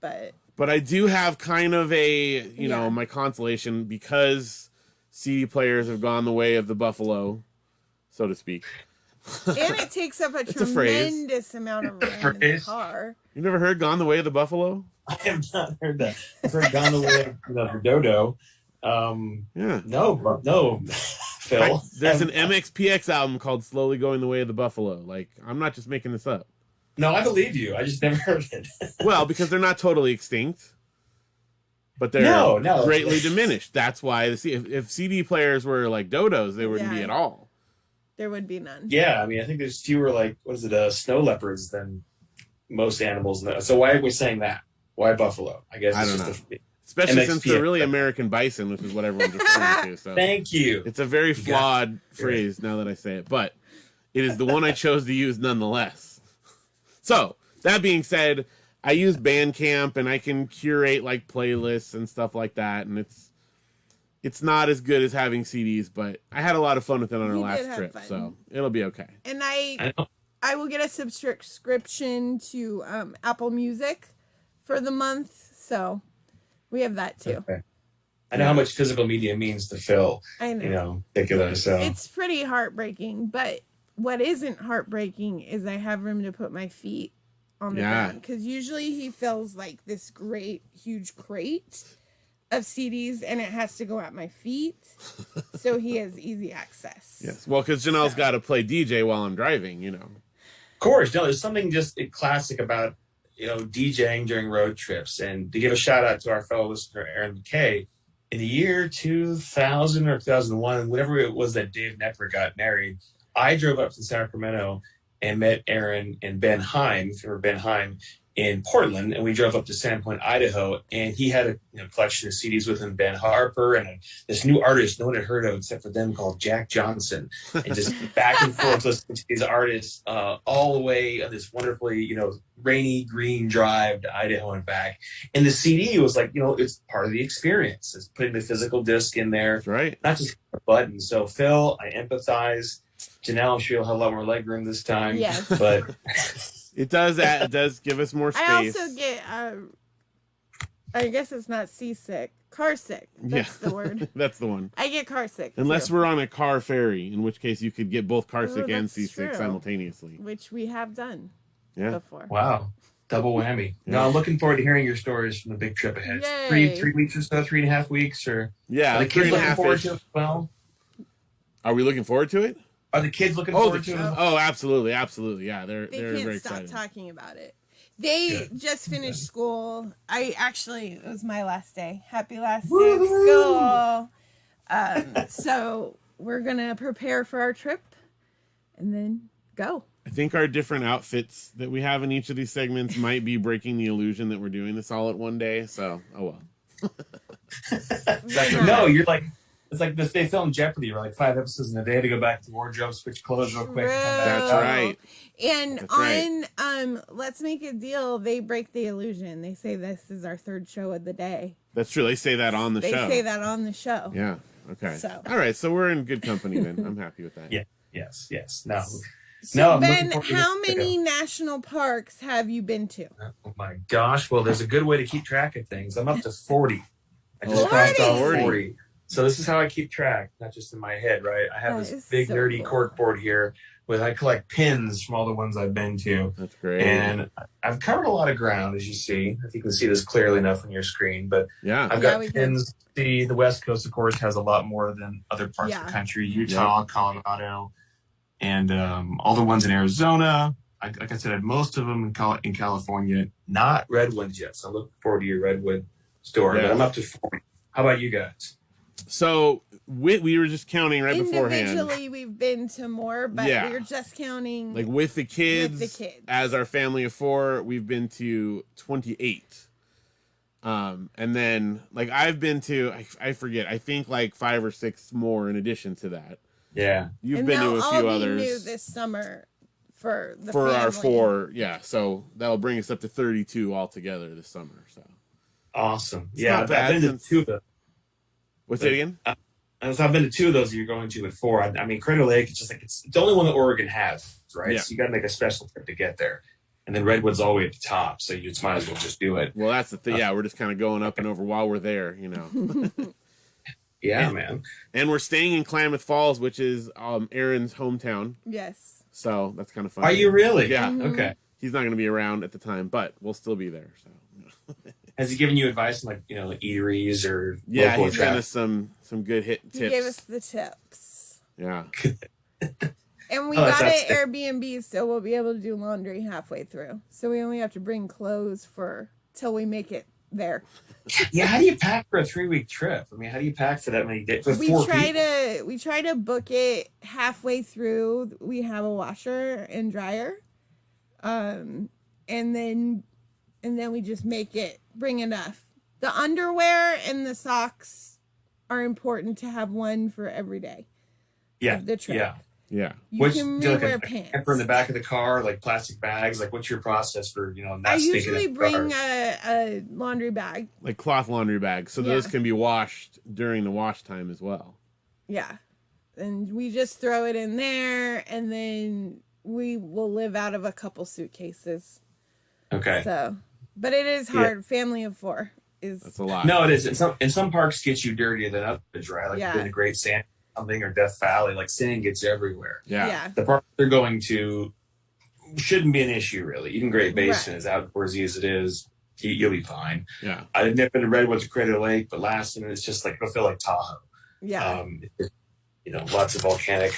but I do have kind of a, you know, my consolation because CD players have gone the way of the buffalo, so to speak. And it takes up a tremendous amount of room in the car. You never heard "Gone the Way of the Buffalo"? I have not heard that. I've heard "Gone the Way of the Dodo." Yeah. No, Phil. There's an MXPX album called "Slowly Going the Way of the Buffalo." Like, I'm not just making this up. No, I believe you. I just never heard it. Well, because they're not totally extinct, but they're greatly diminished. That's why if CD players were like dodos, they wouldn't be at all. There would be none. Yeah, I mean, I think there's fewer snow leopards than most animals. So why are we saying that? Why buffalo? I guess I don't know. Especially since they're really American bison, which is what everyone's referring to. So thank you. It's a very flawed phrase now that I say it, but it is the one I chose to use nonetheless. So that being said, I use Bandcamp and I can curate like playlists and stuff like that, and it's not as good as having CDs, but I had a lot of fun with it on our last trip, so it'll be okay. And I will get a subscription to Apple Music for the month, so we have that too. Okay. I know how much physical media means to Phil. I know. You know, ridiculous. So it's pretty heartbreaking, but what isn't heartbreaking is I have room to put my feet on the ground, because usually he fills like this great huge crate of CDs and it has to go at my feet, so he has easy access. Yes, well, because Janelle's got to play DJ while I'm driving, you know. Of course, no, there's something just classic about, you know, DJing during road trips. And to give a shout out to our fellow listener Aaron McKay, in the year 2000 or 2001, whatever it was that Dave Knepper got married, I drove up to Sacramento and met Aaron and Ben Heim, if you remember Ben Heim, in Portland, and we drove up to Sandpoint, Idaho, and he had a collection of CDs with him, Ben Harper, and this new artist no one had heard of except for them called Jack Johnson, and just back and forth listening to these artists all the way on this wonderfully, you know, rainy green drive to Idaho and back. And the CD was like, you know, it's part of the experience. It's putting the physical disc in there, right? Not just a button. So Phil, I empathize. Janelle, I'm sure you'll have a lot more leg room this time. Yes. But it does give us more space. I also get I guess it's not seasick, car sick. That's the word. That's the one. I get car sick. Unless we're on a car ferry, in which case you could get both car sick and seasick true. simultaneously. Which we have done before. Wow. Double whammy. Yeah. No, I'm looking forward to hearing your stories from the big trip ahead. Yay. 3 weeks or so, 3.5 weeks, or are the kids looking forward to it as well? Are we looking forward to it? Are the kids looking forward to it? Oh, absolutely. Yeah, they're They very can't excited. stop talking about it. They just finished school. It was my last day. Happy last day of school. So we're gonna prepare for our trip and then go. I think our different outfits that we have in each of these segments might be breaking the illusion that we're doing this all at one day. So, oh well. No, you're like, it's like this. They filmed Jeopardy, or like 5 episodes in a day to go back to the wardrobe, switch clothes real quick. That's right. And on Let's Make a Deal, they break the illusion. They say this is our 3rd show of the day. That's true. They say that on the show. They say that on the show. Yeah. Okay. So. All right. So we're in good company then. I'm happy with that. Yeah. Yes. No. So Ben, how many national parks have you been to? Oh my gosh. Well, there's a good way to keep track of things. I'm up to 40. I just crossed off 40. So this is how I keep track, not just in my head, right? I have this big nerdy cork board here I collect pins from all the ones I've been to. That's great. And I've covered a lot of ground, as you see. If you can see this clearly enough on your screen. But I've got pins. The West Coast, of course, has a lot more than other parts of the country. Utah, Colorado, and all the ones in Arizona. Like I said, most of them in California. Not redwoods yet. So I'm looking forward to your redwood story. But I'm up to 40. How about you guys? So we were just counting right beforehand. Individually, we've been to more, but we were just counting. Like with the kids, as our family of 4, we've been to 28. And then like I've been to, I forget, I think like 5 or 6 more in addition to that. Yeah. You've And been to they'll a all few be others. new this summer for the our family. 4, yeah. So that'll bring us up to 32 altogether this summer. So Awesome. It's Yeah, not I've bad been to since- 2 of them. What's it again? I've been to 2 of those you're going to with 4. I mean, Crater Lake, it's just like it's the only one that Oregon has, right? Yeah. So you got to make a special trip to get there. And then Redwood's all the way at the top, so you just might as well just do it. Well, that's the thing. Yeah, we're just kind of going up and over while we're there, you know. Yeah, man. And we're staying in Klamath Falls, which is Aaron's hometown. Yes. So that's kind of fun. Are you really? Yeah. Okay. He's not going to be around at the time, but we'll still be there. So. Has he given you advice on, like, you know, eateries or Yeah, local he's given traffic? us some good tips. He gave us the tips. Yeah. And we Oh, got that's- it Airbnb, so we'll be able to do laundry halfway through. So we only have to bring clothes till we make it there. Yeah, how do you pack for a 3-week trip? I mean, how do you pack for that many days? For We 4 try people? we try to book it halfway through. We have a washer and dryer, and then we just bring enough. The underwear and the socks are important to have one for every day. Yeah, of the trip. Yeah. You can do you wear like a pants. camper in the back of the car, like plastic bags? Like, what's your process for, you know, not I stinking usually in the bring car? a laundry bag. Like cloth laundry bags. So those Yeah. can be washed during the wash time as well. Yeah. And we just throw it in there, and then we will live out of a couple suitcases. Okay. So, but it is hard. Family of 4 is. That's a lot. No, it is. And some parks get you dirtier than others, right? Like Yeah. in the Great Sand something or Death Valley, like sand gets everywhere. Yeah. The park they're going to shouldn't be an issue, really. Even Great Basin, Right. as outdoorsy as it is, you'll be fine. Yeah. I've never been to Redwoods or Crater Lake, but last year it's just like it'll feel like Tahoe. Yeah. You know, lots of volcanic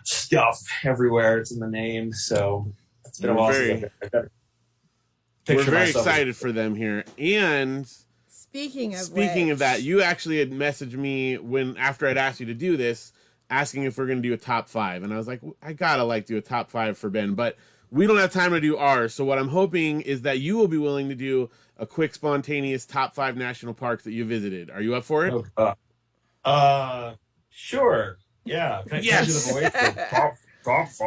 stuff everywhere. It's in the name, so it's been a while since I've got a We're picture very myself. excited for them here. And Speaking of that, you actually had messaged me after I'd asked you to do this, asking if we're going to do a top 5. And I was like, I got to do a top 5 for Ben, but we don't have time to do ours. So what I'm hoping is that you will be willing to do a quick, spontaneous top 5 national parks that you visited. Are you up for it? Sure. Yeah. Can I do the voice? Top 5.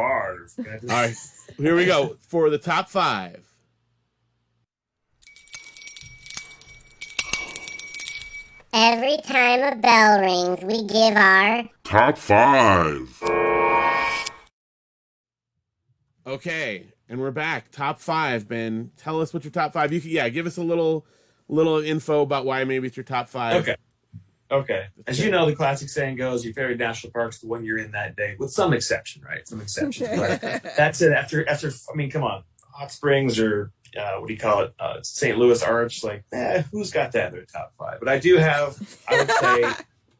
Can I do- All right. Here we go. For the top 5. Every time a bell rings, we give our Top 5. Okay. And we're back. Top 5, Ben. Tell us what your top 5. Give us a little info about why maybe it's your top 5. Okay. As you know, the classic saying goes, your favorite national park's the one you're in that day, with some exception, right? Some exceptions, right? That's it. After, I mean, come on. Hot Springs or, what do you call it? St. Louis Arch, like, who's got that in their top 5? But I do have, I would say,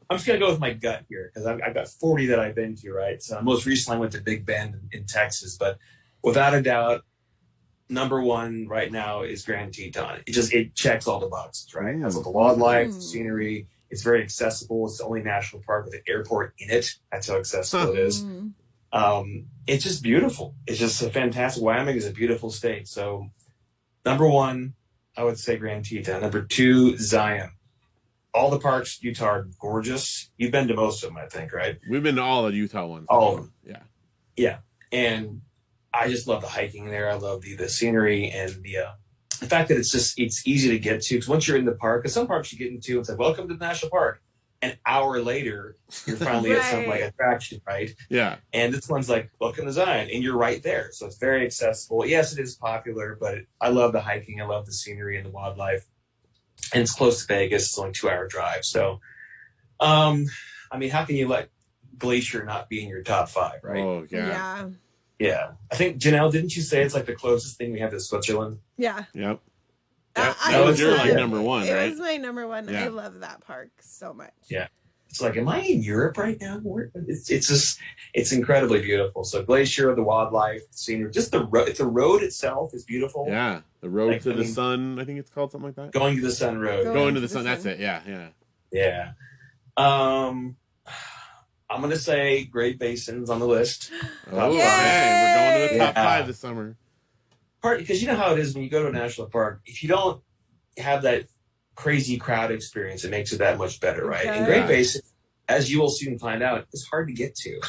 I'm just going to go with my gut here, because I've got 40 that I've been to, right? So most recently I went to Big Bend in Texas, but without a doubt, number 1 right now is Grand Teton. It checks all the boxes, right? It has all the wildlife, the scenery. It's very accessible. It's the only national park with an airport in it. That's how accessible it is. It's just beautiful. It's just a fantastic. Wyoming is a beautiful state. So, number 1, I would say Grand Teton. Number 2, Zion. All the parks, Utah, are gorgeous. You've been to most of them, I think, right? We've been to all the Utah ones. All of them. Yeah. Yeah. And I just love the hiking there. I love the scenery and the fact that it's easy to get to. Because once you're in the park, because some parks you get into, it's like, welcome to the national park. An hour later, you're finally at some like attraction, right? Yeah. And this one's like, welcome to Zion. And you're right there. So it's very accessible. Yes, it is popular, but I love the hiking. I love the scenery and the wildlife. And it's close to Vegas. It's only a 2-hour drive. So, I mean, how can you let Glacier not be in your top 5, right? Oh, yeah. Yeah. I think, Janelle, didn't you say it's like the closest thing we have to Switzerland? Yeah. Yep. That was your number 1, right? It was my number 1. Yeah. I love that park so much. Yeah. It's like, am I in Europe right now? It's incredibly beautiful. So Glacier, the wildlife, the scenery, just the road itself is beautiful. Yeah. The road to the sun, I think it's called something like that. Going to the Sun Road. Going to the sun. That's it. Yeah. Yeah. Yeah. I'm going to say Great Basin's on the list. Oh, okay. We're going to the top 5 this summer. Because you know how it is when you go to a national park. If you don't have that crazy crowd experience. It makes it that much better, right? Okay. And Great Base, as you will soon find out, is hard to get to.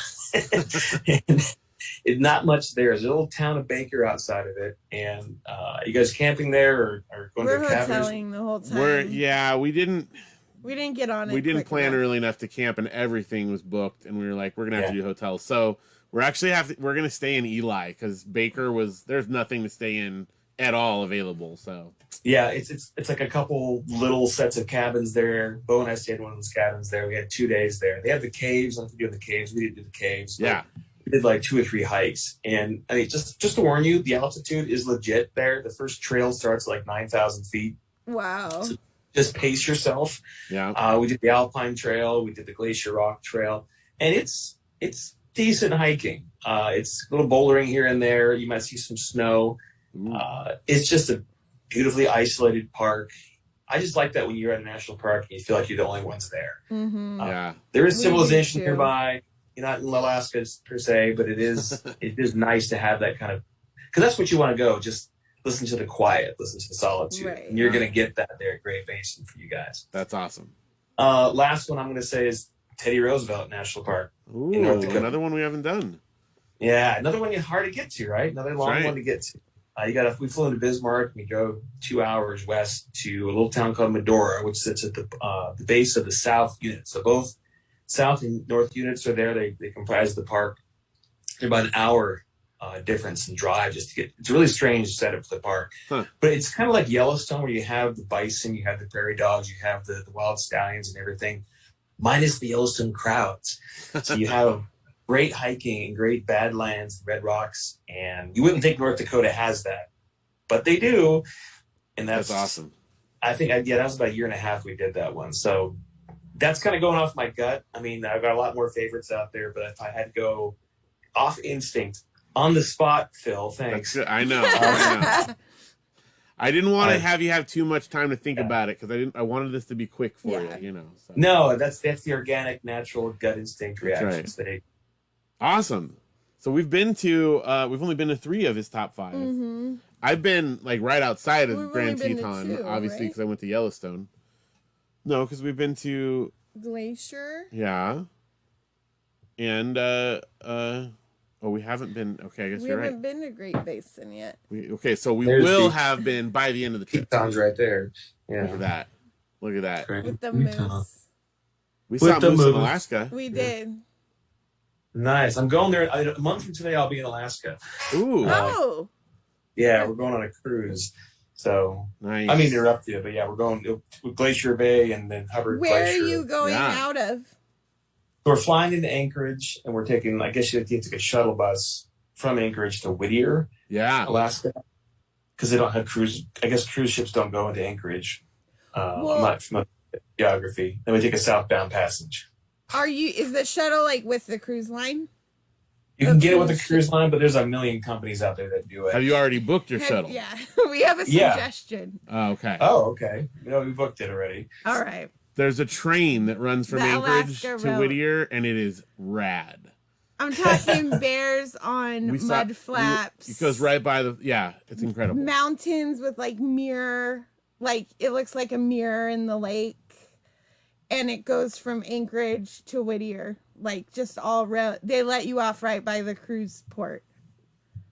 And it's not much there. There's a little town of Baker outside of it. And you guys camping there or going We're to cabins? hoteling the whole time. We didn't get on it. We didn't quick plan enough. early enough to camp, and everything was booked. And we were like, we're gonna have to do hotels. So we're actually we're gonna stay in Eli because Baker there's nothing to stay in at all available. So yeah, it's like a couple little sets of cabins there. Bo and I stayed in one of those cabins there. We had 2 days there. They have the caves. I don't think we did the caves. We didn't do the caves. Yeah. We did like 2 or 3 hikes. And I mean, just to warn you, the altitude is legit there. The first trail starts like 9,000 feet. Wow. So just pace yourself. Yeah. We did the Alpine Trail. We did the Glacier Rock Trail. And it's decent hiking. It's a little bouldering here and there. You might see some snow. It's just a beautifully isolated park. I just like that when you're at a national park and you feel like you're the only ones there. Mm-hmm. There is We civilization do too. nearby. You're not in Alaska per se, but it is nice to have that kind of, because that's what you want to go. Just listen to the quiet, listen to the solitude, Right. and you're going to get that there at Great Basin for you guys. That's awesome. Last one I'm going to say is Teddy Roosevelt National Park in North Dakota. Another one we haven't done. Yeah, another one is hard to get to, right? Another long one to get to. We flew into Bismarck. We drove 2 hours west to a little town called Medora, which sits at the base of the South Unit. So both South and North Units are there. They comprise the park. They're about an hour difference in drive just to get. It's a really strange setup for the park, but it's kind of like Yellowstone, where you have the bison, you have the prairie dogs, you have the wild stallions and everything, minus the Yellowstone crowds. So you have great hiking and great badlands, red rocks, and you wouldn't think North Dakota has that, but they do, and that's awesome. I think that was about a year and a half we did that one, so that's kind of going off my gut. I mean, I've got a lot more favorites out there, but if I had to go off instinct, on the spot, Phil, thanks. That's good. I know. I didn't want to have you have too much time to think about it because I wanted this to be quick for you. So. No, that's the organic, natural gut instinct reactions. Right. Awesome. So we've only been to 3 of his top 5. Mm-hmm. I've been like right outside of We've Grand only been to Teton, 2, obviously, right? because I went to Yellowstone. No, because we've been to Glacier. Yeah. And we haven't been. Okay, I guess you're right. We haven't been to Great Basin yet. So we There's will the- have been by the end of the trip. Teton's right there. Yeah. Look at that. Look at that. With the moose. We With saw the moose in moose. Alaska. We did. Nice. I'm going there a month from today. I'll be in Alaska. Ooh. Oh. Yeah, we're going on a cruise. So Nice. I mean, to interrupt you, but yeah, we're going to Glacier Bay and then Hubbard Where Glacier. are you going out of? So we're flying into Anchorage, and we're taking, I guess you take a shuttle bus from Anchorage to Whittier, Alaska, because they don't have cruise. I guess cruise ships don't go into Anchorage. I'm not familiar with geography. Then we take a southbound passage. Is the shuttle like with the cruise line? You can get it with a cruise line, but there's a million companies out there that do it. Have you already booked your shuttle? Yeah, we have a suggestion. Oh, okay. Oh, okay. No, we booked it already. All right. There's a train that runs from The Anchorage Alaska to Road. Whittier, and it is rad. I'm talking bears on mud flaps. It goes right by it's incredible. Mountains with like mirror, like it looks like a mirror in the lake. And it goes from Anchorage to Whittier, like just they let you off right by the cruise port.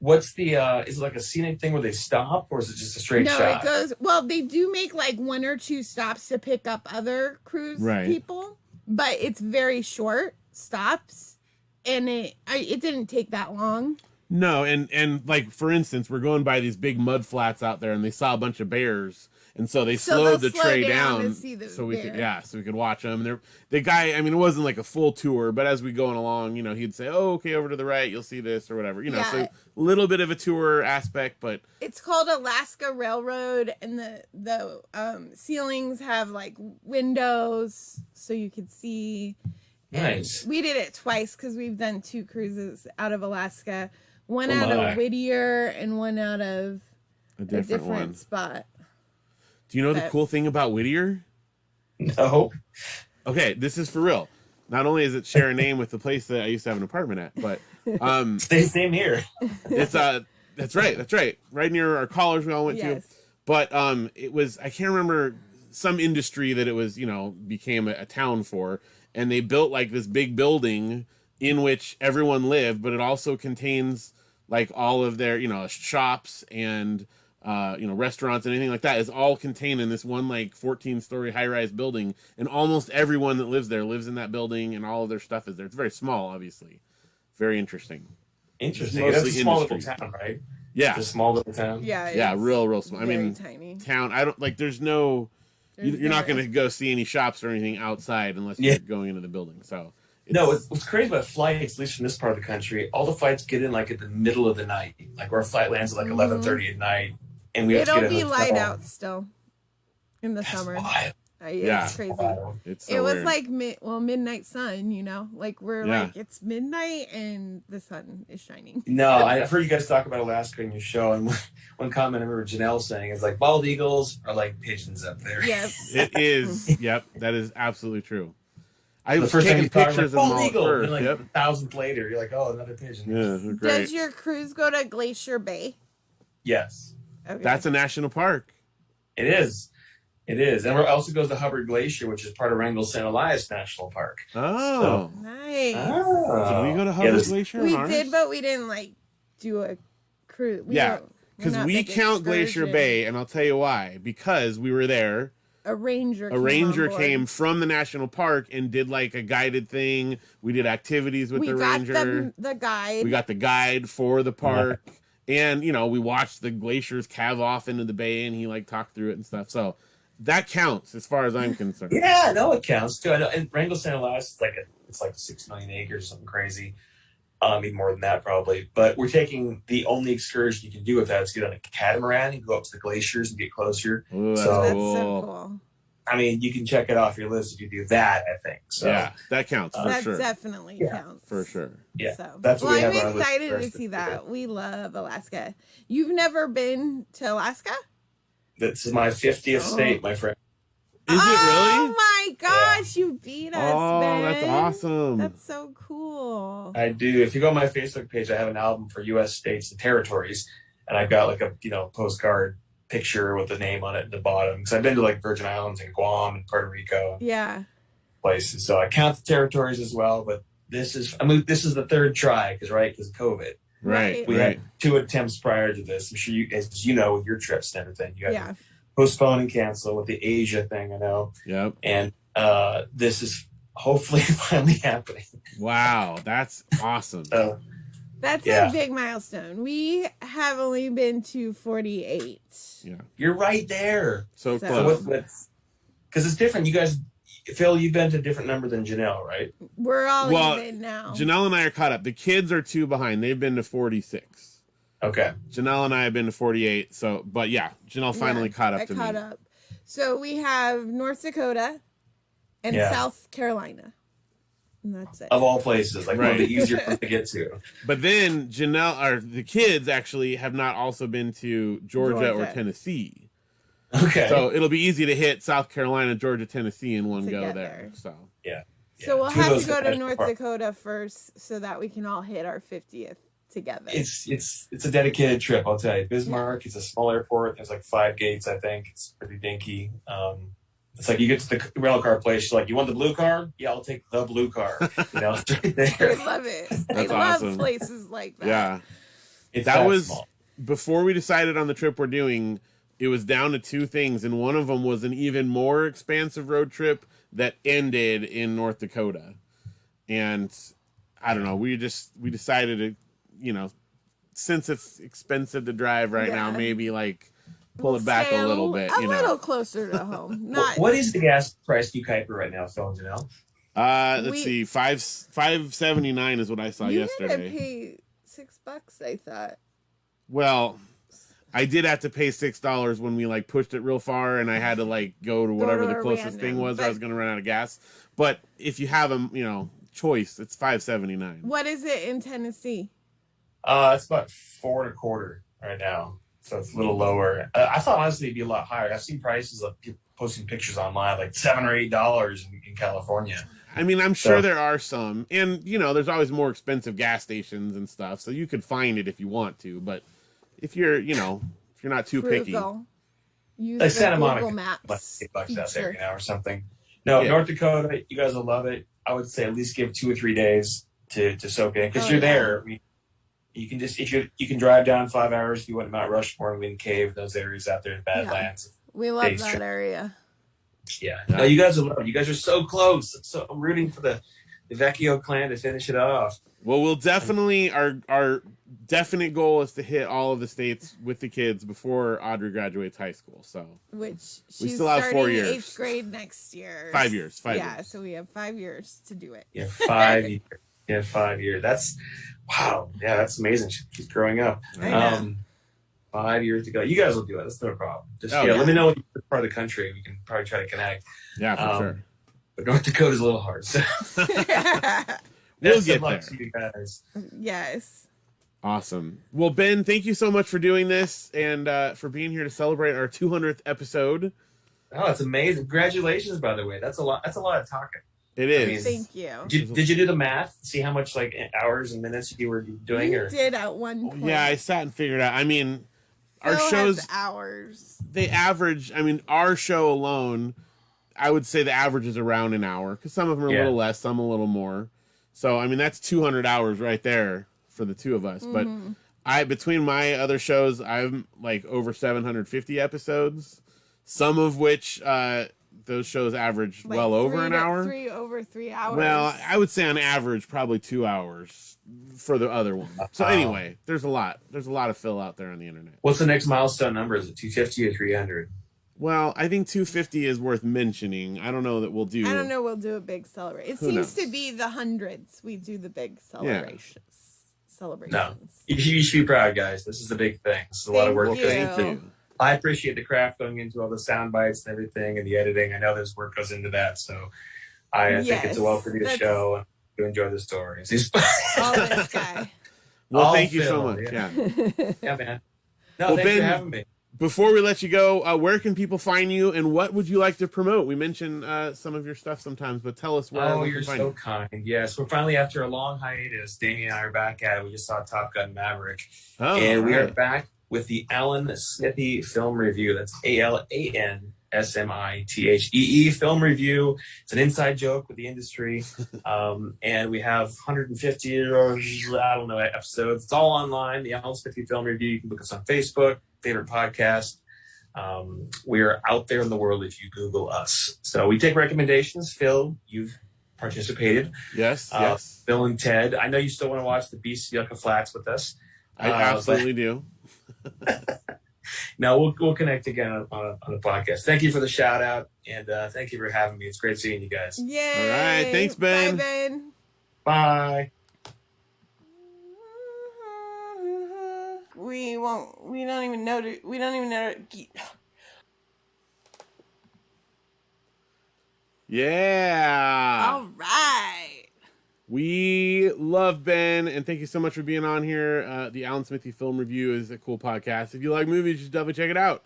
What's the, is it like a scenic thing where they stop, or is it just a straight shot? No, it goes, they do make like 1 or 2 stops to pick up other cruise people, but it's very short stops, and it didn't take that long. No, and like for instance, we're going by these big mud flats out there, and they saw a bunch of bears, and so they slowed the tray down so we could watch them. And the guy, I mean, it wasn't like a full tour, but as we going along, he'd say, "Oh, okay, over to the right, you'll see this or whatever." So a little bit of a tour aspect, but it's called Alaska Railroad, and the ceilings have like windows so you could see. Nice. And we did it twice because we've done 2 cruises out of Alaska. One out of Whittier and one out of a different spot. Do you know the cool thing about Whittier? No. Okay, this is for real. Not only does it share a name with the place that I used to have an apartment at, but same here. It's that's right. Right near our college we all went to. But it was, I can't remember some industry that it was, became a town for. And they built like this big building in which everyone lived, but it also contains like all of their, shops and, restaurants and anything like that is all contained in this one like 14-story high-rise building. And almost everyone that lives there lives in that building, and all of their stuff is there. It's very small, obviously. Very interesting. Interesting. Mostly That's a small industry. little town, right? Yeah. It's a small little town. Yeah. Real small. I mean, tiny. town. I don't like. There's no. You're not going to go see any shops or anything outside unless you're going into the building. So. No, what's crazy about flights, at least from this part of the country, all the flights get in like at the middle of the night. Like our flight lands at like 11:30 at night, and we have to get a It'll be hotel. light out still in the summer. Wild. It's crazy. It's so it was weird. like midnight sun, like we're like it's midnight and the sun is shining. No, I've heard you guys talk about Alaska in your show, and one comment I remember Janelle saying is like bald eagles are like pigeons up there. Yep. It is. Yep, that is absolutely true. I was the first time taking you talk, pictures like, of them bald all eagle, first. and like Yep. 1,000 later, you're like, oh, another pigeon. Yeah, they're great. Does your cruise go to Glacier Bay? Yes. Okay. That's a national park. It is. It is. And it also goes to Hubbard Glacier, which is part of Wrangell St. Elias National Park. Oh. Nice. Did we go to Hubbard Glacier? We on ours? did, but we didn't like do a cruise. Yeah, because we count Glacier Bay, and I'll tell you why. Because we were there. A ranger came from the national park and did like a guided thing. We did activities with the ranger. We got the guide. We got the guide for the park. And, we watched the glaciers calve off into the bay, and he like talked through it and stuff. So that counts as far as I'm concerned. Yeah, no, it counts too. I know. And Wrangell St. Elias it's like 6 million acres or something crazy. Even more than that probably. But we're taking the only excursion you can do with that is get on a catamaran and go up to the glaciers and get closer. Ooh, that's so cool. I mean, you can check it off your list if you do that, I think. So yeah, that counts for that sure. definitely counts. For sure. Yeah. So. That's what we have on our I'm list excited to first. see that. We love Alaska. You've never been to Alaska? This is my 50th state, my friend. Is it really? Oh my gosh, you beat us, Oh, man. that's awesome. That's so cool. I do. If you go on my Facebook page, I have an album for U.S. states and territories, and I've got like a postcard picture with the name on it at the bottom. Because I've been to like Virgin Islands and Guam and Puerto Rico, Yeah. places. So I count the territories as well. But this is the third try because of COVID. Right. We had 2 attempts prior to this. I'm sure you, as you know, with your trips and everything, you had to Yeah. postpone and cancel with the Asia thing. I know. Yep. And this is hopefully finally happening. Wow, that's awesome. That's a big milestone. We have only been to 48. Yeah. You're right there. So close. Because it's different. You guys, Phil, you've been to a different number than Janelle, right? We're all even now. Janelle and I are caught up. The kids are 2 behind. They've been to 46. Okay. Janelle and I have been to 48. So, but yeah, Janelle finally caught up to me. Up. So we have North Dakota and South Carolina. And that's it. Of all places, like one of the easier ones to get to. But then the kids actually have not also been to Georgia or Tennessee. Okay. So it'll be easy to hit South Carolina, Georgia, Tennessee in one go there. So yeah. So we'll have to go to North Dakota first so that we can all hit our 50th together. It's a dedicated trip, I'll tell you. Bismarck, it's a small airport. There's like 5 gates, I think. It's pretty dinky. It's like you get to the rental car place, you're like, you want the blue car? Yeah, I'll take the blue car. It's right there. I love it. That's I awesome. love places like that. Yeah. That was small. Before we decided on the trip we're doing, it was down to 2 things, and one of them was an even more expansive road trip that ended in North Dakota. And I don't know, we decided to, since it's expensive to drive right now, maybe like pull it back a little bit. A little closer to home. What is the gas price you Kuiper right now, Phil and Janelle? Let's see, $5.79 is what I saw yesterday. You pay $6, I thought. Well, I did have to pay $6 when we like pushed it real far, and I had to like go to whatever the closest thing was. I was going to run out of gas. But if you have a choice, it's $5.79. What is it in Tennessee? It's about 4.25 right now, so it's a little lower. I thought honestly it'd be a lot higher. I've seen prices of people posting pictures online like $7 or $8 in California. I mean, I'm sure there are some, and there's always more expensive gas stations and stuff, so you could find it if you want to. But if you're, if you're not too picky, use Like the Santa Google Monica, Maps $8 out there, feature. or something. No, Yeah. North Dakota, you guys will love it. I would say at least give 2 or 3 days to soak in, because you're there. I mean, you can just you can drive down 5 hours if you went to Mount Rushmore and Wind Cave, those areas out there in Badlands. We love that area. Yeah. No, you guys will love it. You guys are so close. So I'm rooting for the Vecchio clan to finish it off. Well, we'll definitely our definite goal is to hit all of the states with the kids before Audrey graduates high school. So which we she's still have 4 starting years. 8th grade next year. 5 years. 5 years. Yeah, so we have 5 years to do it. Yeah, 5 years. Yeah, 5 years. That's wow. Yeah, that's amazing. She's growing up. I know. 5 years to go. You guys will do it. That's no problem. Just Oh, let me know what part of the country. We can probably try to connect. Yeah, for sure. But North Dakota's a little hard. So We'll get luck there. to you guys. Yes. Awesome. Well, Ben, thank you so much for doing this and for being here to celebrate our 200th episode. Oh, it's amazing! Congratulations, by the way. That's a lot. That's a lot of talking. It is. Thank you. Did you do the math? See how much hours and minutes you were doing? We or did at one point. Yeah, I sat and figured out. I mean, our Phil shows has hours. they average. I mean, our show alone, I would say the average is around an hour because some of them are a little less, some a little more. So I mean, that's 200 hours right there for the two of us. But between my other shows, I'm like over 750 episodes. Some of which those shows average Like well over an hour. Over 3 hours. Well, I would say on average probably 2 hours for the other one. So anyway, there's a lot. There's a lot of Phil out there on the internet. What's the next milestone number? Is it 250 or 300? Well, I think 250 is worth mentioning. I don't know that we'll do. I don't know. We'll do a big celebration. It Who seems knows? to be the hundreds. We do the big celebrations. Celebrations. No, you should be proud, guys. This is the big thing. This is a lot of work. Thank you. I appreciate the craft going into all the sound bites and everything and the editing. I know there's work goes into that, so I think it's a well-produced show and you enjoy the stories. Oh, this guy. Well, thank you so much. Yeah. Yeah, man. No, Well, thanks Ben, for having me. Before we let you go, where can people find you and what would you like to promote? We mention some of your stuff sometimes, but tell us where. Oh, we you're can find so you. kind. Yes, we're finally, after a long hiatus, Damien and I are back at it. We just saw Top Gun Maverick. Oh, and we are right. back with the Alan Smithee Film Review. That's ALANSMITHEE Film Review. It's an inside joke with the industry. And we have 150 or I don't know episodes. It's all online. The Alan Smithee Film Review. You can book us on Facebook, favorite podcast. We're out there in the world if you Google us. So we take recommendations. Phil, you've participated. Yes, yes. Phil and Ted. I know you still want to watch the Beast Yucca Flats with us. I absolutely do. No, we'll connect again on the podcast. Thank you for the shout out and thank you for having me. It's great seeing you guys. Yay. All right. Thanks, Ben. Bye, Ben. Bye. We don't even know. Yeah. All right. We love Ben, and thank you so much for being on here. The Alan Smithee Film Review is a cool podcast. If you like movies, just definitely check it out.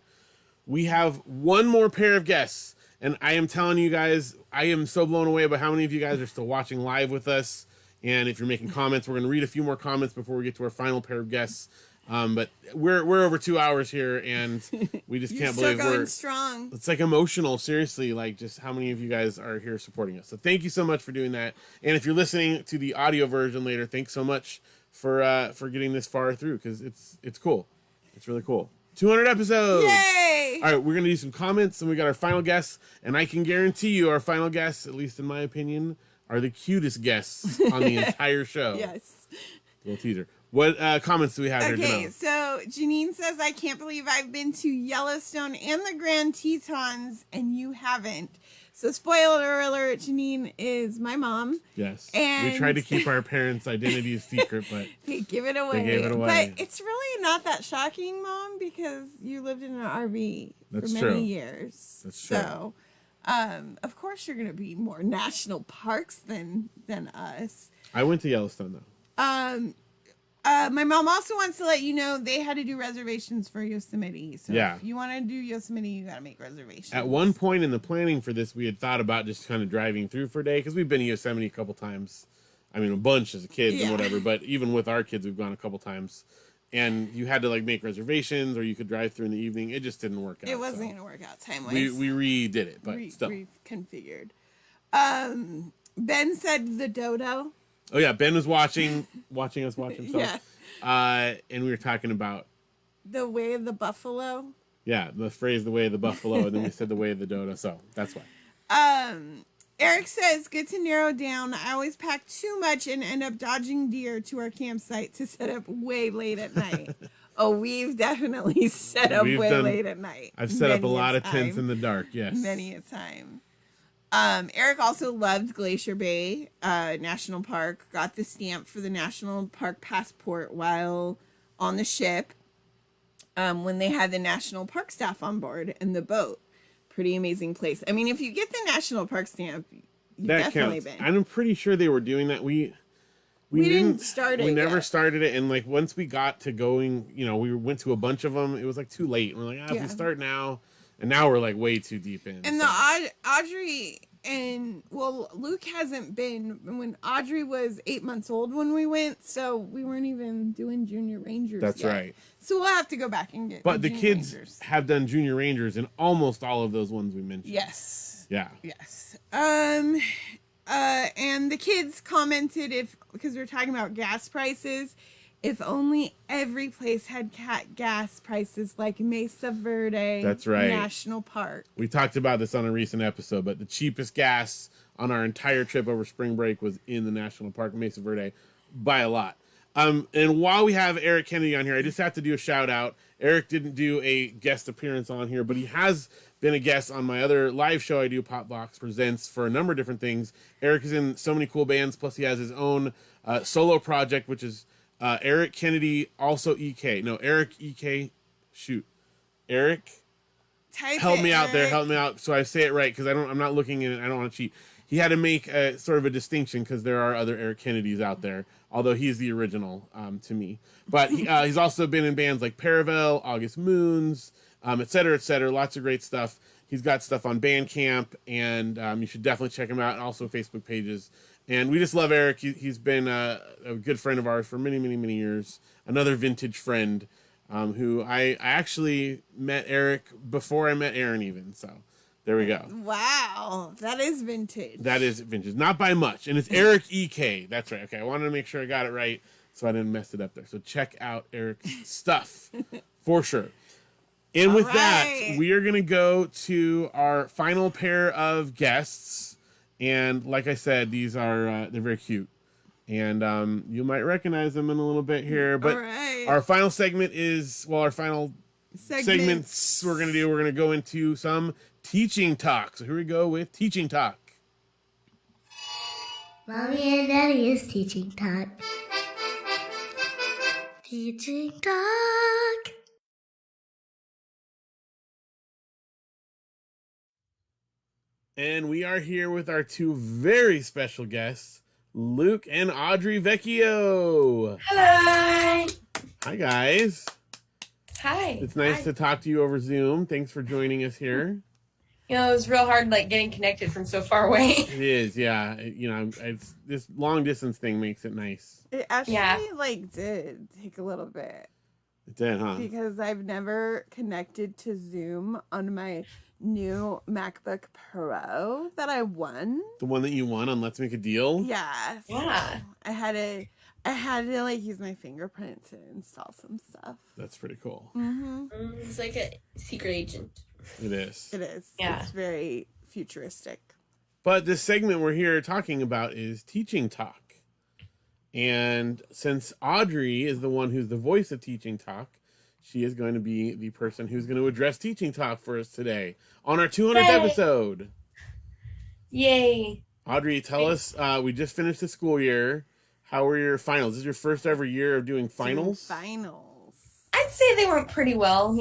We have one more pair of guests, and I am telling you guys, I am so blown away by how many of you guys are still watching live with us. And if you're making comments, we're going to read a few more comments before we get to our final pair of guests. But we're over 2 hours here, and we just can't believe going strong. It's like emotional, seriously, like just how many of you guys are here supporting us. So thank you so much for doing that. And if you're listening to the audio version later, thanks so much for getting this far through, because it's cool. It's really cool. 200 episodes. Yay! All right, we're gonna do some comments, and we got our final guests, and I can guarantee you, our final guests, at least in my opinion, are the cutest guests on the entire show. Yes. Little teaser. What comments do we have here, Okay, Janelle? so Janine says, I can't believe I've been to Yellowstone and the Grand Tetons and you haven't. So spoiler alert, Janine is my mom. Yes. And we tried to keep our parents' identities secret, but they give it away. They gave it away. But it's really not that shocking, Mom, because you lived in an RV That's for true. many years. That's true. So, of course you're going to be more national parks than us. I went to Yellowstone, though. My mom also wants to let you know they had to do reservations for Yosemite. So Yeah. if you want to do Yosemite, you got to make reservations. At one point in the planning for this, we had thought about just kind of driving through for a day, because we've been to Yosemite a couple times. I mean, a bunch as a kid Yeah. and whatever, but even with our kids, we've gone a couple times. and you had to like make reservations, or you could drive through in the evening. It just didn't work out. It wasn't going to work out time-wise. We redid it, but still. Reconfigured. Ben said the dodo. Oh yeah, Ben was watching us watch himself. Yeah. And we were talking about the way of the buffalo. Yeah, the phrase "the way of the buffalo," and then we said "the way of the dodo." So that's why. Eric says, "Good to narrow down. I always pack too much and end up dodging deer to our campsite to set up way late at night." Oh, we've definitely set up late at night. I've set up a lot of tents in the dark. Yes, many a time. Eric also loved Glacier Bay National Park. Got the stamp for the National Park passport while on the ship. When they had the National Park staff on board in the boat. Pretty amazing place. I mean, if you get the National Park stamp, you've definitely been. I'm pretty sure they were doing that. We didn't start it. We never started it, and like once we got to going, we went to a bunch of them. It was like too late. We're like, if we start now, and now we're like way too deep in. And Audrey and Luke hasn't been. When Audrey was 8 months old when we went, so we weren't even doing Junior Rangers. That's yet. Right. So we'll have to go back and get. But the kids have done Junior Rangers in almost all of those ones we mentioned. Yes. Yeah. Yes. And the kids commented because we were talking about gas prices, if only every place had gas prices like Mesa Verde. That's right. National Park. We talked about this on a recent episode, but the cheapest gas on our entire trip over spring break was in the National Park, Mesa Verde, by a lot. And while we have Eric Kennedy on here, I just have to do a shout out. Eric didn't do a guest appearance on here, but he has been a guest on my other live show I do, Popbox Presents, for a number of different things. Eric is in so many cool bands, plus he has his own solo project, which is Eric Kennedy, also EK. No, Eric EK. Shoot. Eric, help me out there. Help me out so I say it right, because I'm not looking in it. I don't want to cheat. He had to make sort of a distinction because there are other Eric Kennedys out there, although he's the original to me. But he's also been in bands like Paravel, August Moons, et cetera, et cetera. Lots of great stuff. He's got stuff on Bandcamp, and you should definitely check him out, and also Facebook pages. And we just love Eric. He's been a good friend of ours for many, many, many years. Another vintage friend who I actually met Eric before I met Aaron even, so... There we go. Wow, that is vintage. That is vintage. Not by much. And it's Eric EK. That's right. Okay, I wanted to make sure I got it right so I didn't mess it up there. So check out Eric's stuff for sure. And with that, we are going to go to our final pair of guests. And like I said, these are, they're very cute. And you might recognize them in a little bit here. But our final segment is, our final segments we're going to go into some teaching talk. So here we go with teaching talk. Mommy and Daddy is teaching talk. Teaching talk. And we are here with our two very special guests, Luke and Audrey Vecchio. Hello. Hi, guys. Hi. It's nice to talk to you over Zoom. Thanks for joining us here. It was real hard, getting connected from so far away. It is, yeah. It's this long distance thing makes it nice. It actually, did take a little bit. It did, huh? Because I've never connected to Zoom on my new MacBook Pro that I won. The one that you won on Let's Make a Deal? Yeah. Yeah. I had to use my fingerprint to install some stuff. That's pretty cool. Mm-hmm. It's like a secret agent. It is. It is. Yeah. It's very futuristic. But this segment we're here talking about is teaching talk. And since Audrey is the one who's the voice of teaching talk, she is going to be the person who's going to address teaching talk for us today on our 200th episode. Yay. Audrey, tell us, we just finished the school year. How were your finals? This is your first ever year of doing finals? I'd say they went pretty well,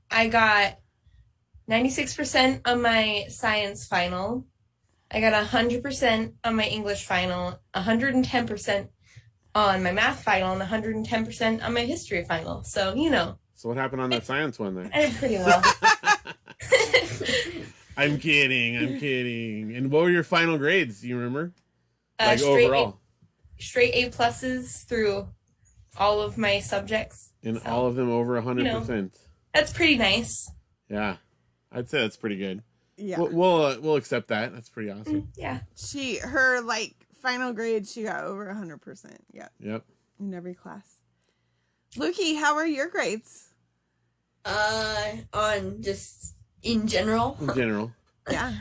I got 96% on my science final. I got 100% on my English final, 110% on my math final, and 110% on my history final. So, So what happened on that science one then? I did pretty well. I'm kidding. And what were your final grades? Do you remember? Straight overall? Straight A pluses through all of my subjects. And all of them over 100%. That's pretty nice. Yeah, I'd say that's pretty good. Yeah. We'll accept that. That's pretty awesome. Yeah. Her final grade, she got over 100%. Yeah. Yep. In every class. Lukey, how are your grades? On just in general. In general. Yeah.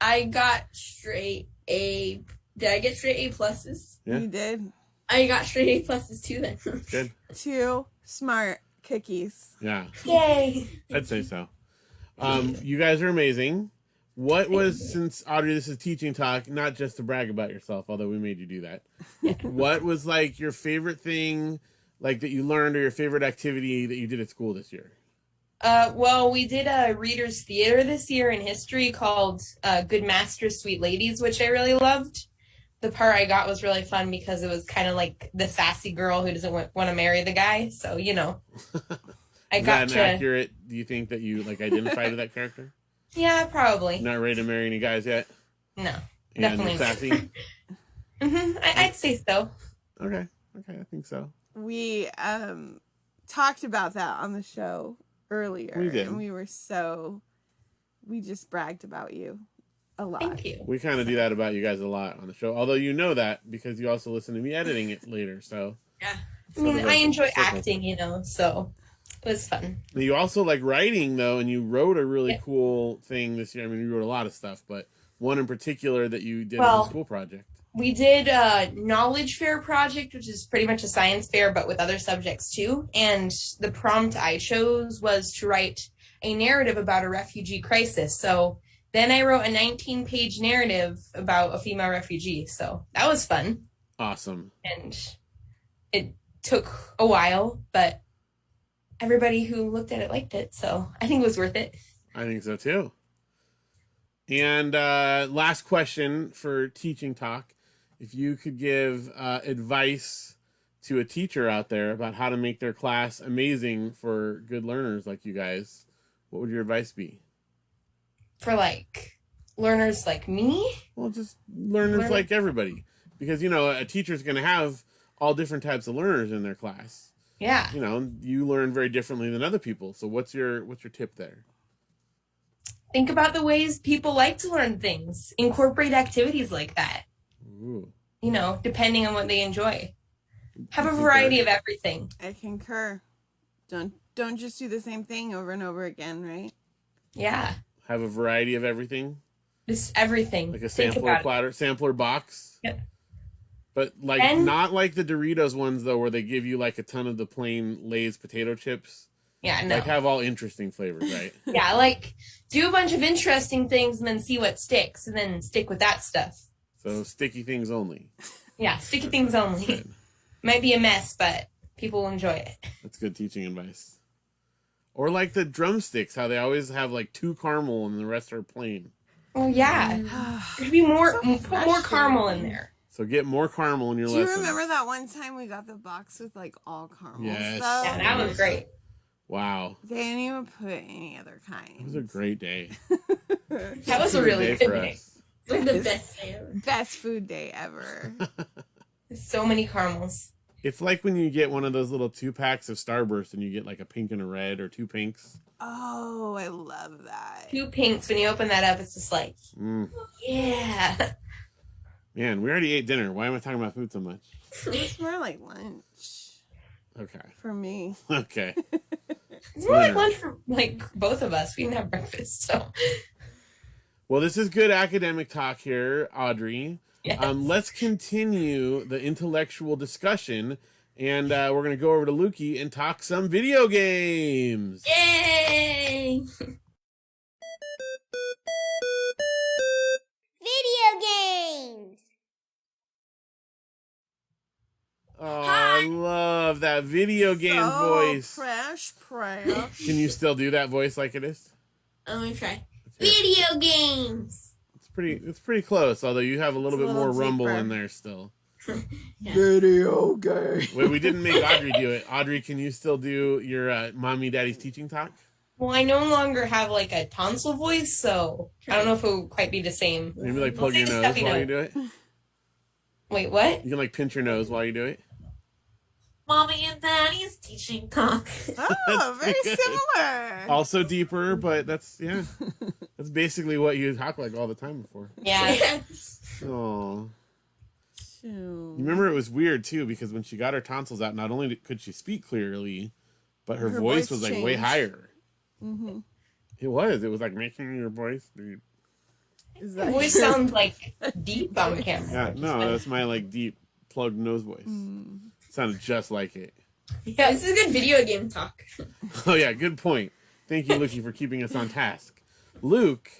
I got straight A. Did I get straight A pluses? Yeah. You did. I got straight A pluses too then. Good. 2 smart cookies. Yeah. Yay. I'd say so. You guys are amazing. What was, since Audrey, this is teaching talk, not just to brag about yourself, although we made you do that. What was your favorite thing that you learned, or your favorite activity that you did at school this year? Well, we did a readers theater this year in history called Good Masters, Sweet Ladies, which I really loved. The part I got was really fun because it was kind of like the sassy girl who doesn't want to marry the guy. So, I got to... accurate, do you think that you identified with that character? Yeah, probably. Not ready to marry any guys yet? No, and definitely sassy? I'd say so. Okay, I think so. We talked about that on the show earlier. We did. And we just bragged about you a lot. Thank you. We kind of do that about you guys a lot on the show, although you know that because you also listen to me editing it later. So yeah, I enjoy acting, so it was fun. You also like writing though, and you wrote a really cool thing this year. I mean, you wrote a lot of stuff, but one in particular that you did as a school project. We did a knowledge fair project, which is pretty much a science fair, but with other subjects too. And the prompt I chose was to write a narrative about a refugee crisis. So then I wrote a 19-page narrative about a female refugee. So that was fun. Awesome. And it took a while, but everybody who looked at it liked it. So I think it was worth it. I think so too. And last question for teaching talk. If you could give advice to a teacher out there about how to make their class amazing for good learners like you guys, what would your advice be? For learners like me? Well, just learners like everybody. Because, a teacher's going to have all different types of learners in their class. Yeah. You learn very differently than other people. So what's your tip there? Think about the ways people like to learn things. Incorporate activities like that. Ooh. Depending on what they enjoy. Have a variety of everything. I concur. Don't just do the same thing over and over again, right? Yeah. Have a variety of everything? Just everything. Like a sampler platter, sampler box? Yep. But not like the Doritos ones though, where they give you a ton of the plain Lay's potato chips. Yeah, no. Have all interesting flavors, right? Yeah, do a bunch of interesting things and then see what sticks, and then stick with that stuff. So sticky things only. Yeah, sticky things only. Good. Might be a mess, but people will enjoy it. That's good teaching advice. Or the drumsticks, how they always have 2 caramel and the rest are plain. Oh yeah, there'd be more caramel in there. So get more caramel in your lessons. Do you remember that one time we got the box with all caramel yes. stuff? Yeah, that was great. Wow. They didn't even put any other kind. It was a great day. That was a really good day. Like the best day ever. Best food day ever. So many caramels. It's like when you get one of those little 2-packs of Starburst and you get a pink and a red or 2 pinks. Oh, I love that. 2 pinks. When you open that up, it's just yeah. Man, we already ate dinner. Why am I talking about food so much? It's more like lunch. Okay. For me. Okay. It's more like lunch for both of us. We didn't have breakfast, so. Well, this is good academic talk here, Audrey. Yes. Let's continue the intellectual discussion, and we're going to go over to Lukey and talk some video games. Yay! Video games! Oh, I love that video game voice. Fresh. Can you still do that voice like it is? Let me try. Video games! It's pretty close, although you have a little bit more rumble in there still. Yeah. Video game. Wait, we didn't make Audrey do it. Audrey, can you still do your mommy daddy's teaching talk? Well, I no longer have a tonsil voice, so I don't know if it would quite be the same. Maybe plug your nose while you do it. Wait, what? You can pinch your nose while you do it. Mommy and Daddy's teaching talk. Oh, very good. similar. Also deeper, but that's basically what you talk like all the time before. Yeah. Oh. You remember it was weird too because when she got her tonsils out, not only could she speak clearly, but her voice was like way higher. Mm-hmm. It was like making your voice, dude. Your voice sounds like deep on camera. Yeah, no, that's my like deep plugged nose voice. Sounded just like it. Yeah, this is good video game talk. Oh yeah, good point. Thank you, Lucky, for keeping us on task. Luke,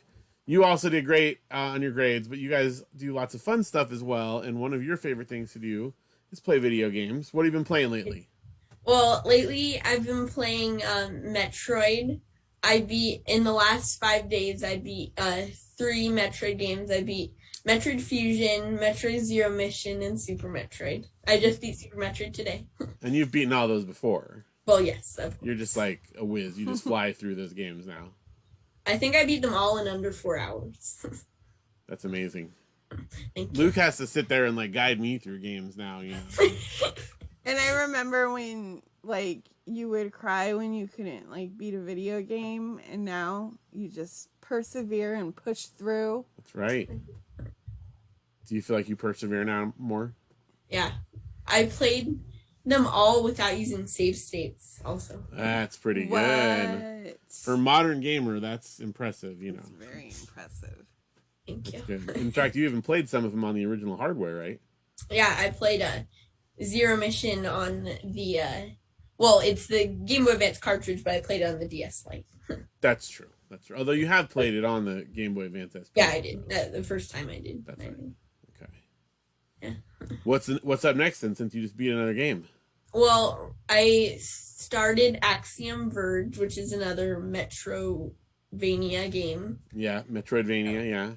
you also did great on your grades, but you guys do lots of fun stuff as well. And one of your favorite things to do is play video games. What have you been playing lately? Well, lately I've been playing Metroid. In the last 5 days, I beat 3 Metroid games. I beat Metroid Fusion, Metroid Zero Mission, and Super Metroid. I just beat Super Metroid today. And you've beaten all those before. Well, yes. You're just like a whiz. You just fly through those games now. I think I beat them all in under 4 hours. That's amazing. Thank Luke has to sit there and like guide me through games now, you know. And I remember when like you would cry when you couldn't like beat a video game, and now you just persevere and push through. That's right. Do you feel like you persevere now more? Yeah. I played them all without using save states also. That's pretty good. For a modern gamer, that's impressive, you know. It's very impressive. Thank you. Good. In fact, you even played some of them on the original hardware, right? Yeah, I played Zero Mission on the it's the Game Boy Advance cartridge, but I played it on the DS Lite. That's true. That's true. Although you have played it on the Game Boy Advance SP. Yeah, I did. The first time I did. That's right. Okay. Yeah. What's up next then, since you just beat another game? Well, I started Axiom Verge, which is another Metrovania game. Yeah, Metroidvania, yeah.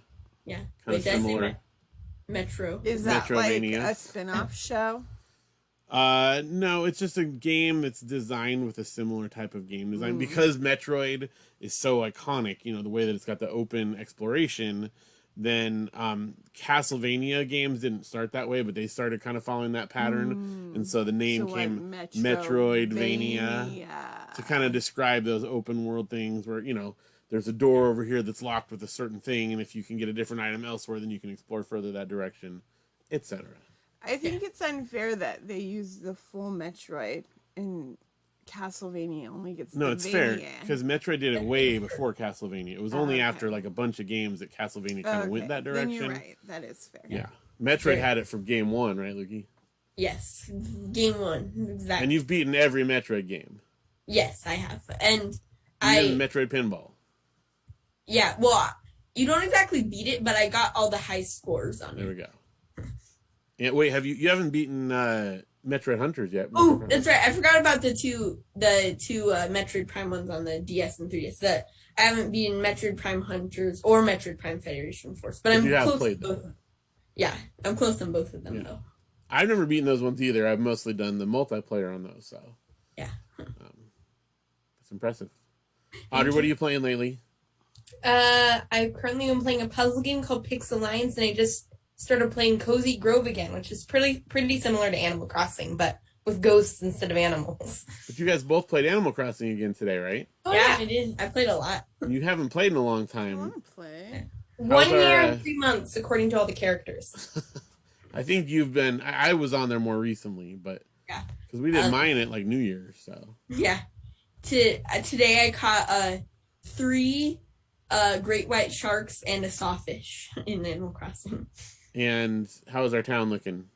Yeah. Kind of similar. Metro. Is that like Metrovania. a spin-off show? No, it's just a game that's designed with a similar type of game design because Metroid is so iconic, you know, the way that it's got the open exploration. Then Castlevania games didn't start that way, but they started kind of following that pattern, and so the name came Metroidvania to kind of describe those open world things where, you know, there's a door over here that's locked with a certain thing, and if you can get a different item elsewhere, then you can explore further that direction, etc. I think it's unfair that they use the full Metroid and Castlevania only gets No, the it's fair Vania. because Metroid did it way before Castlevania. It was only after like a bunch of games that Castlevania kind of went that direction. Then you're right. That is fair. Yeah, Metroid had it from game one, right, Lukey? Yes, game 1, exactly. And you've beaten every Metroid game. Yes, I have, and Even Metroid Pinball. Yeah, well, you don't exactly beat it, but I got all the high scores on it. There we go. Yeah, wait, you haven't beaten Metroid Hunters yet? Oh, that's right. I forgot about the two Metroid Prime ones on the DS and 3DS. I haven't beaten Metroid Prime Hunters or Metroid Prime Federation Force, but I'm close to both. Yeah, I'm close on both of them though. I've never beaten those ones either. I've mostly done the multiplayer on those, so yeah, it's impressive. Audrey, what are you playing lately? I've currently been playing a puzzle game called Pixel Alliance, and I just started playing Cozy Grove again, which is pretty similar to Animal Crossing, but with ghosts instead of animals. But you guys both played Animal Crossing again today, right? Oh, yeah, I did. I played a lot. You haven't played in a long time. I want to play. 1 year and 3 months, according to all the characters. I think you've been. I was on there more recently, but yeah, because we did mine at like New Year's, so yeah. Today I caught 3 great white sharks and a sawfish in Animal Crossing. And how's our town looking?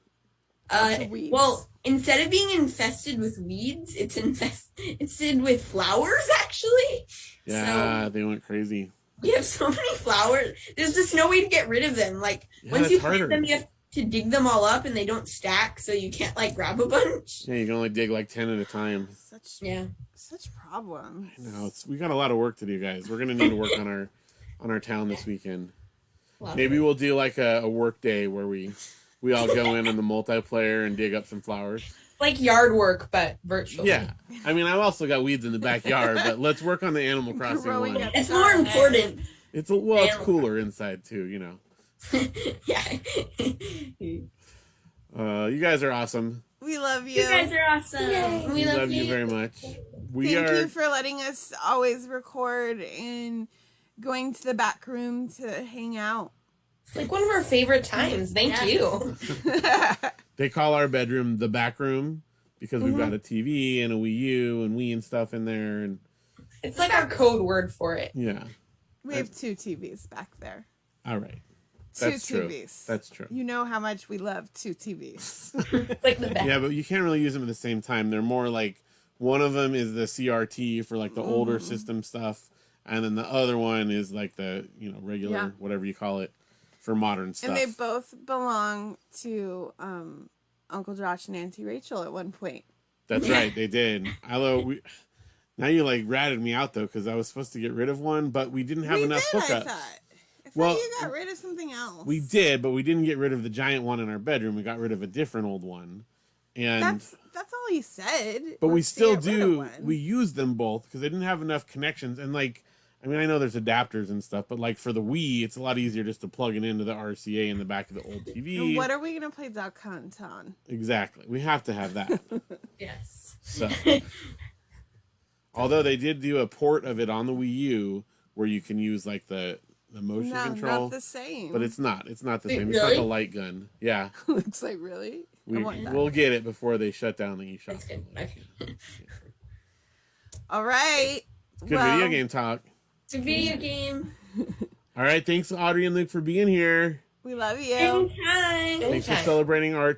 Well, instead of being infested with weeds, it's infested with flowers, actually. Yeah, they went crazy. We have so many flowers. There's just no way to get rid of them. Like, once you plant them, you have to dig them all up, and they don't stack, so you can't, like, grab a bunch. Yeah, you can only dig, like, 10 at a time. Such problems. I know. We got a lot of work to do, guys. We're going to need to work on our town this weekend. Maybe we'll do, like, a work day where we all go in on the multiplayer and dig up some flowers. Like yard work, but virtual. Yeah. I mean, I've also got weeds in the backyard, but let's work on the Animal Crossing one. It's more important. It's cooler inside, too, you know. Yeah. You guys are awesome. We love you. You guys are awesome. Yay. We love you very much. Thank you for letting us always record and going to the back room to hang out. It's like one of our favorite times. Thank you. They call our bedroom the back room because we've got a TV and a Wii U and Wii and stuff in there, and it's like our code word for it. Yeah. We have 2 TVs back there. All right. 2 That's true. TVs. That's true. You know how much we love 2 TVs. Like the best. Yeah, but you can't really use them at the same time. They're more like one of them is the CRT for like the older system stuff, and then the other one is like the regular whatever you call it for modern stuff. And they both belong to Uncle Josh and Auntie Rachel at one point. That's right, they did. Although now you like ratted me out though because I was supposed to get rid of one, but we didn't have enough hookups. I thought you got rid of something else. We did, but we didn't get rid of the giant one in our bedroom. We got rid of a different old one, and that's all you said. But we still do. We use them both because they didn't have enough connections. And like, I mean, I know there's adapters and stuff, but like for the Wii, it's a lot easier just to plug it into the RCA in the back of the old TV. And what are we gonna play Duck Hunt on? Exactly, we have to have that. Yes. So, although they did do a port of it on the Wii U where you can use like the motion control. Not the same. But it's not. It's not the same. Really? It's not the light gun. Yeah. Looks like really. We'll get it before they shut down the eShop. All right. Good video game talk. It's a video game. All right. Thanks, Audrey and Luke, for being here. We love you. Anytime. Thanks for celebrating our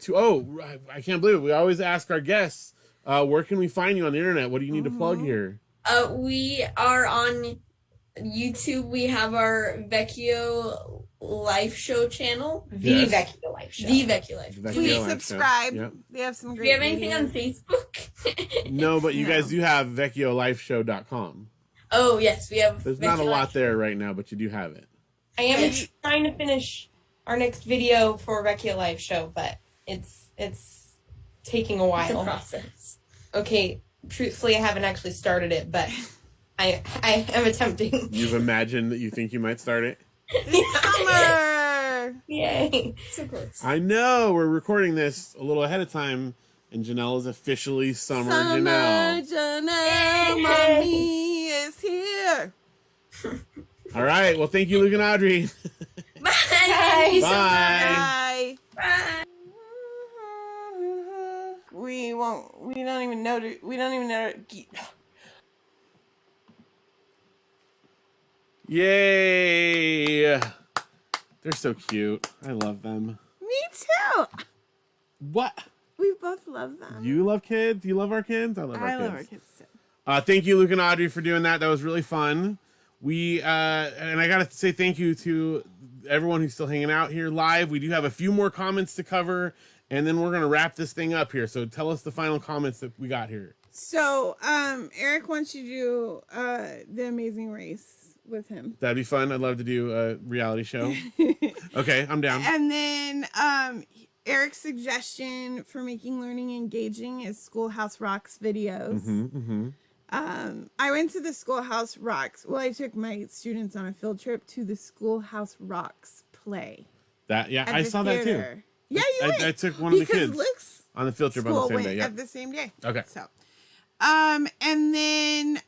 I can't believe it. We always ask our guests, where can we find you on the internet? What do you need to plug here? We are on YouTube. We have our Vecchio Life Show channel. The Vecchio Life Show. The Vecchio Life Show. Please subscribe. Yep. They have some Do great we have anything videos. on Facebook? No, but you guys do have VecchioLifeShow.com. Oh, yes, we have. There's Vecchio not a lot Life. there right now, but you do have it. I am trying to finish our next video for Vecchio Live Show, but it's taking a while. It's a process. Okay, truthfully, I haven't actually started it, but I am attempting. You've imagined that you think you might start it? Summer! Yay. So close. I know. We're recording this a little ahead of time, and Janelle is officially Summer Janelle. Janelle, mommy is here. All right. Well, thank you, Luke and Audrey. Bye. Bye. Bye. We don't even know. Yay. They're so cute. I love them. Me too. What? We both love them. You love kids? You love our kids? I love our kids. love our kids too. Thank you, Luke and Audrey, for doing that. That was really fun. We and I gotta say thank you to everyone who's still hanging out here live. We do have a few more comments to cover, and then we're gonna wrap this thing up here. So tell us the final comments that we got here. So, Eric wants you to do The Amazing Race with him. That'd be fun. I'd love to do a reality show. Okay, I'm down. And then Eric's suggestion for making learning engaging is Schoolhouse Rocks videos. I went to the Schoolhouse Rocks. Well, I took my students on a field trip to the Schoolhouse Rocks play. I saw that too. Yeah, you went. I took one of the kids Luke's on the field trip on the same day. At the same day. Okay. So, and then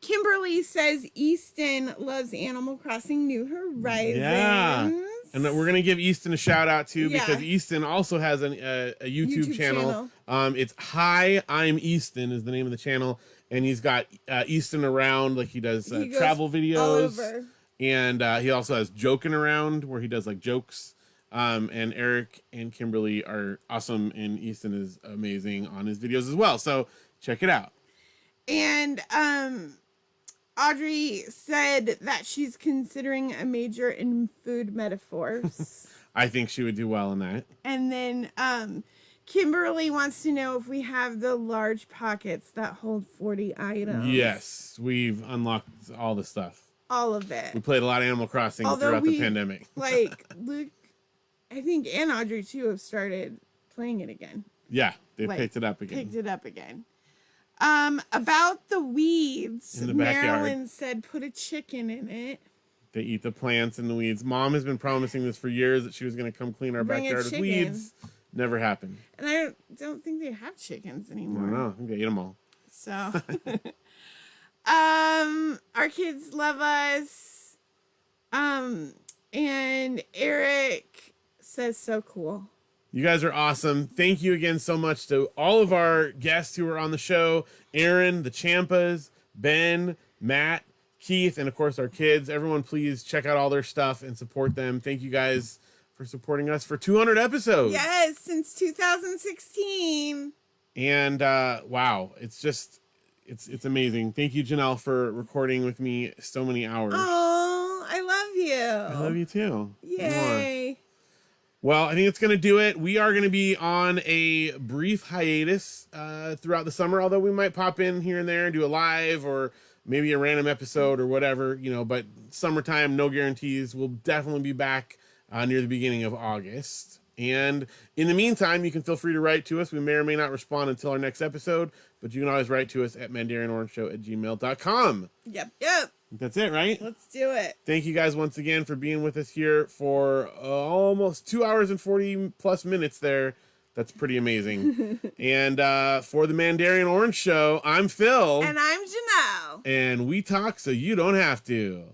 Kimberly says Easton loves Animal Crossing New Horizons. Yeah. And we're going to give Easton a shout out too, Yeah. because Easton also has a YouTube channel. It's Hi, I'm Easton is the name of the channel. And he's got Easton around, like he does He goes travel all videos. over. And he also has Joking Around where he does like jokes. And Eric and Kimberly are awesome. And Easton is amazing on his videos as well. So check it out. And Audrey said that she's considering a major in food metaphors. I think she would do well in that. And then Kimberly wants to know if we have the large pockets that hold 40 items. Yes, we've unlocked all the stuff. All of it. We played a lot of Animal Crossing throughout the pandemic. Like Luke, I think, and Audrey too have started playing it again. Yeah, they picked it up again. About the weeds, In the backyard. Marilyn said put a chicken in it. They eat the plants and the weeds. Mom has been promising this for years that she was going to come clean our Bring a backyard of chicken. weeds. Never happened. And I don't think they have chickens I anymore. don't know. I think they ate them all. So, our kids love us. And Eric says so cool. You guys are awesome. Thank you again so much to all of our guests who were on the show. Aaron, the Champas, Ben, Matt, Keith, and of course our kids. Everyone, please check out all their stuff and support them. Thank you guys for supporting us for 200 episodes. Yes, since 2016. And wow, it's amazing. Thank you, Janelle, for recording with me so many hours. Oh, I love you. I love you too. Yay. Well, I think it's going to do it. We are going to be on a brief hiatus throughout the summer, although we might pop in here and there and do a live or maybe a random episode or whatever, but summertime, no guarantees. We'll definitely be back near the beginning of August. And in the meantime, you can feel free to write to us. We may or may not respond until our next episode, but you can always write to us at mandarianorangeshow@gmail.com. Yep. That's it, right? Let's do it. Thank you guys once again for being with us here for almost 2 hours and 40 plus minutes there. That's pretty amazing. And for the Mandarian Orange Show, I'm Phil. And I'm Janelle. And we talk so you don't have to.